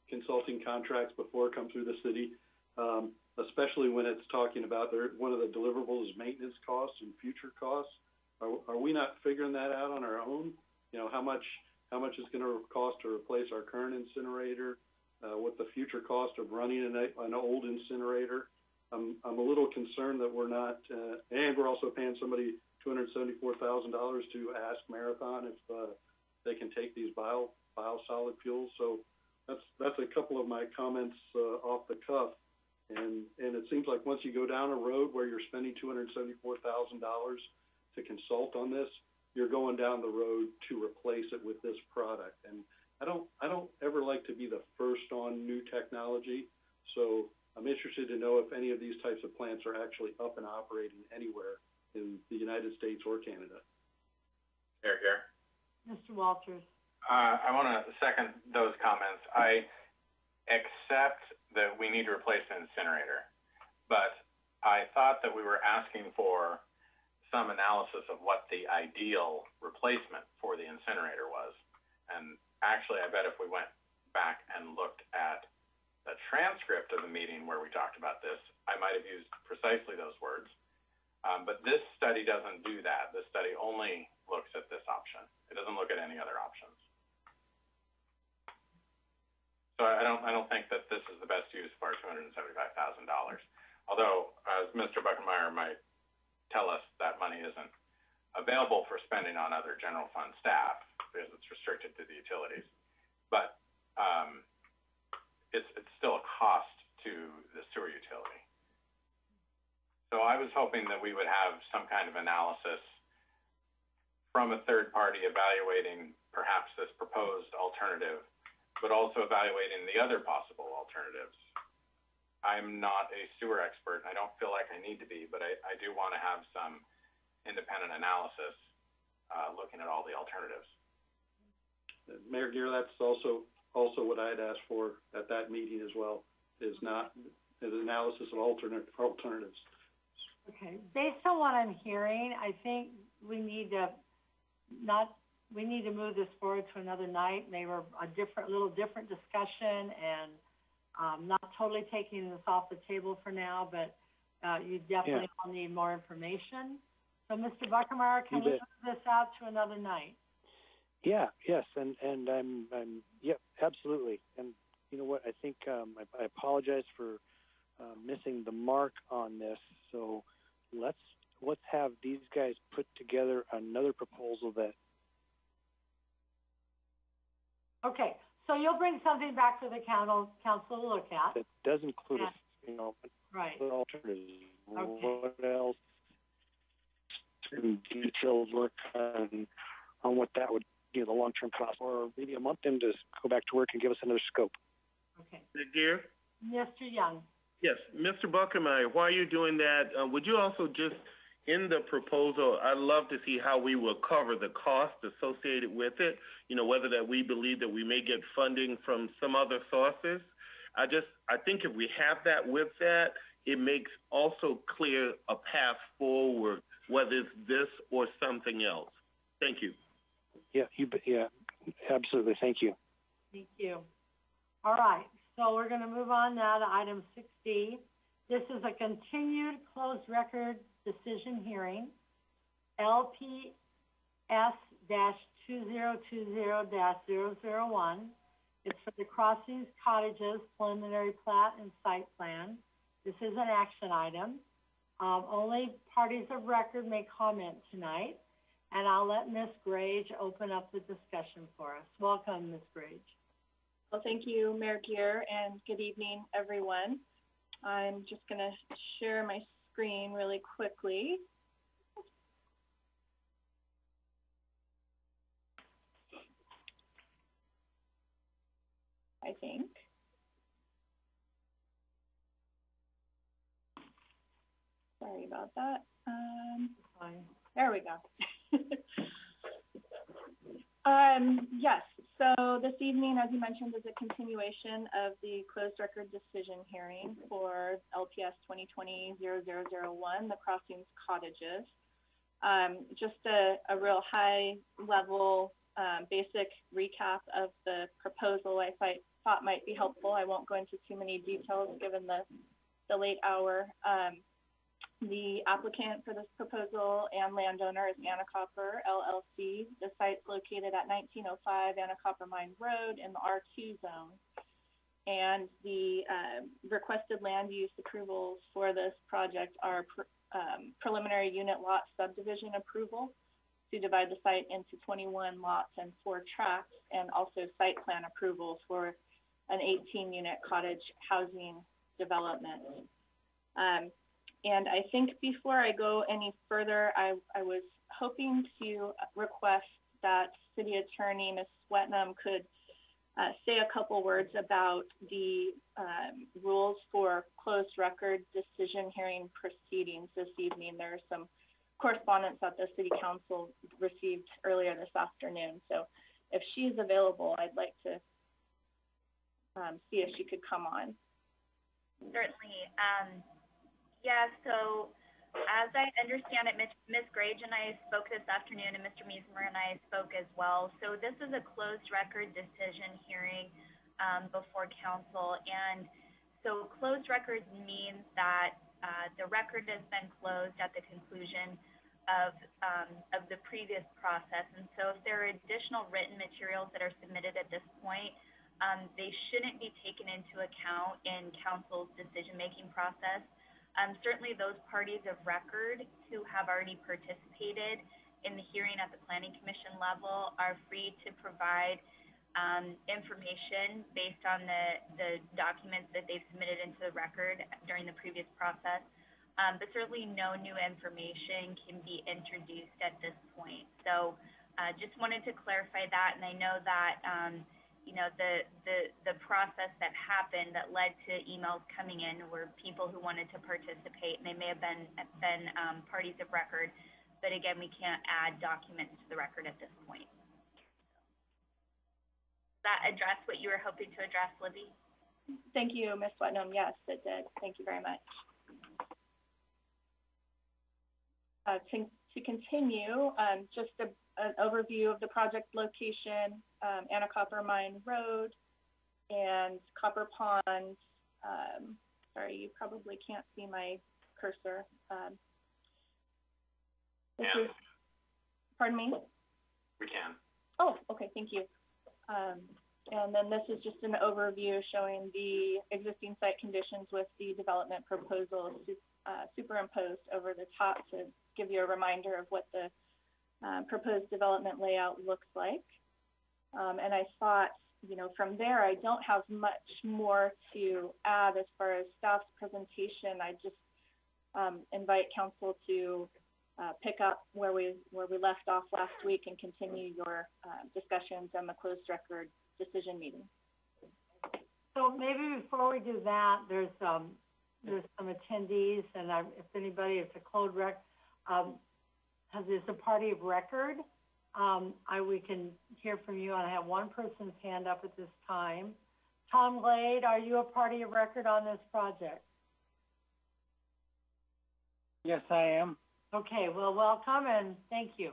[SPEAKER 13] consulting contracts before come through the city, especially when it's talking about one of the deliverables is maintenance costs and future costs. Are we not figuring that out on our own? You know, how much is going to cost to replace our current incinerator? What the future cost of running an old incinerator? I'm a little concerned that we're not, and we're also paying somebody $274,000 to ask Marathon if they can take these biosolid fuels. So that's a couple of my comments off the cuff. And it seems like once you go down a road where you're spending $274,000 to consult on this, you're going down the road to replace it with this product. And I don't ever like to be the first on new technology. So I'm interested to know if any of these types of plants are actually up and operating anywhere in the United States or Canada.
[SPEAKER 7] Here.
[SPEAKER 1] Mr. Walters.
[SPEAKER 7] I want to second those comments. I accept that we need to replace the incinerator, but I thought that we were asking for some analysis of what the ideal replacement for the incinerator was. And actually, I bet if we went back and looked at the transcript of the meeting where we talked about this, I might have used precisely those words. But this study doesn't do that. This study only looks at this option. It doesn't look at any other options. So I don't think that this is the best use of our $275,000. Although, as Mr. Buckenmeyer might tell us, that money isn't available for spending on other general fund staff because it's restricted to the utilities. But it's still a cost to the sewer utility. So I was hoping that we would have some kind of analysis from a third party evaluating perhaps this proposed alternative, but also evaluating the other possible alternatives. I'm not a sewer expert, and I don't feel like I need to be, but I do want to have some independent analysis looking at all the alternatives.
[SPEAKER 13] Mayor Gear, that's also what I had asked for at that meeting as well, is not an analysis of alternatives.
[SPEAKER 1] Okay, based on what I'm hearing, I think we need to move this forward to another night, maybe a little different discussion, and not totally taking this off the table for now, but you definitely will need more information. So, Mr. Buckenmeyer, can we move this out to another night?
[SPEAKER 4] Yes, and I'm absolutely. And you know what? I think I apologize for missing the mark on this. So let's have these guys put together another proposal that. Okay.
[SPEAKER 1] So you'll bring something back to the council to look at.
[SPEAKER 4] That does include,
[SPEAKER 1] right.
[SPEAKER 4] alternatives.
[SPEAKER 1] Okay.
[SPEAKER 4] What else? Detailed look on what that would be the long-term cost, or maybe a month in to go back to work and give us another scope.
[SPEAKER 1] Okay.
[SPEAKER 6] Gear?
[SPEAKER 1] Mr. Young.
[SPEAKER 6] Yes, Mr. Buckenmeyer, while you're doing that, would you also just, in the proposal, I'd love to see how we will cover the cost associated with it, whether that we believe that we may get funding from some other sources. I think if we have that with that, it makes also clear a path forward, whether it's this or something else. Thank you.
[SPEAKER 4] Yeah, absolutely. Thank you.
[SPEAKER 1] Thank you. All right, so we're going to move on now to item 6D. This is a continued closed record decision hearing, LPS-2020-001. It's for the Crossings Cottages preliminary plat and site plan. This is an action item. Only parties of record may comment tonight, and I'll let Ms. Grage open up the discussion for us. Welcome, Ms. Grage.
[SPEAKER 24] Well, thank you, Mayor Gear, and good evening, everyone. I'm just going to share my screen really quickly. I think. Sorry about that.
[SPEAKER 1] Fine.
[SPEAKER 24] There we go. Yes, so this evening, as you mentioned, is a continuation of the closed record decision hearing for LPS 2020-0001, the Crossings Cottages. Just a real high level basic recap of the proposal I thought might be helpful. I won't go into too many details given the late hour. The applicant for this proposal and landowner is Anacortes LLC. The site's located at 1905 Anacortes Mine Road in the R2 zone. And the requested land use approvals for this project are preliminary unit lot subdivision approval to divide the site into 21 lots and 4 tracts, and also site plan approval for an 18-unit cottage housing development. And I think before I go any further, I was hoping to request that City Attorney Ms. Swetnam could say a couple words about the rules for closed record decision hearing proceedings this evening. There are some correspondence that the city council received earlier this afternoon. So if she's available, I'd like to see if she could come on.
[SPEAKER 19] Certainly. Yeah, so as I understand it, Ms. Grage and I spoke this afternoon, and Mr. Meismer and I spoke as well. So this is a closed record decision hearing before council. And so closed record means that the record has been closed at the conclusion of the previous process. And so if there are additional written materials that are submitted at this point, they shouldn't be taken into account in council's decision-making process. Certainly those parties of record who have already participated in the hearing at the Planning Commission level are free to provide information based on the documents that they've submitted into the record during the previous process. But certainly no new information can be introduced at this point. So just wanted to clarify that, and I know that you know, the process that happened that led to emails coming in were people who wanted to participate, and they may have been parties of record, but again, we can't add documents to the record at this point. Does that address what you were hoping to address, Libby?
[SPEAKER 24] Thank you, Ms. Putnam. Yes, it did. Thank you very much. To continue, just an overview of the project location, Anacortes Mine Road and Copper Pond. Sorry, you probably can't see my cursor. Pardon me?
[SPEAKER 7] We can.
[SPEAKER 24] Oh, okay, thank you. And then this is just an overview showing the existing site conditions with the development proposal superimposed over the top to give you a reminder of what the proposed development layout looks like. And I thought, you know, from there, I don't have much more to add as far as staff's presentation. I just invite council to pick up where we left off last week and continue your discussions on the closed record decision meeting.
[SPEAKER 1] So maybe before we do that, there's some attendees, and if anybody, it's a closed record, is a party of record. We can hear from you, and I have one person's hand up at this time. Tom Glade, are you a party of record on this project?
[SPEAKER 8] Yes, I am.
[SPEAKER 1] Okay, well, welcome and thank you.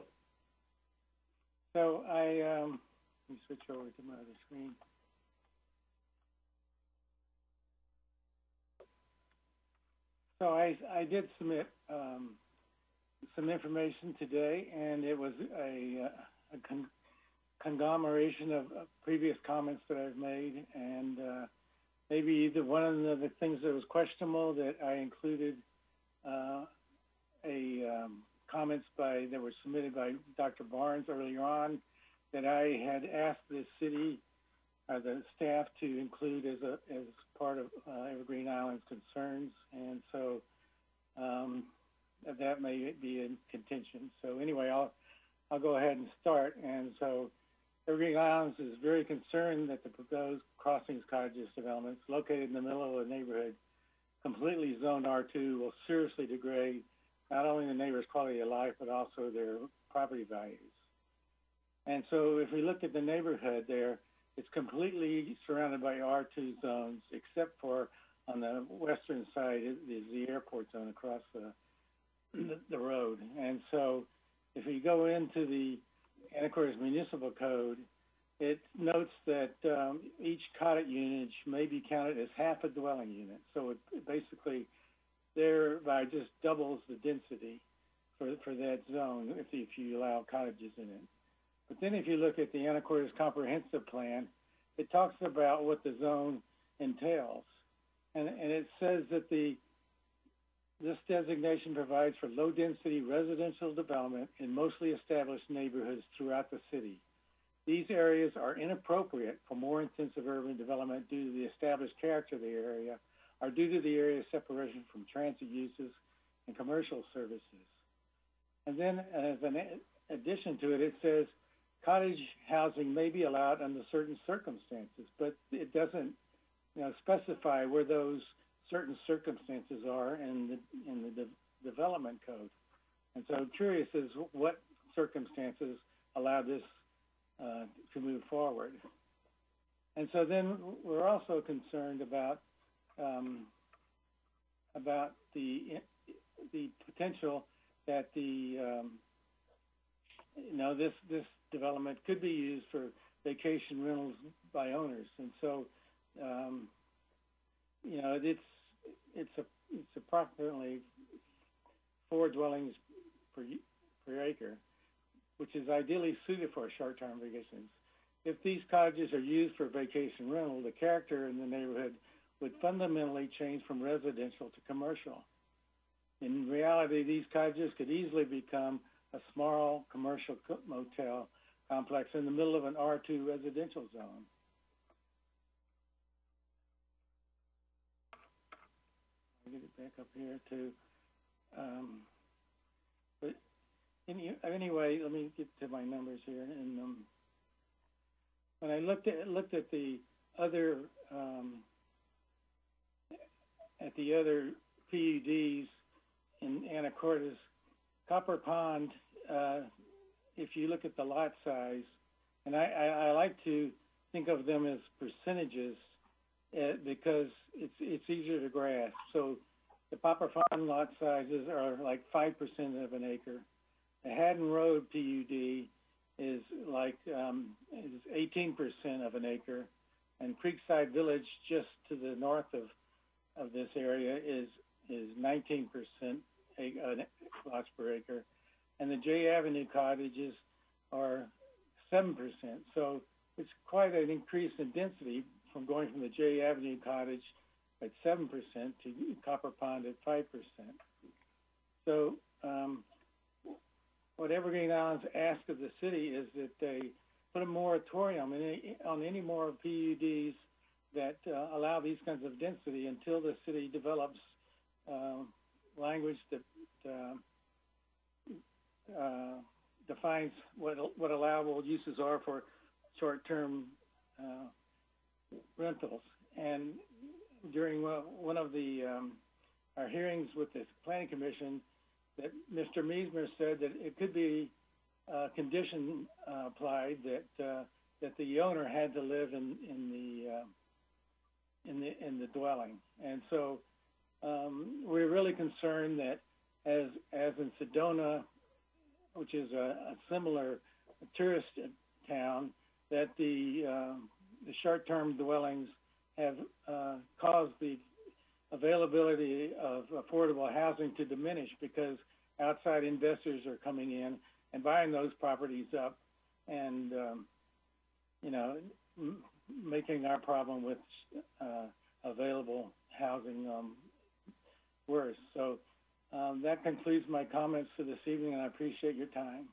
[SPEAKER 8] So let me switch over to my other screen. So I did submit some information today, and it was a conglomeration of previous comments that I've made, and maybe either one of the things that was questionable that I included comments that were submitted by Dr. Barnes earlier on that I had asked the city, the staff to include as part of Evergreen Island's concerns, and so that may be in contention. So anyway, I'll go ahead and start. And so Evergreen Islands is very concerned that the proposed Crossings Cottages developments located in the middle of the neighborhood, completely zoned R2, will seriously degrade not only the neighbors' quality of life, but also their property values. And so if we look at the neighborhood there, it's completely surrounded by R2 zones, except for on the western side is the airport zone across the road. And so if we go into the Anacortes Municipal Code, it notes that each cottage unit may be counted as half a dwelling unit. So it basically thereby just doubles the density for that zone if you allow cottages in it. But then if you look at the Anacortes Comprehensive Plan, it talks about what the zone entails. And it says that this designation provides for low-density residential development in mostly established neighborhoods throughout the city. These areas are inappropriate for more intensive urban development due to the established character of the area, or due to the area's separation from transit uses and commercial services. And then as an addition to it, it says cottage housing may be allowed under certain circumstances, but it doesn't specify where those certain circumstances are in the development code. And so I'm curious as what circumstances allow this to move forward. And so then we're also concerned about the potential that this development could be used for vacation rentals by owners. And so it's approximately 4 dwellings per acre, which is ideally suited for short-term vacations. If these cottages are used for vacation rental, the character in the neighborhood would fundamentally change from residential to commercial. In reality, these cottages could easily become a small commercial motel complex in the middle of an R2 residential zone. I'll get it back up here too. But anyway, let me get to my numbers here. And when I looked at the other PUDs in Anacortes, Copper Pond, if you look at the lot size, and I like to think of them as percentages because it's easier to grasp. So the Copper Pond lot sizes are like 5% of an acre. The Haddon Road PUD is like is 18% of an acre, and Creekside Village, just to the north of this area, is 19% lots per acre, and the J Avenue cottages are 7%. So it's quite an increase in density from going from the J Avenue cottage at 7% to Copper Pond at 5%. So what Evergreen Islands asked of the city is that they put a moratorium on any more PUDs that allow these kinds of density until the city develops language that defines what allowable uses are for short-term rentals. And during one of our hearings with the Planning Commission, that Mr. Meismer said that it could be a condition applied that the owner had to live in the dwelling. And so we're really concerned that as in Sedona, which is a similar tourist town, that the short-term dwellings have caused the availability of affordable housing to diminish because outside investors are coming in and buying those properties up and, making our problem with available housing worse. So that concludes my comments for this evening, and I appreciate your time.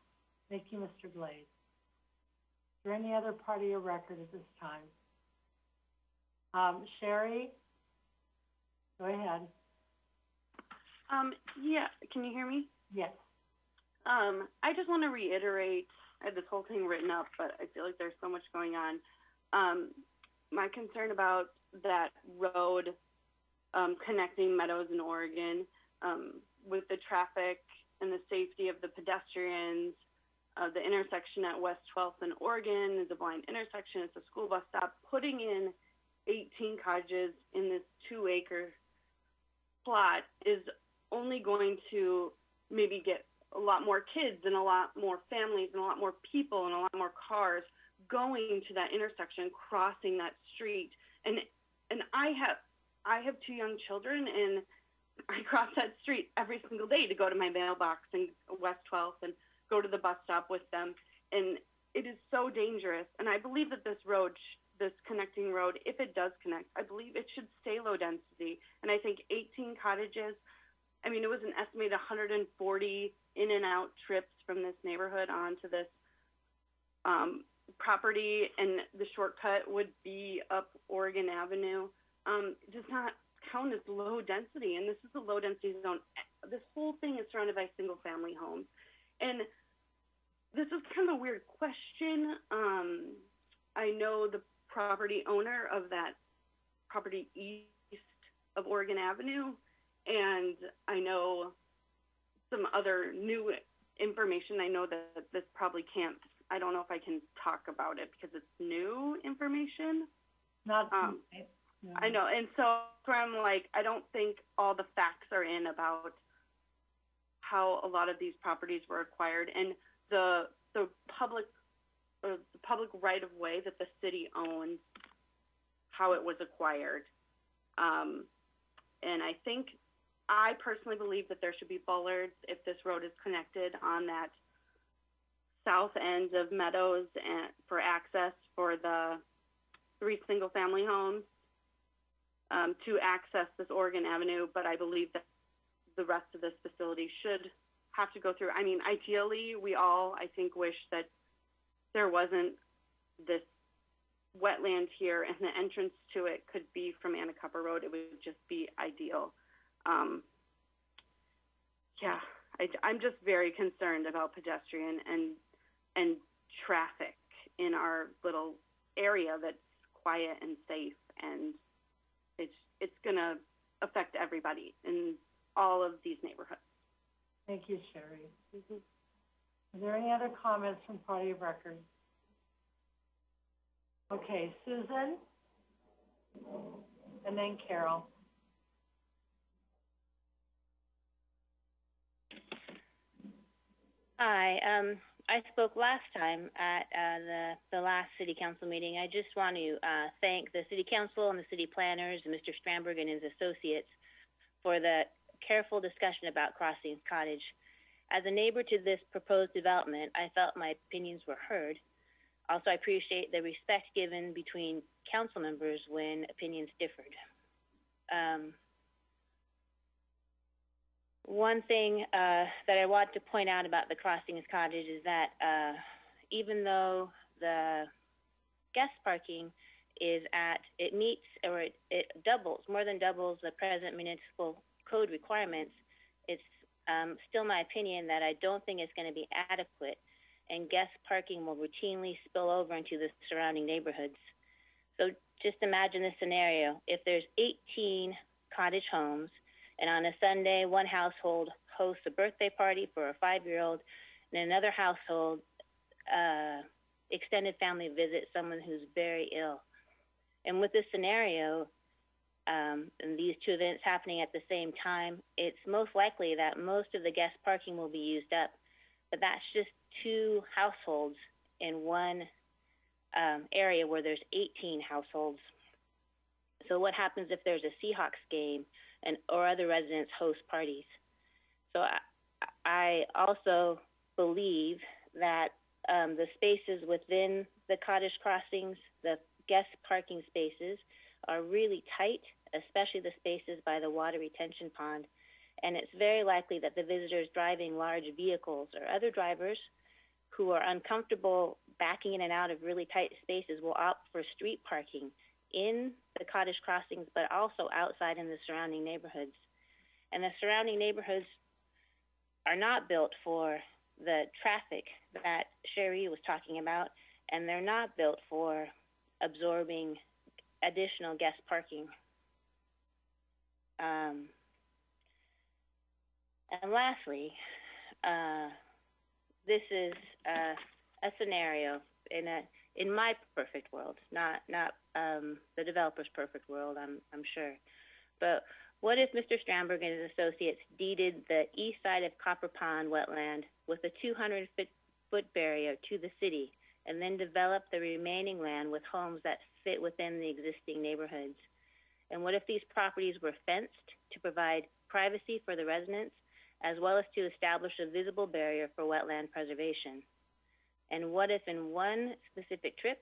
[SPEAKER 1] Thank you, Mr. Blades. Is there any other part of your record at this time? Sherry, go ahead.
[SPEAKER 9] Yeah, can you hear me?
[SPEAKER 1] Yes.
[SPEAKER 9] I just want to reiterate, I had this whole thing written up, but I feel like there's so much going on. My concern about that road connecting Meadows and Oregon, with the traffic and the safety of the pedestrians, the intersection at West 12th and Oregon is a blind intersection, it's a school bus stop. Putting in 18 cottages in this 2-acre plot is only going to maybe get a lot more kids and a lot more families and a lot more people and a lot more cars going to that intersection, crossing that street. And I have 2 young children, and I cross that street every single day to go to my mailbox and West 12th and go to the bus stop with them. And it is so dangerous. And I believe that this road, this connecting road, if it does connect, I believe it should stay low density. And I think 18 cottages, I mean, it was an estimated 140 in and out trips from this neighborhood onto this property, and the shortcut would be up Oregon Avenue. Does not count as low density, and this is a low density zone. This whole thing is surrounded by single family homes. And this is kind of a weird question. I know the property owner of that property east of Oregon Avenue, and I know some other new information. I know that this probably can't, I don't know if I can talk about it because it's new information.
[SPEAKER 1] Not,
[SPEAKER 9] I know, and so I'm like, I don't think all the facts are in about how a lot of these properties were acquired and the public right of way that the city owns, how it was acquired. And I personally believe that there should be bollards if this road is connected on that south end of Meadows and for access for the 3 single-family homes to access this Oregon Avenue, but I believe that the rest of this facility should have to go through. I mean, ideally, we all, I think, wish that there wasn't this wetland here and the entrance to it could be from Anacortes Road. It would just be ideal. I'm just very concerned about pedestrian and traffic in our little area that's quiet and safe, and it's going to affect everybody in all of these neighborhoods.
[SPEAKER 1] Thank you, Sherry. Mm-hmm. Are there any other comments from party of record? Okay, Susan, and then Carol.
[SPEAKER 11] Hi, I spoke last time at the last city council meeting. I just want to thank the city council and the city planners and Mr. Stramberg and his associates for the careful discussion about Crossings Cottage. As a neighbor to this proposed development, I felt my opinions were heard. Also, I appreciate the respect given between council members when opinions differed. One thing that I want to point out about the Crossings Cottage is that even though the guest parking is it meets or it doubles, more than doubles the present municipal code requirements, it's still my opinion that I don't think it's going to be adequate, and guest parking will routinely spill over into the surrounding neighborhoods. So just imagine this scenario. If there's 18 cottage homes, and on a Sunday, one household hosts a birthday party for a 5-year-old, and another household extended family visits someone who's very ill. And with this scenario, and these two events happening at the same time, it's most likely that most of the guest parking will be used up. But that's just 2 households in one area where there's 18 households. So what happens if there's a Seahawks game or other residents host parties? So I also believe that the spaces within the cottage crossings, the guest parking spaces, are really tight, especially the spaces by the water retention pond. And it's very likely that the visitors driving large vehicles or other drivers who are uncomfortable backing in and out of really tight spaces will opt for street parking in the cottage crossings, but also outside in the surrounding neighborhoods. And the surrounding neighborhoods are not built for the traffic that Sherry was talking about, and they're not built for absorbing additional guest parking. And lastly, this is a scenario in my perfect world, not the developer's perfect world, I'm sure. But what if Mr. Stramberg and his associates deeded the east side of Copper Pond wetland with a 200-foot barrier to the city, and then developed the remaining land with homes that fit within the existing neighborhoods? And what if these properties were fenced to provide privacy for the residents, as well as to establish a visible barrier for wetland preservation? And what if in one specific strip,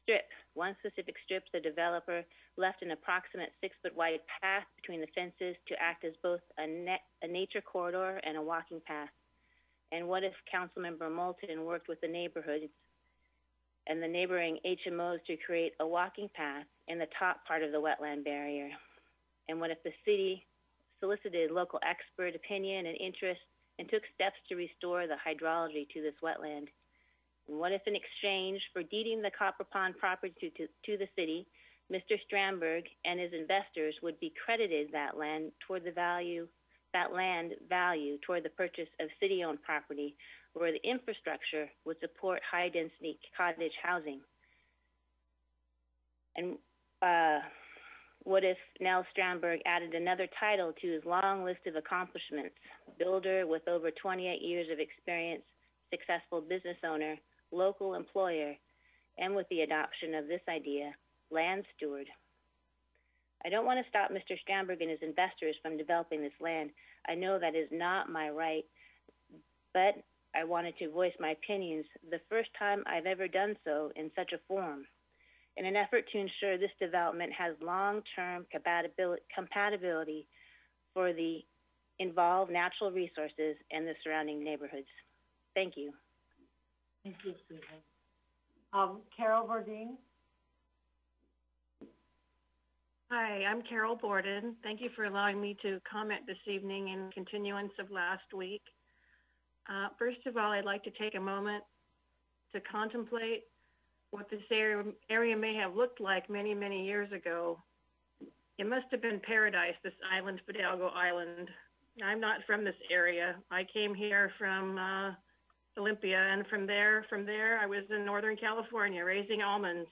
[SPEAKER 11] the developer left an approximate 6-foot wide path between the fences to act as both a nature corridor and a walking path? And what if Councilmember Moulton worked with the neighborhoods and the neighboring HMOs to create a walking path in the top part of the wetland barrier? And what if the city solicited local expert opinion and interest and took steps to restore the hydrology to this wetland? And what if in exchange for deeding the Copper Pond property to the city, Mr. Stramberg and his investors would be credited that land toward the value that land value toward the purchase of city-owned property where the infrastructure would support high-density cottage housing? And what if Nell Strandberg added another title to his long list of accomplishments? Builder with over 28 years of experience, successful business owner, local employer, and with the adoption of this idea, land steward. I don't want to stop Mr. Strandberg and his investors from developing this land. I know that is not my right, but I wanted to voice my opinions the first time I've ever done so in such a forum, in an effort to ensure this development has long-term compatibility for the involved natural resources and the surrounding neighborhoods. Thank you.
[SPEAKER 1] Thank you, Susan. Carol Bordine.
[SPEAKER 12] Hi, I'm Carol Borden. Thank you for allowing me to comment this evening in continuance of last week. First of all, I'd like to take a moment to contemplate what this area may have looked like many, many years ago. It must have been paradise, this island, Fidalgo Island. I'm not from this area. I came here from Olympia, and from there I was in Northern California raising almonds.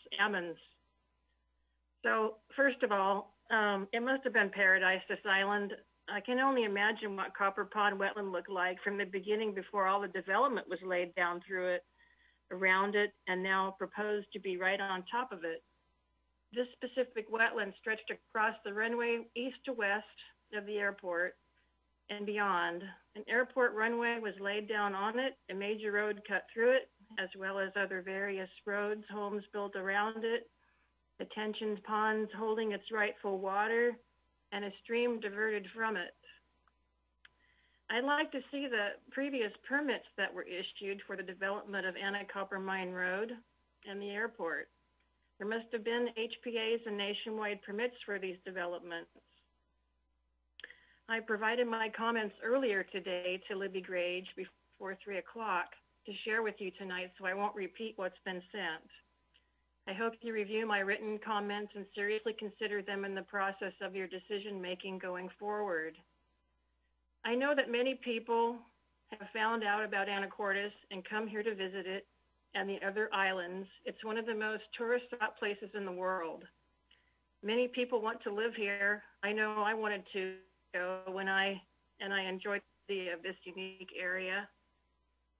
[SPEAKER 12] So first of all, it must have been paradise, this island. I can only imagine what Copper Pond Wetland looked like from the beginning before all the development was laid down through it, around it, and now proposed to be right on top of it. This specific wetland stretched across the runway east to west of the airport and beyond. An airport runway was laid down on it, a major road cut through it, as well as other various roads, homes built around it, detention ponds holding its rightful water, and a stream diverted from it. I'd like to see the previous permits that were issued for the development of Anacopper Mine Road and the airport. There must have been HPAs and nationwide permits for these developments. I provided my comments earlier today to Libby Grage before 3 o'clock to share with you tonight, so I won't repeat what's been sent. I hope you review my written comments and seriously consider them in the process of your decision-making going forward. I know that many people have found out about Anacortes and come here to visit it and the other islands. It's one of the most tourist-sought places in the world. Many people want to live here. I know I wanted to go and I enjoyed the of this unique area.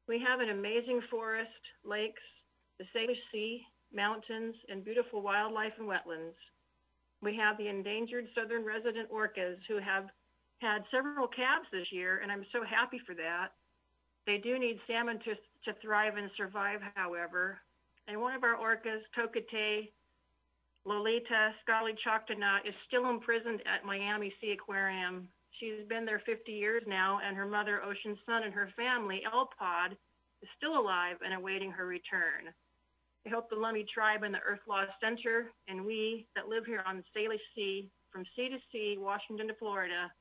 [SPEAKER 12] We have an amazing forest, lakes, the Salish Sea, mountains, and beautiful wildlife and wetlands. We have the endangered southern resident orcas who have had several calves this year, and I'm so happy for that. They do need salmon to thrive and survive, however. And one of our orcas, Tokate Lolita Scully Choctaw, is still imprisoned at Miami Sea Aquarium. She's been there 50 years now, and her mother, Ocean Sun, and her family, El Pod, is still alive and awaiting her return. I hope the Lummi tribe and the Earth Law Center and we that live here on the Salish Sea, from sea to sea, Washington to Florida,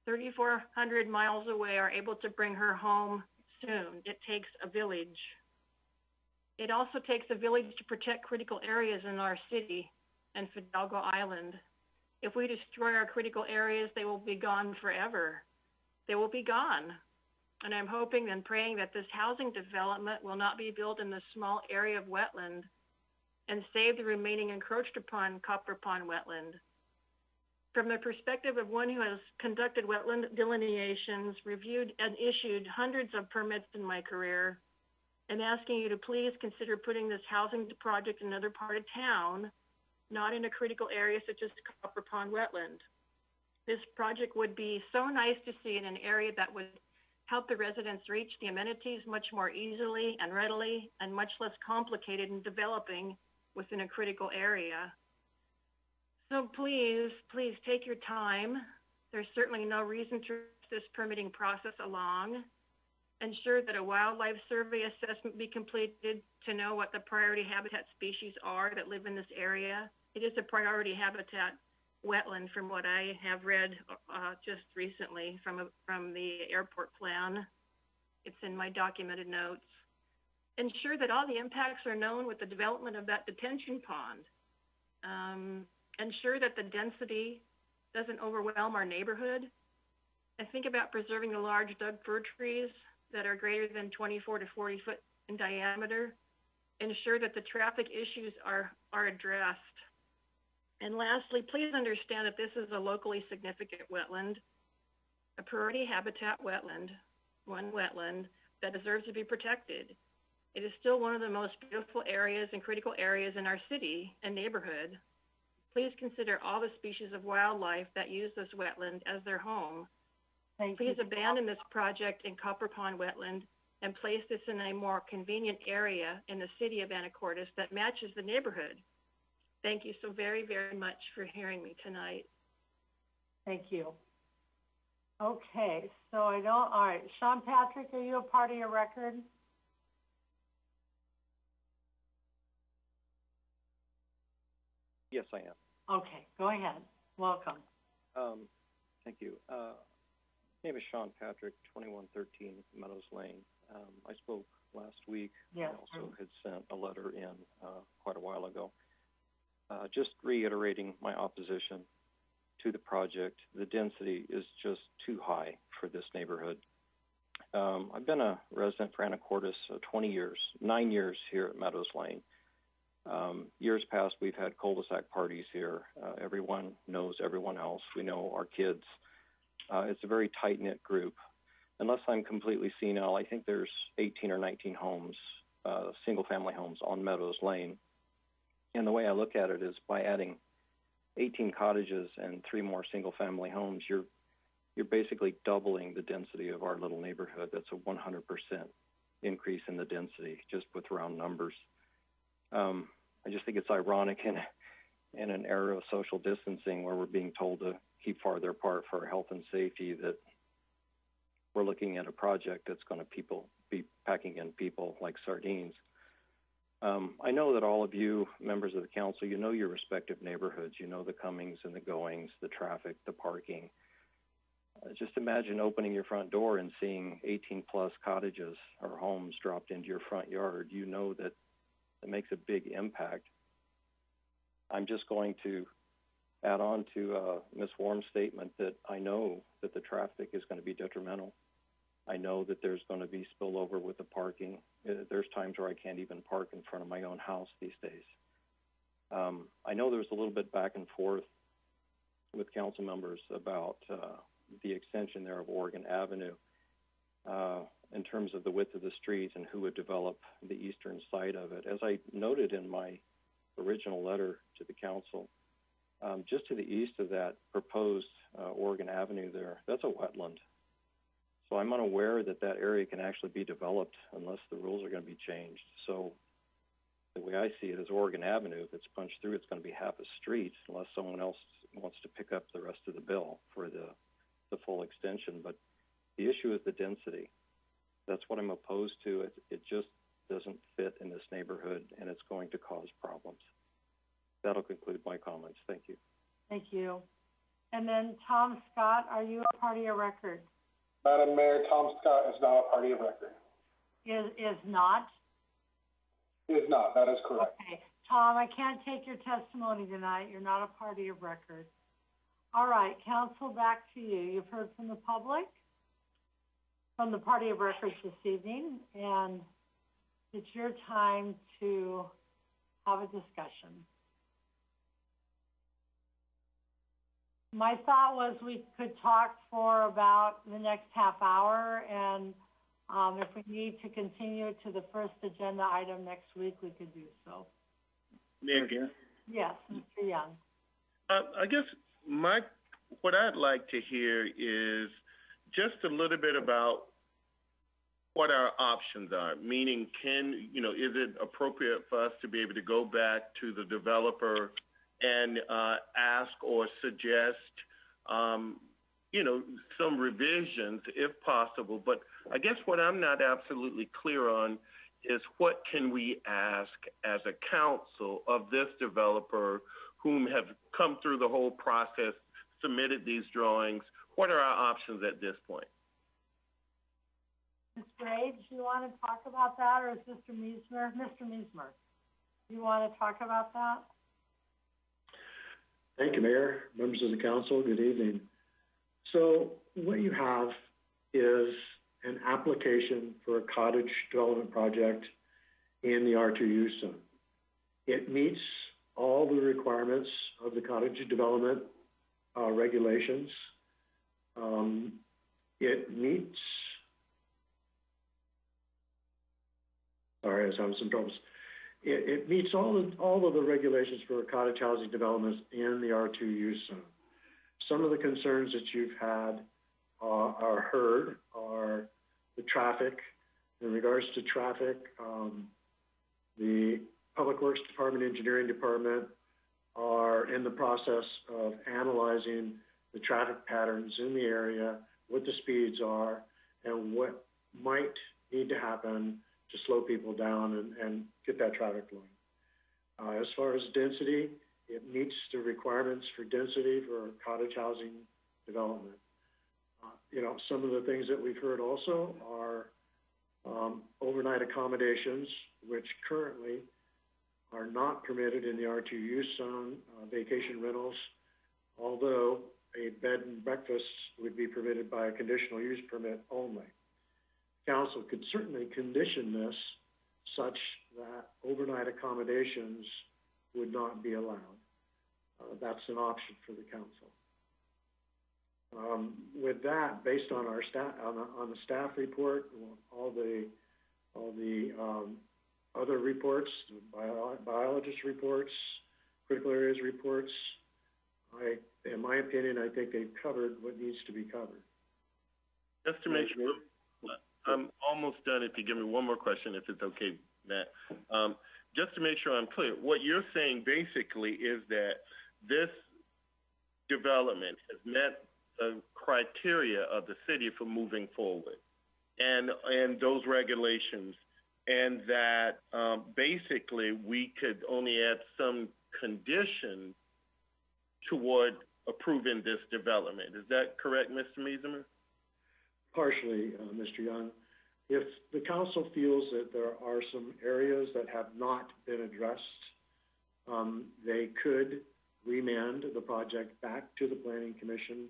[SPEAKER 12] 3,400 miles away, are able to bring her home soon. It takes a village. It also takes a village to protect critical areas in our city and Fidalgo Island. If we destroy our critical areas, they will be gone forever. They will be gone. And I'm hoping and praying that this housing development will not be built in this small area of wetland and save the remaining encroached upon Copper Pond wetland. From the perspective of one who has conducted wetland delineations, reviewed and issued hundreds of permits in my career, I'm asking you to please consider putting this housing project in another part of town, not in a critical area such as Copper Pond wetland. This project would be so nice to see in an area that would help the residents reach the amenities much more easily and readily and much less complicated in developing within a critical area. So please take your time. There's certainly no reason to rush this permitting process along. Ensure that a wildlife survey assessment be completed to know what the priority habitat species are that live in this area. It is a priority habitat wetland from what I have read just recently from the airport plan. It's in my documented notes. Ensure that all the impacts are known with the development of that detention pond. Ensure that the density doesn't overwhelm our neighborhood. I think about preserving the large Doug fir trees that are greater than 24 to 40 foot in diameter, ensure that the traffic issues are addressed. And lastly, please understand that this is a locally significant wetland, a priority habitat wetland, one wetland that deserves to be protected. It is still one of the most beautiful areas and critical areas in our city and neighborhood. Please consider all the species of wildlife that use this wetland as their home. Please abandon this project in Copper Pond Wetland and place this in a more convenient area in the city of Anacortes that matches the neighborhood. Thank you so very, very much for hearing me tonight.
[SPEAKER 1] Thank you. Okay, so all right, Sean Patrick, are you a part of your record?
[SPEAKER 14] Yes, I am.
[SPEAKER 1] Okay, go ahead. Welcome.
[SPEAKER 14] Thank you. My name is Sean Patrick, 2113 Meadows Lane. I spoke last week.
[SPEAKER 1] Yes.
[SPEAKER 14] I also had sent a letter in quite a while ago. Just reiterating my opposition to the project. The density is just too high for this neighborhood. I've been a resident for Anacortes 20 years, 9 years here at Meadows Lane. Years past, we've had cul-de-sac parties here. Everyone knows everyone else. We know our kids. It's a very tight-knit group. Unless I'm completely senile, I think there's 18 or 19 homes, single-family homes on Meadows Lane. And the way I look at it is by adding 18 cottages and 3 more single-family homes, you're basically doubling the density of our little neighborhood. That's a 100% increase in the density, just with round numbers. I just think it's ironic in an era of social distancing where we're being told to keep farther apart for our health and safety that we're looking at a project that's going to be packing in people like sardines. I know that all of you, members of the council, you know your respective neighborhoods. You know the comings and the goings, the traffic, the parking. Just imagine opening your front door and seeing 18-plus cottages or homes dropped into your front yard. You know that it makes a big impact. I'm just going to add on to Ms. Warm's statement that I know that the traffic is going to be detrimental. I know that there's going to be spillover with the parking. There's times where I can't even park in front of my own house these days. I know there's a little bit back and forth with council members about the extension there of Oregon Avenue in terms of the width of the street and who would develop the eastern side of it. As I noted in my original letter to the council, just to the east of that proposed Oregon Avenue there, that's a wetland. So I'm unaware that that area can actually be developed unless the rules are going to be changed. So the way I see it is Oregon Avenue, if it's punched through, it's going to be half a street unless someone else wants to pick up the rest of the bill for the full extension. But the issue is the density. That's what I'm opposed to. It just doesn't fit in this neighborhood, and it's going to cause problems. That'll conclude my comments. Thank you.
[SPEAKER 1] Thank you. And then Tom Scott, are you a party of record?
[SPEAKER 16] Madam Mayor, Tom Scott is not a party of record.
[SPEAKER 1] Is not?
[SPEAKER 16] Is not, that is correct.
[SPEAKER 1] Okay. Tom, I can't take your testimony tonight. You're not a party of record. All right, council, back to you. You've heard from the public, from the party of records this evening, and it's your time to have a discussion. My thought was we could talk for about the next half hour, and if we need to continue to the first agenda item next week, we could do so.
[SPEAKER 6] Mayor?
[SPEAKER 1] Yes, Mr. Young.
[SPEAKER 6] I guess what I'd like to hear is just a little bit about what our options are, meaning is it appropriate for us to be able to go back to the developer and ask or suggest, some revisions if possible. But I guess what I'm not absolutely clear on is what can we ask as a council of this developer whom have come through the whole process, submitted these drawings? What are our options at this point?
[SPEAKER 1] Ms. Graves, do you want to talk about that, or is Mr. Meismer? Mr. Meismer, do you want to talk about that?
[SPEAKER 17] Thank you, Mayor. Members of the council, good evening. So what you have is an application for a cottage development project in the R2U zone. It meets all the requirements of the cottage development regulations. It meets, sorry, I was having some troubles. It meets all of the regulations for cottage housing developments in the R2U zone. Some of the concerns that you've had are heard are the traffic. In regards to traffic, the Public Works Department, Engineering Department are in the process of analyzing the traffic patterns in the area, what the speeds are, and what might need to happen to slow people down and get that traffic flowing. As far as density, it meets the requirements for density for cottage housing development. Some of the things that we've heard also are overnight accommodations, which currently are not permitted in the R2U zone, vacation rentals, although a bed and breakfast would be permitted by a conditional use permit only. Council could certainly condition this such that overnight accommodations would not be allowed. That's an option for the council. With that, based on our staff, on the staff report, all the other reports, biologist reports, critical areas reports, in my opinion, I think they've covered what needs to be covered.
[SPEAKER 6] Just to make sure, I'm almost done. If you give me one more question, if it's okay, Matt. Just to make sure I'm clear, what you're saying basically is that this development has met the criteria of the city for moving forward and those regulations, and that basically we could only add some condition toward approving this development. Is that correct, Mr. Miesemer?
[SPEAKER 17] Partially, Mr. Young. If the council feels that there are some areas that have not been addressed, they could remand the project back to the Planning Commission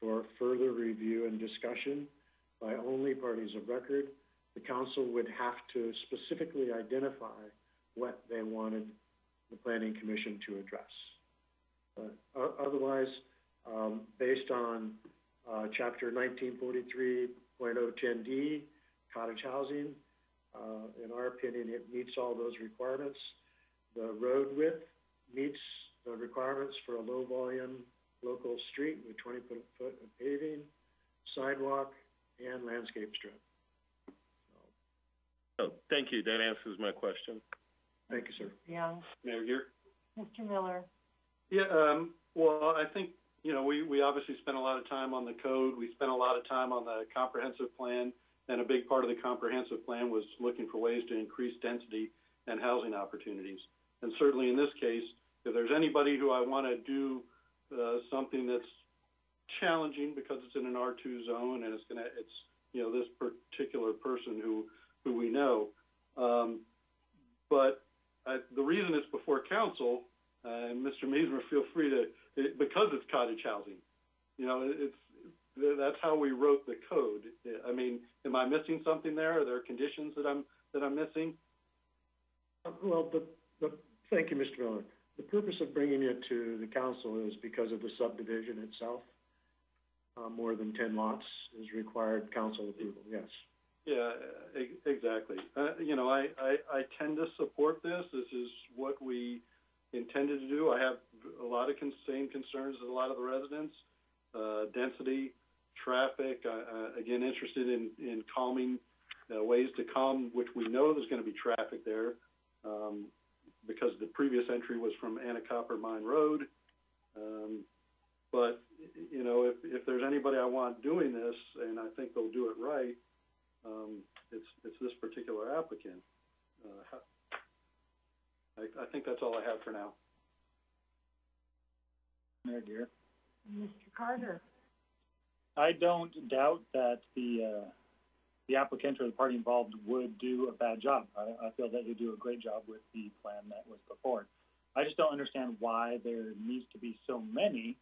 [SPEAKER 17] for further review and discussion by only parties of record. The council would have to specifically identify what they wanted the Planning Commission to address. Otherwise, based on Chapter 1943.010D, cottage housing, in our opinion, it meets all those requirements. The road width meets the requirements for a low volume local street with 20 foot of paving, sidewalk, and landscape strip.
[SPEAKER 6] Oh, thank you. That answers my question.
[SPEAKER 17] Thank you, sir.
[SPEAKER 1] Young.
[SPEAKER 6] Mayor Gear?
[SPEAKER 1] Mr. Miller.
[SPEAKER 13] Yeah, well, I think, we obviously spent a lot of time on the code. We spent a lot of time on the comprehensive plan, and a big part of the comprehensive plan was looking for ways to increase density and housing opportunities. And certainly in this case, if there's anybody who I want to do something that's challenging because it's in an R2 zone and it's this particular person who we know. But the reason it's before council, and Mr. Miesemer, feel free to, because it's cottage housing. That's how we wrote the code. I mean, am I missing something there? Are there conditions that I'm missing?
[SPEAKER 17] Well, thank you, Mr. Miller. The purpose of bringing it to the council is because of the subdivision itself. More than 10 lots is required council approval, yes.
[SPEAKER 13] Yeah, exactly. I tend to support this. This is what we intended to do. I have a lot of same concerns as a lot of the residents. Density, traffic, again, interested in calming, ways to calm, which we know there's going to be traffic there because the previous entry was from Anacortes Mine Road. But, if there's anybody I want doing this, and I think they'll do it right, it's this particular applicant. I think that's all I have for now.
[SPEAKER 8] Mayor Gear.
[SPEAKER 1] Mr. Carter.
[SPEAKER 8] I don't doubt that the applicant or the party involved would do a bad job. I feel that they do a great job with the plan that was before. I just don't understand why there needs to be so many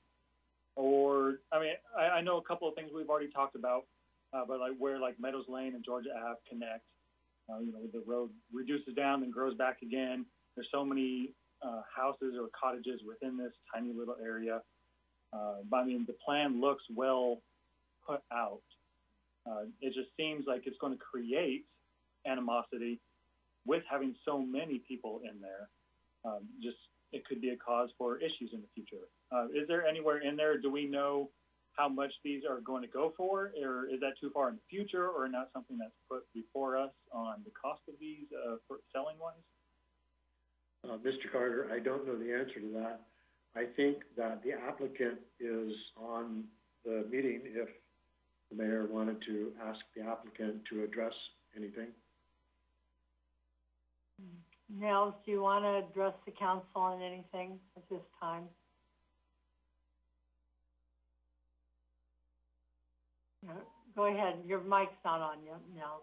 [SPEAKER 2] Or, I mean, I know a couple of things we've already talked about, but like where like Meadows Lane and Georgia Ave connect, the road reduces down and grows back again. There's so many houses or cottages within this tiny little area. But I mean, the plan looks well put out. It just seems like it's going to create animosity with having so many people in there. It could be a cause for issues in the future. Is there anywhere in there, do we know how much these are going to go for, or is that too far in the future, or not something that's put before us on the cost of these for selling wise?
[SPEAKER 17] Mr. Carter, I don't know the answer to that. I think that the applicant is on the meeting if the mayor wanted to ask the applicant to address anything.
[SPEAKER 1] Nels, do you want to address the council on anything at this time? Go ahead. Your mic's not on yet, Nels.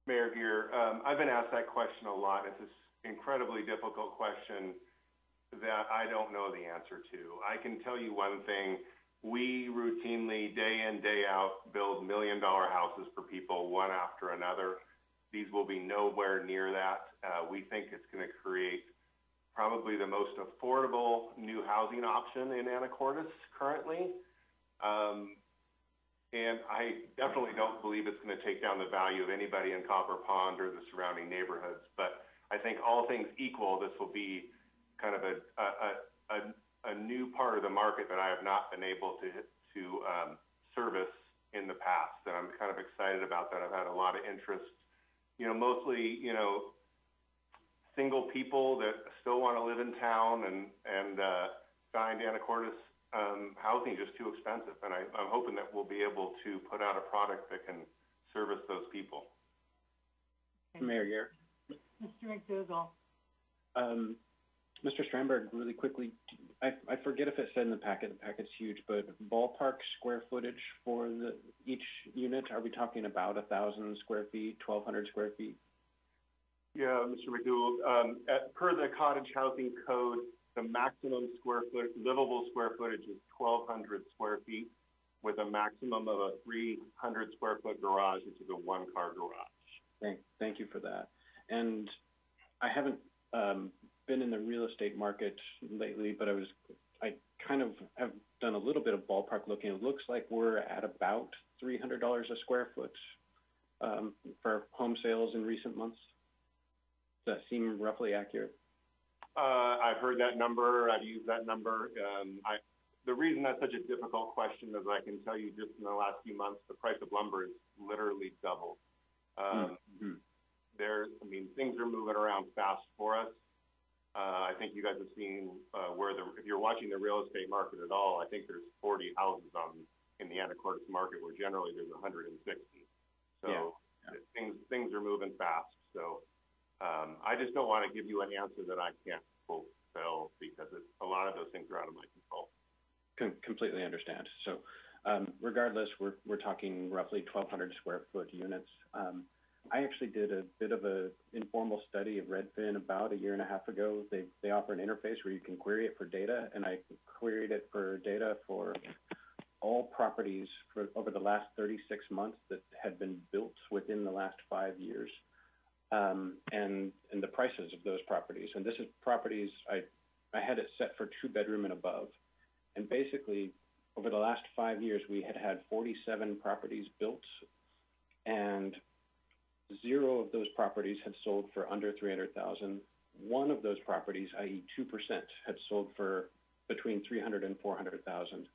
[SPEAKER 18] Mayor Gear, I've been asked that question a lot. It's this incredibly difficult question that I don't know the answer to. I can tell you one thing. We routinely, day in, day out, build $1 million houses for people, one after another. These will be nowhere near that. We think it's going to create probably the most affordable new housing option in Anacortes currently. And I definitely don't believe it's going to take down the value of anybody in Copper Pond or the surrounding neighborhoods. But I think all things equal, this will be kind of a new part of the market that I have not been able to service in the past. And I'm kind of excited about that. I've had a lot of interest, mostly, single people that still want to live in town and find Anacortes housing just too expensive. And I'm hoping that we'll be able to put out a product that can service those people.
[SPEAKER 1] Okay.
[SPEAKER 21] Mayor Gear.
[SPEAKER 1] Mr. McDougall.
[SPEAKER 21] Mr. Strandberg, really quickly, I forget if it said in the packet's huge, but ballpark square footage for each unit, are we talking about 1,000 square feet, 1,200 square feet?
[SPEAKER 18] Yeah, Mr. McDougall, per the cottage housing code, the maximum livable square footage is 1,200 square feet with a maximum of a 300 square foot garage, which is a one-car garage.
[SPEAKER 21] Thank you for that. And I haven't been in the real estate market lately, but I kind of have done a little bit of ballpark looking. It looks like we're at about $300 a square foot for home sales in recent months. Does that seem roughly accurate?
[SPEAKER 18] I've heard that number. I've used that number. The reason that's such a difficult question is I can tell you just in the last few months, the price of lumber has literally doubled. Things are moving around fast for us. I think you guys have seen if you're watching the real estate market at all, I think there's 40 houses in the Anacortes market where generally there's 160. So things are moving fast. So I just don't want to give you an answer that I can't fulfill because a lot of those things are out of my control.
[SPEAKER 21] Completely understand. So regardless, we're talking roughly 1,200 square foot units. I actually did a bit of an informal study of Redfin about a year and a half ago. They offer an interface where you can query it for data, and I queried it for data for all properties for over the last 36 months that had been built within the last 5 years, and the prices of those properties. And this is properties, I had it set for 2-bedroom and above. And basically, over the last 5 years, we had 47 properties built, and 0 of those properties had sold for under $300,000. One of those properties, i.e. 2%, had sold for between $300,000 and $400,000.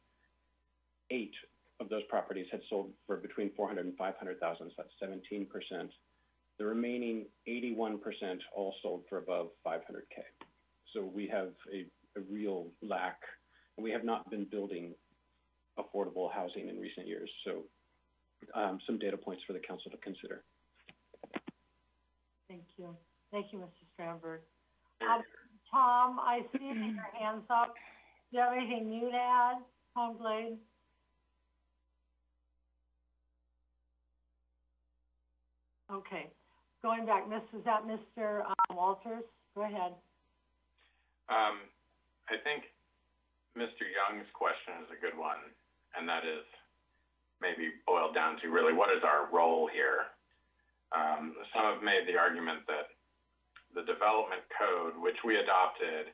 [SPEAKER 21] 8 of those properties had sold for between $400,000 and $500,000, so that's 17%. The remaining 81% all sold for above $500K. So we have a real lack, and we have not been building affordable housing in recent years. So some data points for the council to consider.
[SPEAKER 1] Thank you. Thank you, Mr. Strandberg. Tom, I see your hands up. Do you have anything new to add, Tom Glade? Okay. Going back, is that Mr. Walters? Go ahead.
[SPEAKER 7] I think Mr. Young's question is a good one, and that is maybe boiled down to really what is our role here? Some have made the argument that the development code, which we adopted,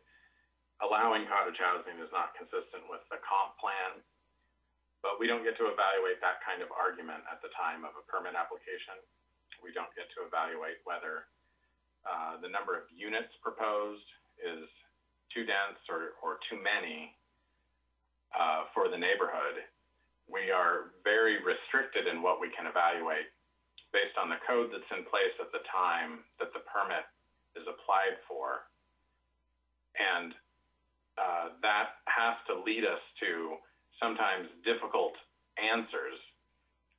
[SPEAKER 7] allowing cottage housing is not consistent with the comp plan, but we don't get to evaluate that kind of argument at the time of a permit application. We don't get to evaluate whether the number of units proposed is too dense or too many for the neighborhood. We are very restricted in what we can evaluate based on the code that's in place at the time that the permit is applied for. And that has to lead us to sometimes difficult answers,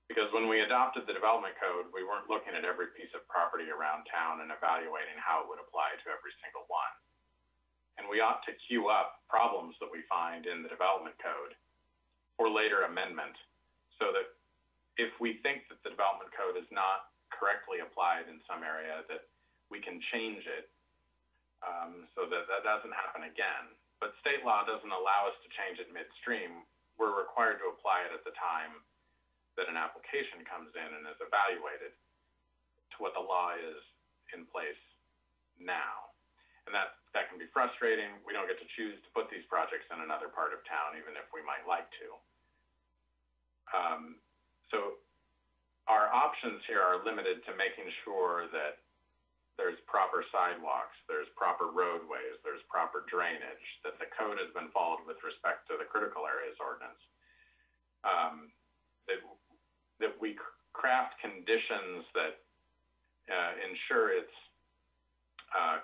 [SPEAKER 7] because when we adopted the development code, we weren't looking at every piece of property around town and evaluating how it would apply to every single one. And we ought to queue up problems that we find in the development code for later amendment, so that if we think that the development code is not correctly applied in some area, that we can change it so that that doesn't happen again. But state law doesn't allow us to change it midstream. We're required to apply it at the time that an application comes in and is evaluated to what the law is in place now. And that can be frustrating. We don't get to choose to put these projects in another part of town, even if we might like to. So our options here are limited to making sure that there's proper sidewalks, there's proper roadways, there's proper drainage, that the code has been followed with respect to the critical areas ordinance, that we craft conditions that ensure its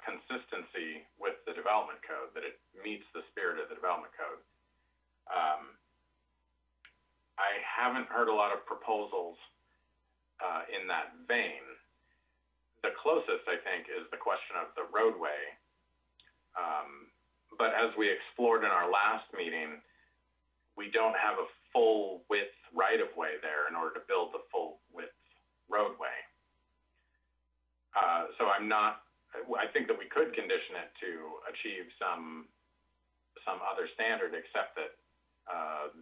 [SPEAKER 7] consistency with the development code, that it meets the spirit of the development code. I haven't heard a lot of proposals in that vein. The closest, I think, is the question of the roadway. But as we explored in our last meeting, we don't have a full width right-of-way there in order to build the full width roadway. So I think that we could condition it to achieve some other standard, except that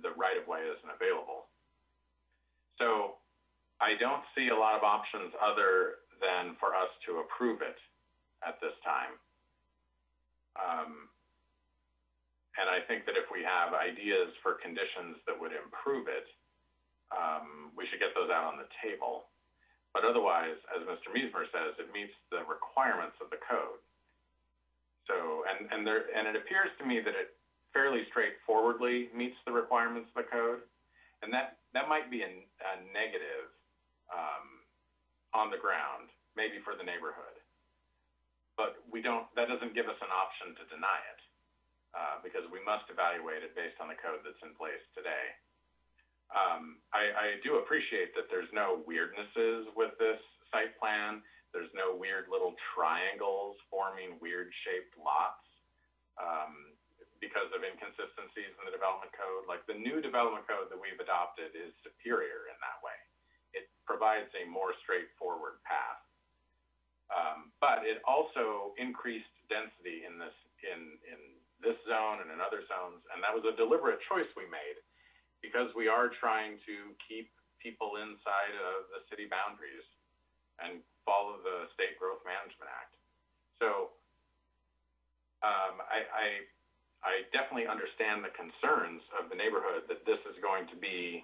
[SPEAKER 7] the right-of-way isn't available. So I don't see a lot of options other than for us to approve it at this time. And I think that if we have ideas for conditions that would improve it, we should get those out on the table. But otherwise, as Mr. Miesmer says, it meets the requirements of the code. So, and it appears to me that it fairly straightforwardly meets the requirements of the code, and that might be a negative on the ground, maybe for the neighborhood. But that doesn't give us an option to deny it, because we must evaluate it based on the code that's in place today. I do appreciate that there's no weirdnesses with this site plan. There's no weird little triangles forming weird-shaped lots because of inconsistencies in the development code. Like, the new development code that we've adopted is superior in that way. It provides a more straightforward path. But it also increased density in this zone and in other zones, and that was a deliberate choice we made, because we are trying to keep people inside of the city boundaries and follow the State Growth Management Act. So I definitely understand the concerns of the neighborhood that this is going to be,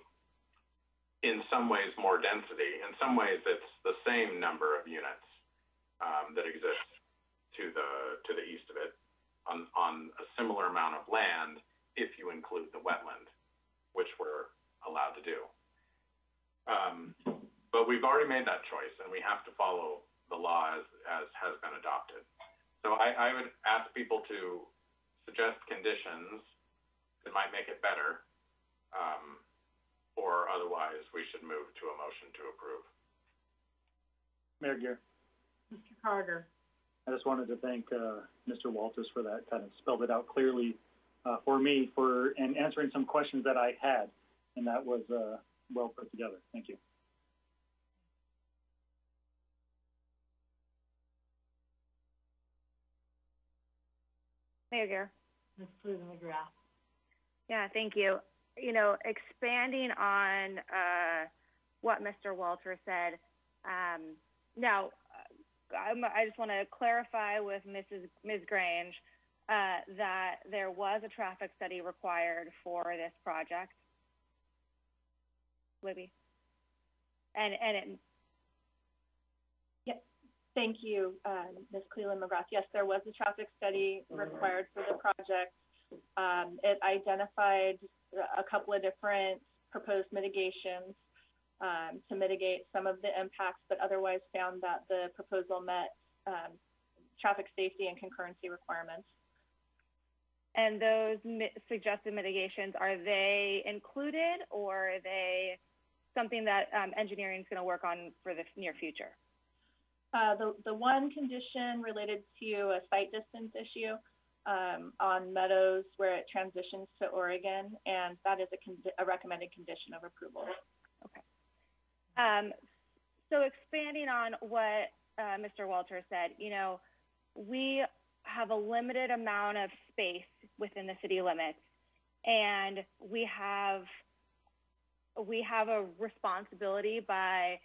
[SPEAKER 7] in some ways, more density. In some ways, it's the same number of units that exist to the east of it on a similar amount of land, if you include the wetland, which we're allowed to do. But we've already made that choice, and we have to follow the law as has been adopted. So I would ask people to suggest conditions that might make it better, or otherwise we should move to a motion to approve.
[SPEAKER 2] Mayor Gear.
[SPEAKER 1] Mr. Carter.
[SPEAKER 2] I just wanted to thank Mr. Walters for that, kind of spelled it out clearly for me and answering some questions that I had, and that was well put together. Thank you.
[SPEAKER 24] Mayor Gear.
[SPEAKER 1] Ms. Cleveland McGrath.
[SPEAKER 3] Yeah, thank you. You know, expanding on what Mr. Walter said, now, I just want to clarify with Ms. Grange that there was a traffic study required for this project. Libby? And it,
[SPEAKER 24] Thank you, Ms. Cleland McGrath. Yes, there was a traffic study required for the project. It identified a couple of different proposed mitigations to mitigate some of the impacts, but otherwise found that the proposal met traffic safety and concurrency requirements.
[SPEAKER 3] And those suggested mitigations, are they included, or are they something that engineering is going to work on for the near future?
[SPEAKER 24] The one condition related to a site distance issue on Meadows where it transitions to Oregon, and that is a recommended condition of approval.
[SPEAKER 3] Okay. So expanding on what Mr. Walter said, you know, we have a limited amount of space within the city limits, and we have a responsibility by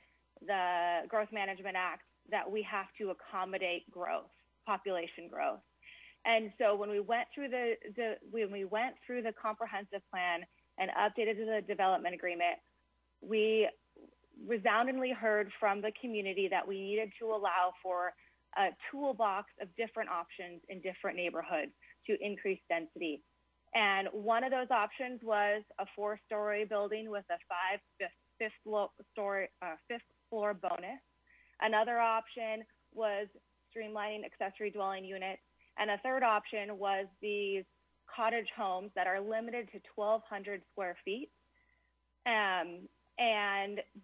[SPEAKER 3] the Growth Management Act that we have to accommodate growth, population growth. And so when we went through the comprehensive plan and updated the development agreement, we resoundingly heard from the community that we needed to allow for a toolbox of different options in different neighborhoods to increase density. And one of those options was a 4-story building with a fifth floor bonus. Another option was streamlining accessory dwelling units. And a third option was these cottage homes that are limited to 1,200 square feet. And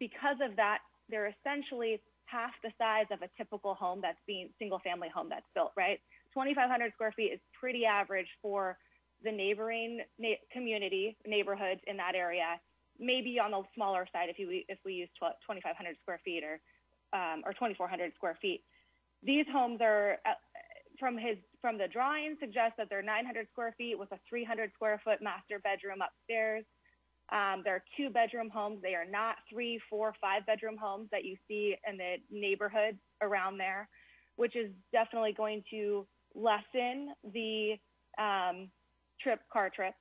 [SPEAKER 3] because of that, they're essentially half the size of a typical home that's single family home that's built, right? 2,500 square feet is pretty average for the neighboring neighborhoods in that area. Maybe on the smaller side if we use 2,500 square feet or 2,400 square feet. These homes are, from the drawing, suggest that they're 900 square feet with a 300 square foot master bedroom upstairs. They're 2-bedroom homes. They are not 3, 4, 5-bedroom homes that you see in the neighborhood around there, which is definitely going to lessen the car trips.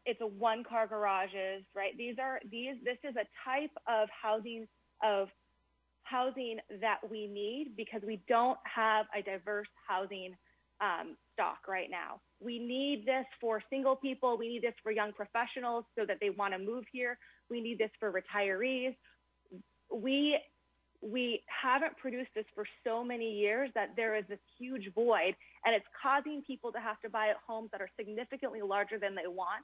[SPEAKER 3] It's a 1-car garages, right? This is a type of housing that we need because we don't have a diverse housing stock right now. We need this for single people. We need this for young professionals so that they want to move here. We need this for retirees. We haven't produced this for so many years that there is this huge void, and it's causing people to have to buy homes that are significantly larger than they want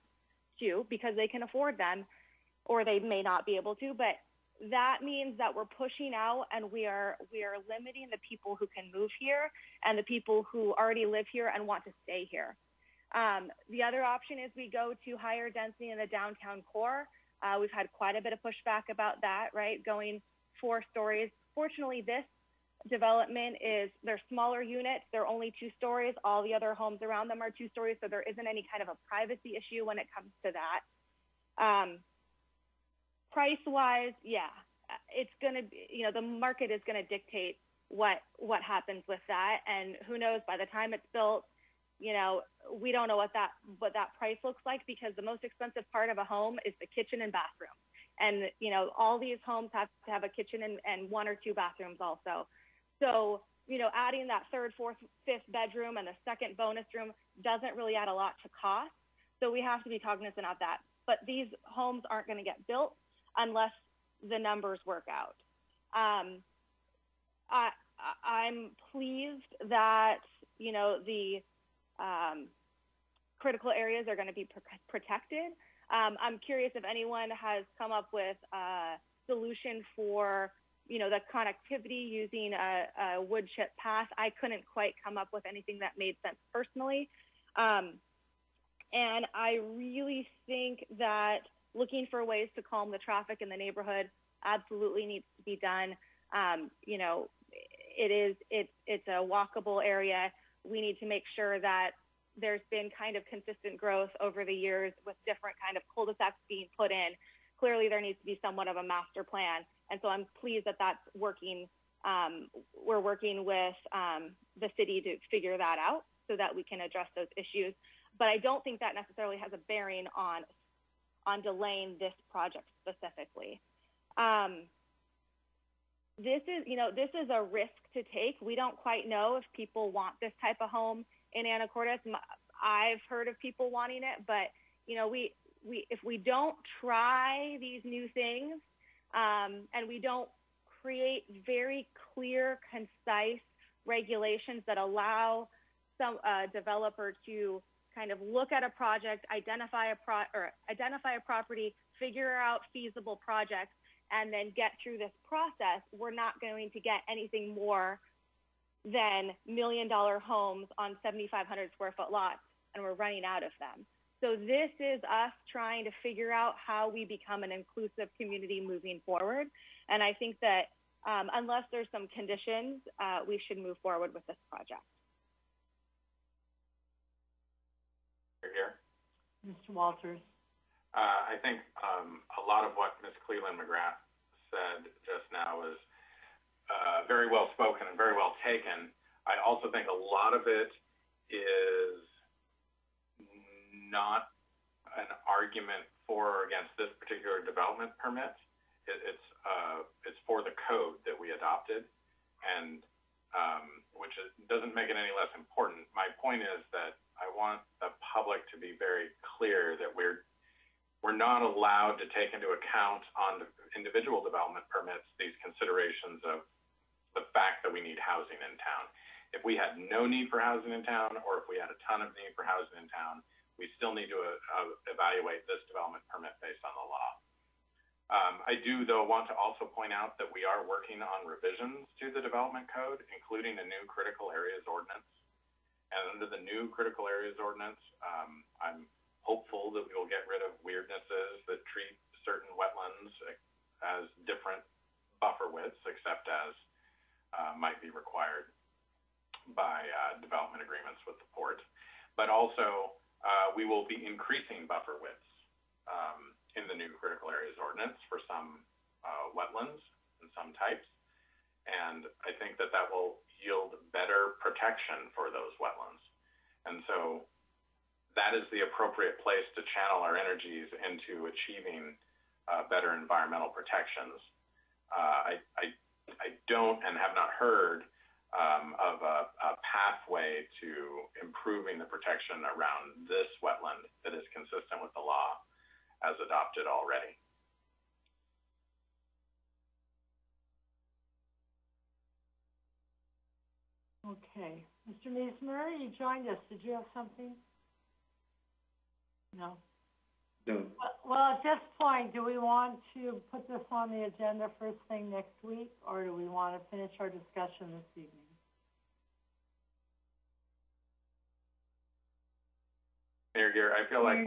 [SPEAKER 3] to because they can afford them, or they may not be able to. But that means that we're pushing out, and we are limiting the people who can move here and the people who already live here and want to stay here. The other option is we go to higher density in the downtown core. We've had quite a bit of pushback about that, right? Going 4 stories. Fortunately, this development they're smaller units. They're only 2 stories. All the other homes around them are 2 stories, so there isn't any kind of a privacy issue when it comes to that. Price-wise, yeah, it's going to be, the market is going to dictate what happens with that. And who knows, by the time it's built, we don't know what that price looks like, because the most expensive part of a home is the kitchen and bathroom. And, all these homes have to have a kitchen and 1 or 2 bathrooms also. So, adding that 3rd, 4th, 5th bedroom and the 2nd bonus room doesn't really add a lot to cost. So we have to be cognizant of that. But these homes aren't going to get built unless the numbers work out. I'm pleased that, the critical areas are going to be protected. I'm curious if anyone has come up with a solution for, the connectivity using a wood chip path. I couldn't quite come up with anything that made sense personally. And I really think that looking for ways to calm the traffic in the neighborhood absolutely needs to be done. It's a walkable area. We need to make sure that, there's been kind of consistent growth over the years with different kind of cul-de-sacs being put in. Clearly, there needs to be somewhat of a master plan. And so I'm pleased that that's working. We're working with the city to figure that out so that we can address those issues. But I don't think that necessarily has a bearing on delaying this project specifically. This is a risk to take. We don't quite know if people want this type of home in Anacortes. I've heard of people wanting it, but if we don't try these new things and we don't create very clear, concise regulations that allow some developer to kind of look at a project, identify a property, figure out feasible projects, and then get through this process, we're not going to get anything more than $1 million homes on 7,500 square foot lots, and we're running out of them. So this is us trying to figure out how we become an inclusive community moving forward. And I think that unless there's some conditions, we should move forward with this project.
[SPEAKER 7] Here.
[SPEAKER 1] Mr. Walters.
[SPEAKER 7] I think a lot of what Ms. Cleland McGrath said just now was very well spoken and very well taken. I also think a lot of it is not an argument for or against this particular development permit. It's for the code that we adopted, and which doesn't make it any less important. My point is that I want the public to be very clear that we're not allowed to take into account on the individual development permits these considerations of the fact that we need housing in town. If we had no need for housing in town, or if we had a ton of need for housing in town, we still need to evaluate this development permit based on the law. I do, though, want to also point out that we are working on revisions to the development code, including a new critical areas ordinance. And under the new critical areas ordinance, I'm hopeful that we will get rid of weirdnesses that treat certain wetlands as different buffer widths, except as might be required by development agreements with the port. But also, we will be increasing buffer widths in the new critical areas ordinance for some wetlands and some types. And I think that that will yield better protection for those wetlands. And so that is the appropriate place to channel our energies into achieving better environmental protections. I don't and have not heard of a pathway to improving the protection around this wetland that is consistent with the law as adopted already.
[SPEAKER 1] Okay. Mr. Meismer, you joined us. Did you have something? No.
[SPEAKER 17] No.
[SPEAKER 1] Well, at this point, do we want to put this on the agenda first thing next week, or do we want to finish our discussion this evening?
[SPEAKER 7] Mayor Gear, I feel like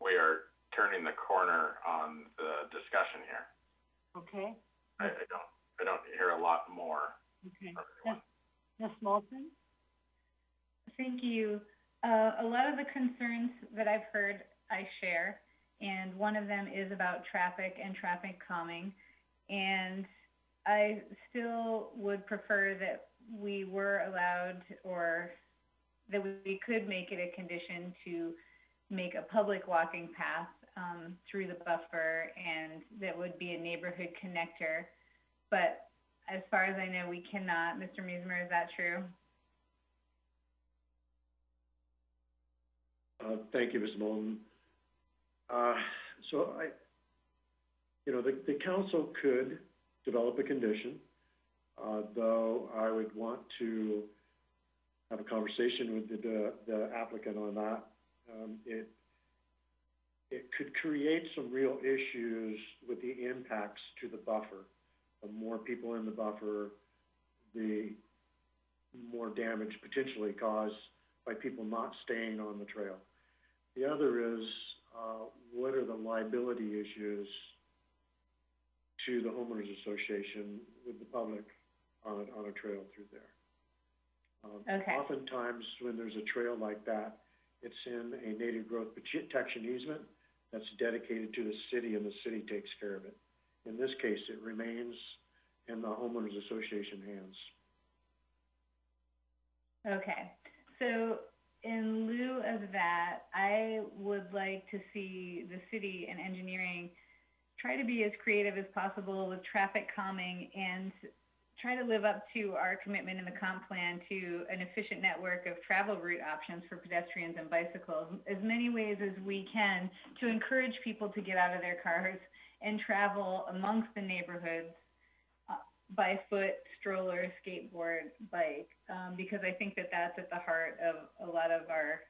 [SPEAKER 7] we are turning the corner on the discussion here.
[SPEAKER 1] Okay.
[SPEAKER 7] I don't hear a lot more.
[SPEAKER 1] Okay. Ms. Moulton?
[SPEAKER 5] Thank you. A lot of the concerns that I've heard, I share, and one of them is about traffic and traffic calming. And I still would prefer that we were allowed, or that we could make it a condition to make a public walking path through the buffer, and that would be a neighborhood connector. But as far as I know, we cannot. Mr. Meismer, is that true?
[SPEAKER 17] Thank you, Ms. Moulton. So the council could develop a condition, though I would want to have a conversation with the applicant on that. It could create some real issues with the impacts to the buffer. The more people in the buffer, the more damage potentially caused by people not staying on the trail. The other is, what are the liability issues to the homeowners association with the public on a trail through there?
[SPEAKER 5] Okay.
[SPEAKER 17] Oftentimes, when there's a trail like that, it's in a native growth protection easement that's dedicated to the city, and the city takes care of it. In this case, it remains in the homeowners association hands.
[SPEAKER 5] Okay. So in lieu of that, I would like to see the city and engineering try to be as creative as possible with traffic calming and try to live up to our commitment in the comp plan to an efficient network of travel route options for pedestrians and bicycles, as many ways as we can to encourage people to get out of their cars and travel amongst the neighborhoods by foot, stroller, skateboard, bike, because I think that that's at the heart of a lot of our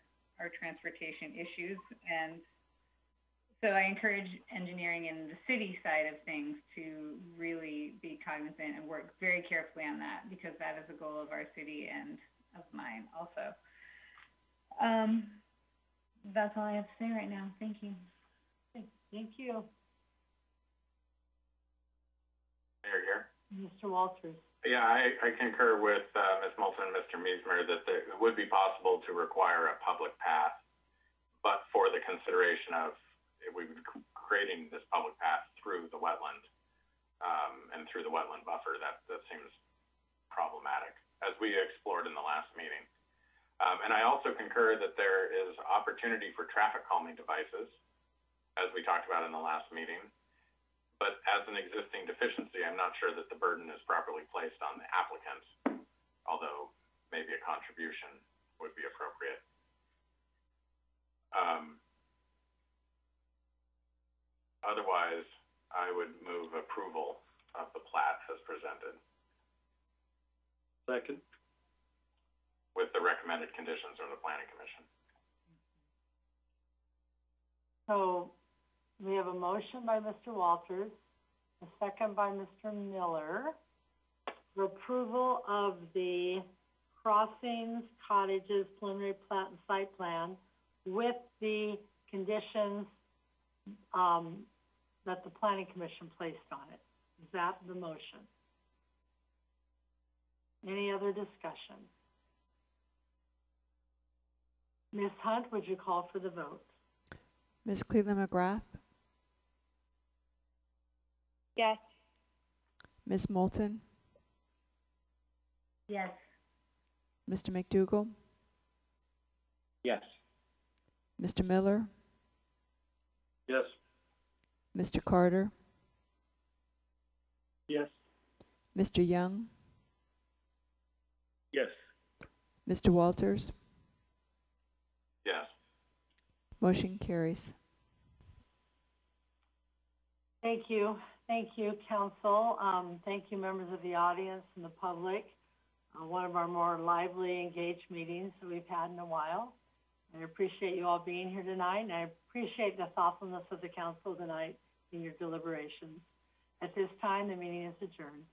[SPEAKER 5] transportation issues. And so I encourage engineering in the city side of things to really be cognizant and work very carefully on that, because that is a goal of our city and of mine also. That's all I have to say right now. Thank you.
[SPEAKER 1] Thank you.
[SPEAKER 7] Mayor here.
[SPEAKER 1] Mr. Walters.
[SPEAKER 7] Yeah, I concur with Ms. Moulton and Mr. Meismer that it would be possible to require a public path, but for the consideration of we would be creating this public path through the wetland and through the wetland buffer. That seems problematic, as we explored in the last meeting. And I also concur that there is opportunity for traffic calming devices, as we talked about in the last meeting. But as an existing deficiency, I'm not sure that the burden is properly placed on the applicant, although maybe a contribution would be appropriate. Otherwise, I would move approval of the plat as presented.
[SPEAKER 13] Second.
[SPEAKER 7] With the recommended conditions of the Planning Commission.
[SPEAKER 1] So we have a motion by Mr. Walters, a second by Mr. Miller, for approval of the crossings, cottages, preliminary plat and site plan with the conditions that the Planning Commission placed on it. Is that the motion? Any other discussion? Ms. Hunt, would you call for the vote?
[SPEAKER 10] Ms. Cleveland McGrath?
[SPEAKER 3] Yes.
[SPEAKER 10] Ms. Moulton?
[SPEAKER 5] Yes.
[SPEAKER 10] Mr. McDougall?
[SPEAKER 2] Yes.
[SPEAKER 10] Mr. Miller?
[SPEAKER 13] Yes.
[SPEAKER 10] Mr. Carter?
[SPEAKER 13] Yes.
[SPEAKER 10] Mr. Young?
[SPEAKER 13] Yes.
[SPEAKER 10] Mr. Walters?
[SPEAKER 7] Yes.
[SPEAKER 10] Motion carries.
[SPEAKER 1] Thank you. Thank you, Council. Thank you, members of the audience and the public. One of our more lively, engaged meetings that we've had in a while. I appreciate you all being here tonight, and I appreciate the thoughtfulness of the Council tonight in your deliberations. At this time, the meeting is adjourned.